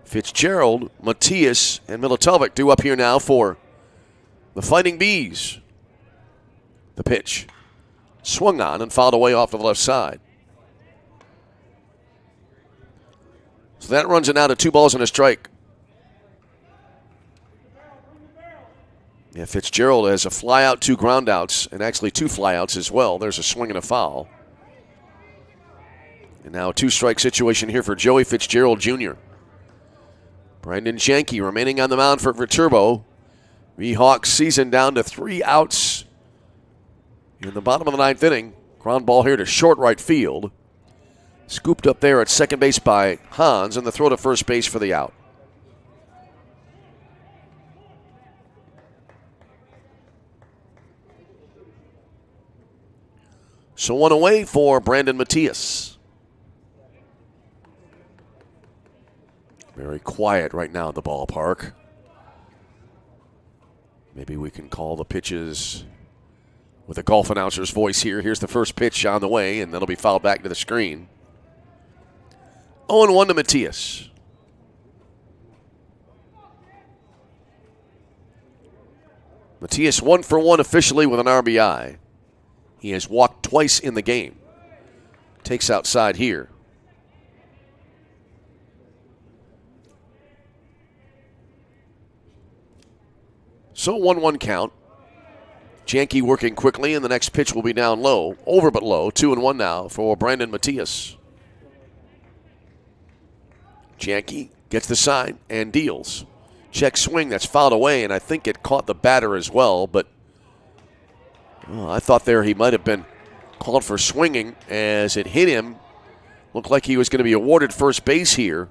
Fitzgerald, Matias, and Militovic due up here now for the Fighting Bees. The pitch. Swung on and fouled away off to the left side. So that runs it now to 2 balls and a strike. Yeah, Fitzgerald has a fly out, 2 ground outs, and actually 2 fly outs as well. There's a swing and a foul. And now a 2-strike situation here for Joey Fitzgerald Jr. Brandon Janke remaining on the mound for Viterbo. V-Hawks season down to 3 outs in the bottom of the 9th inning. Ground ball here to short right field. Scooped up there at second base by Hans, and the throw to first base for the out. So 1 away for Brandon Matias. Very quiet right now at the ballpark. Maybe we can call the pitches with a golf announcer's voice here. Here's the first pitch on the way, and that'll be fouled back to the screen. 0-1 to Matias. Matias 1 for 1 officially with an RBI. He has walked twice in the game. Takes outside here. So 1-1 count. Janke working quickly, and the next pitch will be down low. Over but low. 2-1 now for Brandon Matias. Janke gets the sign and deals. Check swing, that's fouled away, and I think it caught the batter as well, but Oh, I thought there he might have been called for swinging as it hit him. Looked like he was going to be awarded first base here.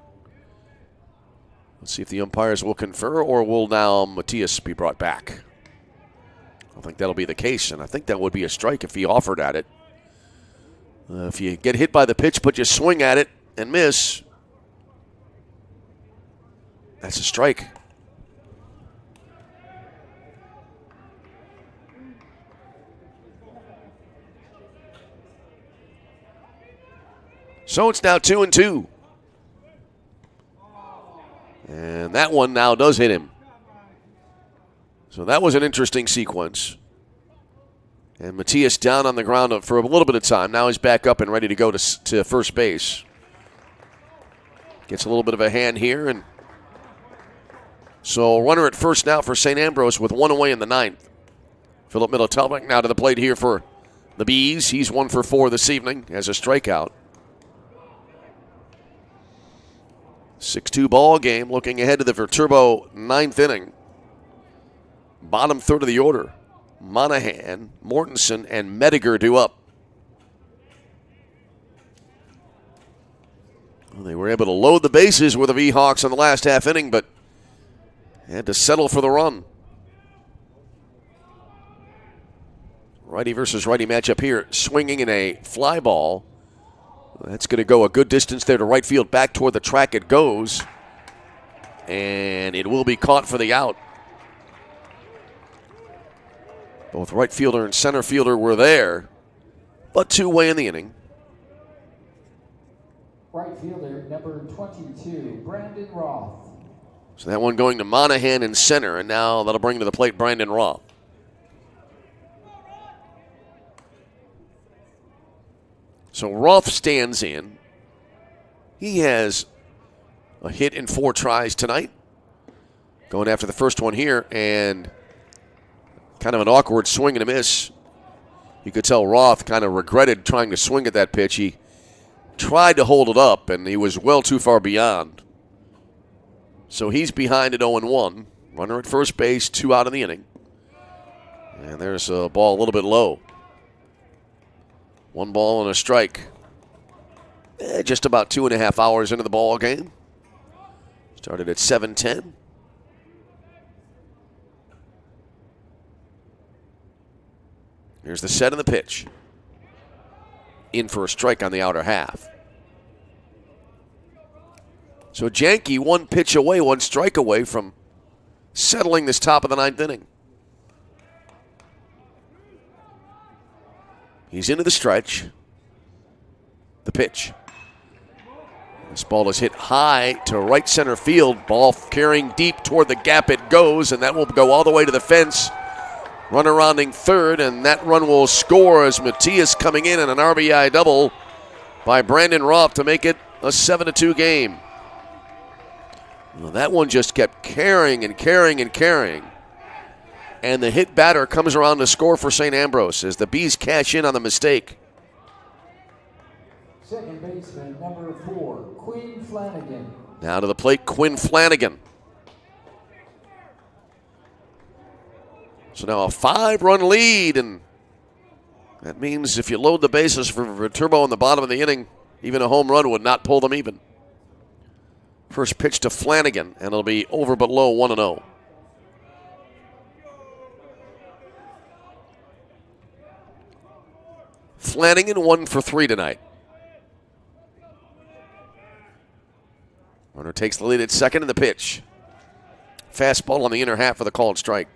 Let's see if the umpires will confer, or will now Matias be brought back. I think that'll be the case, and I think that would be a strike if he offered at it. If you get hit by the pitch but you swing at it and miss, that's a strike. So it's now 2-2. And that one now does hit him. So that was an interesting sequence. And Matias down on the ground for a little bit of time. Now he's back up and ready to go to first base. Gets a little bit of a hand here. And so runner at first now for St. Ambrose with one away in the ninth. Philip Milotelnik now to the plate here for the Bees. He's 1 for 4 this evening as a strikeout. 6-2 ball game, looking ahead to the Viterbo ninth inning. Bottom third of the order. Monahan, Mortensen, and Mediger due up. Well, they were able to load the bases with the V-Hawks in the last half inning, but had to settle for the run. Righty versus righty matchup here. Swinging in a fly ball. That's going to go a good distance there to right field. Back toward the track it goes. And it will be caught for the out. Both right fielder and center fielder were there, but two away in the inning.
Right fielder, number 22, Brandon Roth.
So that one going to Monahan in center, and now that'll bring to the plate Brandon Roth. So Roth stands in. He has a hit in 4 tries tonight. Going after the first one here, and kind of an awkward swing and a miss. You could tell Roth kind of regretted trying to swing at that pitch. He tried to hold it up, and he was well too far beyond. So he's behind at 0-1. Runner at first base, 2 out in the inning. And there's a ball a little bit low. 1 ball and a strike. Just about 2.5 hours into the ball game. Started at 7:10. Here's the set and the pitch. In for a strike on the outer half. So Janke 1 pitch away, 1 strike away from settling this top of the 9th inning. He's into the stretch. The pitch. This ball is hit high to right center field. Ball carrying deep toward the gap it goes, and that will go all the way to the fence. Runner rounding third, and that run will score as Matias coming in and an RBI double by Brandon Roth to make it a 7-2 game. Well, that one just kept carrying and carrying and carrying. And the hit batter comes around to score for St. Ambrose as the Bees cash in on the mistake.
Second baseman, number 4, Quinn Flanagan.
Now to the plate, Quinn Flanagan. So now a 5-run lead, and that means if you load the bases for Viterbo in the bottom of the inning, even a home run would not pull them even. First pitch to Flanagan, and it'll be over but low, 1-0. Flanagan 1 for 3 tonight. Runner takes the lead at second in the pitch. Fastball on the inner half for the called strike.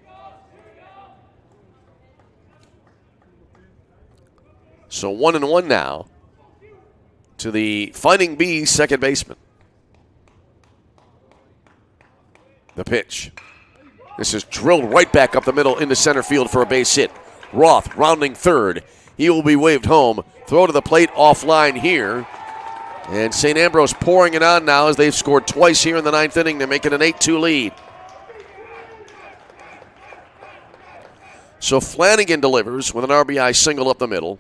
So 1-1 now to the Fighting Bees second baseman. The pitch. This is drilled right back up the middle into center field for a base hit. Roth rounding third. He will be waved home. Throw to the plate offline here. And St. Ambrose pouring it on now as they've scored twice here in the 9th inning to make it an 8-2 lead. So Flanagan delivers with an RBI single up the middle.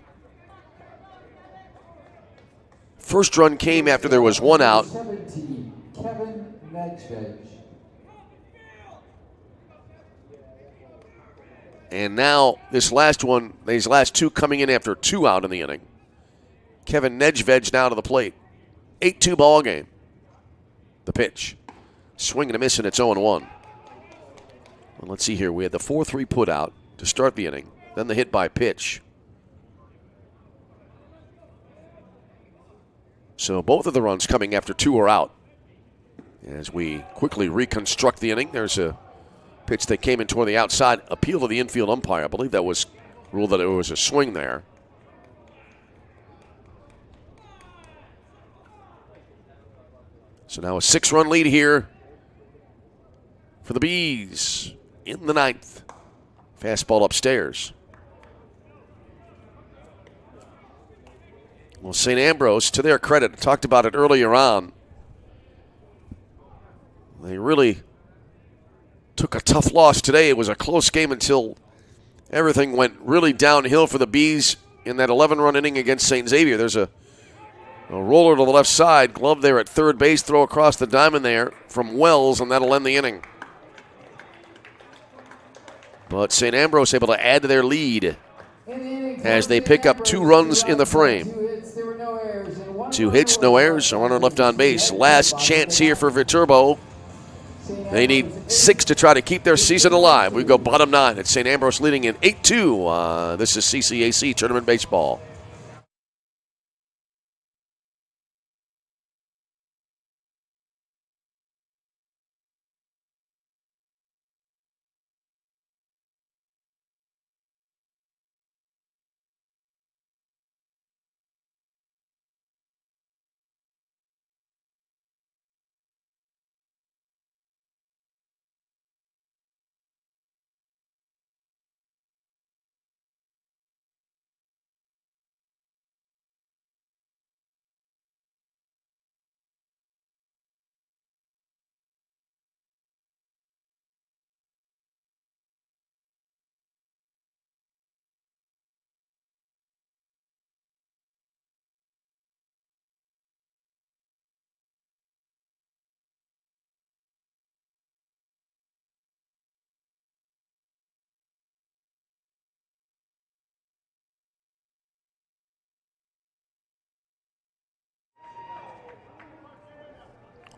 First run came after there was 1 out.
17, Kevin Nedved.
And now this last one, these last two coming in after 2 out in the inning. Kevin Nedved now to the plate. 8-2 ball game. The pitch. Swing and a miss, and it's 0-1. Well, let's see here. We had the 4-3 put out to start the inning. Then the hit by pitch. So both of the runs coming after 2 are out. As we quickly reconstruct the inning, there's a pitch that came in toward the outside. Appeal to the infield umpire. I believe that was ruled that it was a swing there. So now a 6-run lead here for the Bees in the 9th. Fastball upstairs. Well, St. Ambrose, to their credit, I talked about it earlier on. They really took a tough loss today. It was a close game until everything went really downhill for the Bees in that 11-run inning against St. Xavier. There's a roller to the left side, glove there at third base, throw across the diamond there from Wells, and that'll end the inning. But St. Ambrose able to add to their lead as they pick up 2 runs in the frame. 2 hits, no errors, a runner left on base. Last chance here for Viterbo. They need 6 to try to keep their season alive. We go bottom 9. It's St. Ambrose leading in 8-2. This is CCAC Tournament Baseball.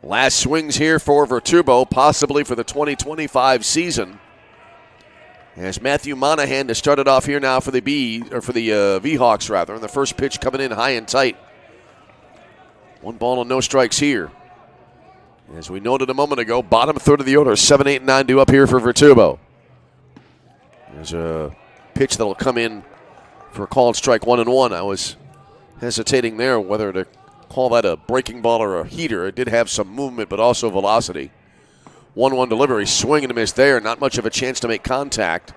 Last swings here for Viterbo, possibly for the 2025 season. As Matthew Monahan has started off here now for the V-Hawks rather, and the first pitch coming in high and tight. 1 ball and no strikes here. As we noted a moment ago, bottom third of the order, 7, 8, and 9 due up here for Viterbo. There's a pitch that'll come in for a called strike 1-1. I was hesitating there whether to call that a breaking ball or a heater. It did have some movement, but also velocity. 1-1 delivery, swing and a miss there. Not much of a chance to make contact.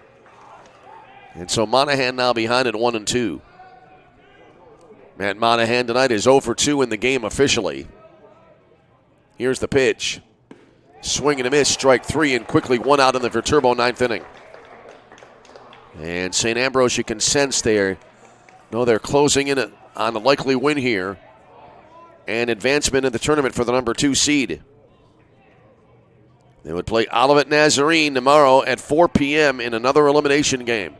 And so Monahan now behind at 1-2. Matt Monahan tonight is 0 for 2 in the game officially. Here's the pitch. Swing and a miss, strike 3, and quickly 1 out in the Viterbo 9th inning. And St. Ambrose, you can sense there, they're closing in on a likely win here and advancement in the tournament for the number 2 seed. They would play Olivet Nazarene tomorrow at 4 p.m. in another elimination game.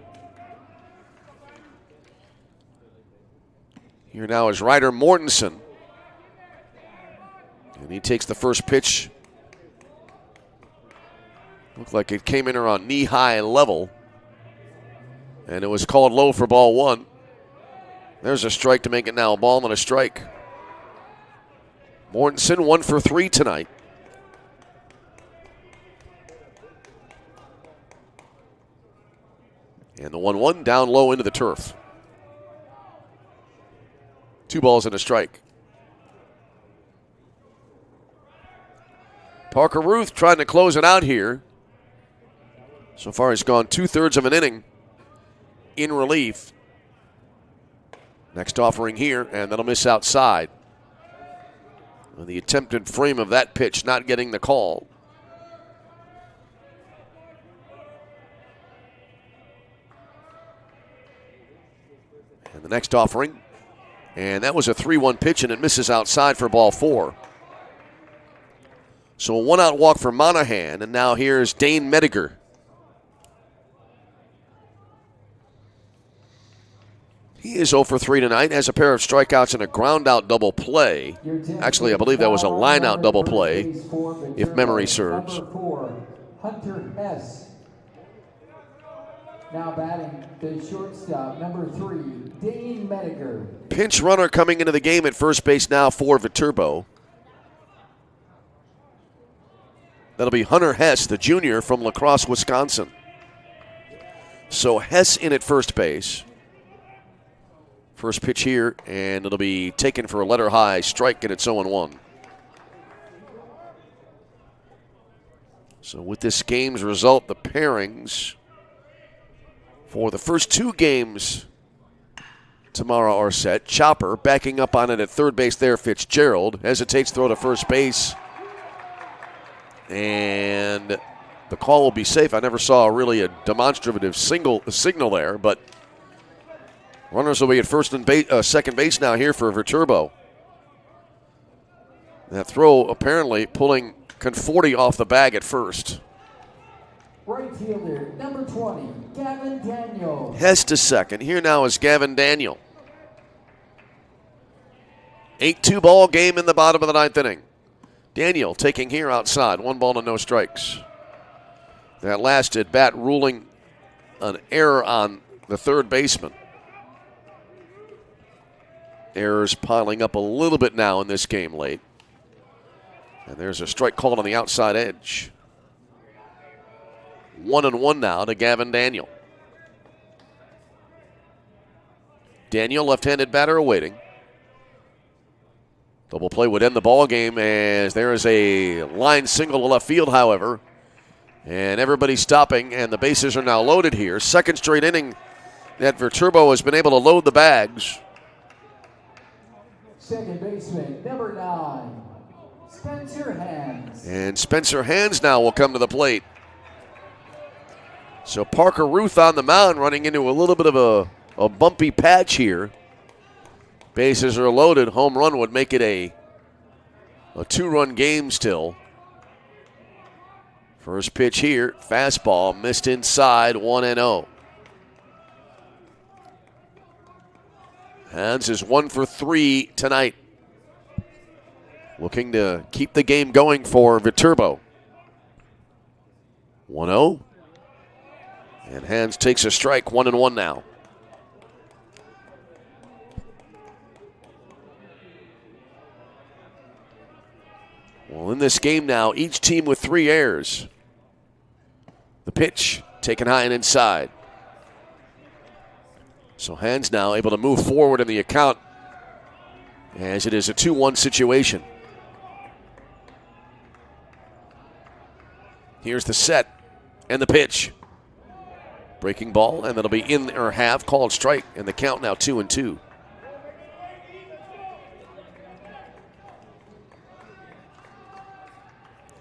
Here now is Ryder Mortensen. And he takes the first pitch. Looked like it came in around knee-high level. And it was called low for ball 1. There's a strike to make it now a ball and a strike. Mortensen 1 for 3 tonight. And the 1-1 down low into the turf. 2 balls and a strike. Parker Ruth trying to close it out here. So far he's gone 2/3 of an inning in relief. Next offering here, and that'll miss outside. And the attempted frame of that pitch not getting the call. And the next offering, and that was a 3-1 pitch, and it misses outside for ball 4. So a 1-out walk for Monahan, and now here's Dane Mediger. He is 0 for 3 tonight, has a pair of strikeouts and a ground-out double play. Actually, I believe that was a line-out double play, if memory serves.
Number 4, Hunter Hess. Now batting the shortstop, number 3, Dane Mediger.
Pinch runner coming into the game at first base now for Viterbo. That'll be Hunter Hess, the junior from La Crosse, Wisconsin. So Hess in at first base. First pitch here, and it'll be taken for a letter high strike, and it's 0-1. So with this game's result, the pairings for the first 2 games tomorrow are set. Chopper backing up on it at third base there. Fitzgerald hesitates, throw to first base. And the call will be safe. I never saw really a demonstrative signal there, but runners will be at first and second base now here for Viterbo. That throw apparently pulling Conforti off the bag at first.
Right fielder, number 20, Gavin Daniel.
Hess to second. Here now is Gavin Daniel. 8-2 ball game in the bottom of the 9th inning. Daniel taking here outside. 1 ball and no strikes. That last at bat ruling an error on the third baseman. Errors piling up a little bit now in this game late. And there's a strike called on the outside edge. 1-1 now to Gavin Daniel. Daniel, left-handed batter, awaiting. Double play would end the ball game as there is a line single to left field, however. And everybody's stopping, and the bases are now loaded here. Second straight inning that Viterbo has been able to load the bags.
Second baseman, number 9, Spencer Hands.
And Spencer Hands now will come to the plate. So Parker Ruth on the mound, running into a little bit of a bumpy patch here. Bases are loaded. Home run would make it a 2-run game still. First pitch here, fastball, missed inside, 1-0. Hands is 1 for 3 tonight. Looking to keep the game going for Viterbo. 1-0. And Hands takes a strike, 1-1 now. Well, in this game now, each team with 3 errors. The pitch taken high and inside. So Hands now able to move forward in the account as it is a 2-1 situation. Here's the set and the pitch. Breaking ball, and that'll be in or half, called strike, and the count now 2-2.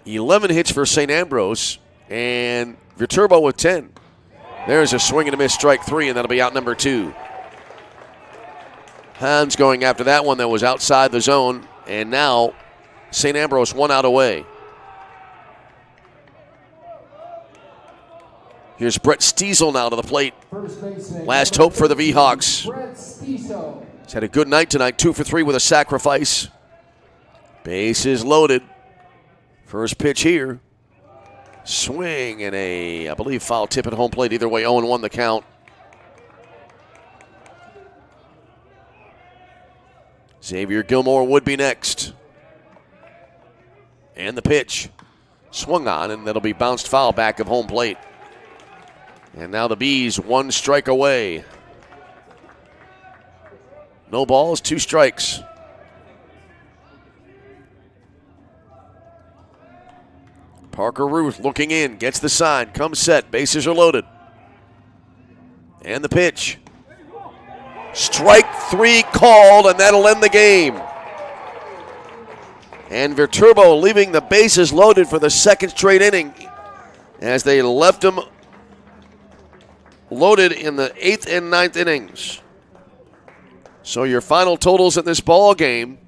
$11 hits for St. Ambrose, and Viterbo with 10. There's a swing and a miss, strike 3, and that'll be out number 2. Hans going after that one that was outside the zone, and now St. Ambrose 1 out away. Here's Brett Stiesel now to the plate. Last hope for the V-Hawks. He's had a good night tonight, 2 for 3 with a sacrifice. Bases loaded. First pitch here. Swing and I believe, foul tip at home plate. Either way, 0-1 the count. Xavier Gilmore would be next. And the pitch. Swung on, and that'll be bounced foul back of home plate. And now the Bees 1 strike away. No balls, 2 strikes. Parker Ruth looking in, gets the sign, comes set, bases are loaded. And the pitch. Strike 3 called, and that'll end the game. And Viterbo leaving the bases loaded for the second straight inning as they left them loaded in the 8th and 9th innings. So your final totals in this ball game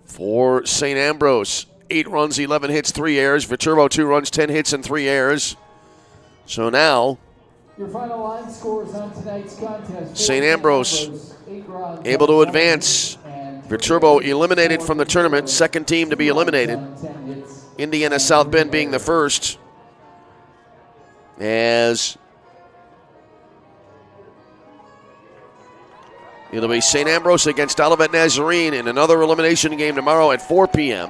for St. Ambrose: 8 runs, 11 hits, 3 errors. Viterbo 2 runs, 10 hits, and 3 errors. So now
Your final line scores on tonight's contest.
St. Ambrose able to advance. Viterbo eliminated from the tournament, second team to be eliminated. Indiana South Bend being the first. As it'll be St. Ambrose against Olivet Nazarene in another elimination game tomorrow at 4 p.m.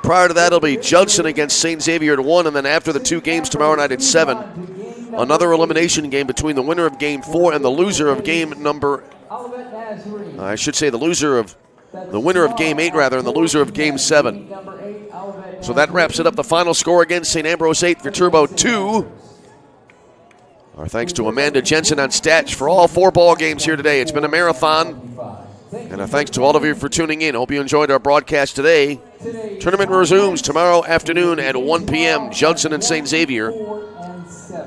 Prior to that, it'll be Judson against St. Xavier at 1, and then after the two games tomorrow night at 7, another elimination game between the winner of Game 4 and the loser of game number, I should say the winner of Game 8 rather, and the loser of Game 7. So that wraps it up. The final score again, St. Ambrose 8, Viterbo 2. Our thanks to Amanda Jensen on stats for all 4 ball games here today. It's been a marathon. And our thanks to all of you for tuning in. Hope you enjoyed our broadcast today. Tournament resumes tomorrow afternoon at 1 p.m. Judson and St. Xavier.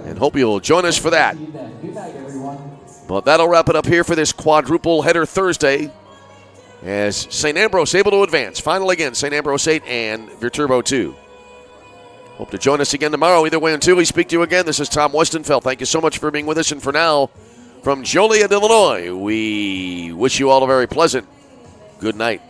And hope you'll join us for that. But that'll wrap it up here for this quadruple header Thursday. As St. Ambrose able to advance. Final again, St. Ambrose 8 and Viterbo 2. Hope to join us again tomorrow. Either way, until we speak to you again, this is Tom Westenfeld. Thank you so much for being with us. And for now, from Joliet, Illinois, we wish you all a very pleasant good night.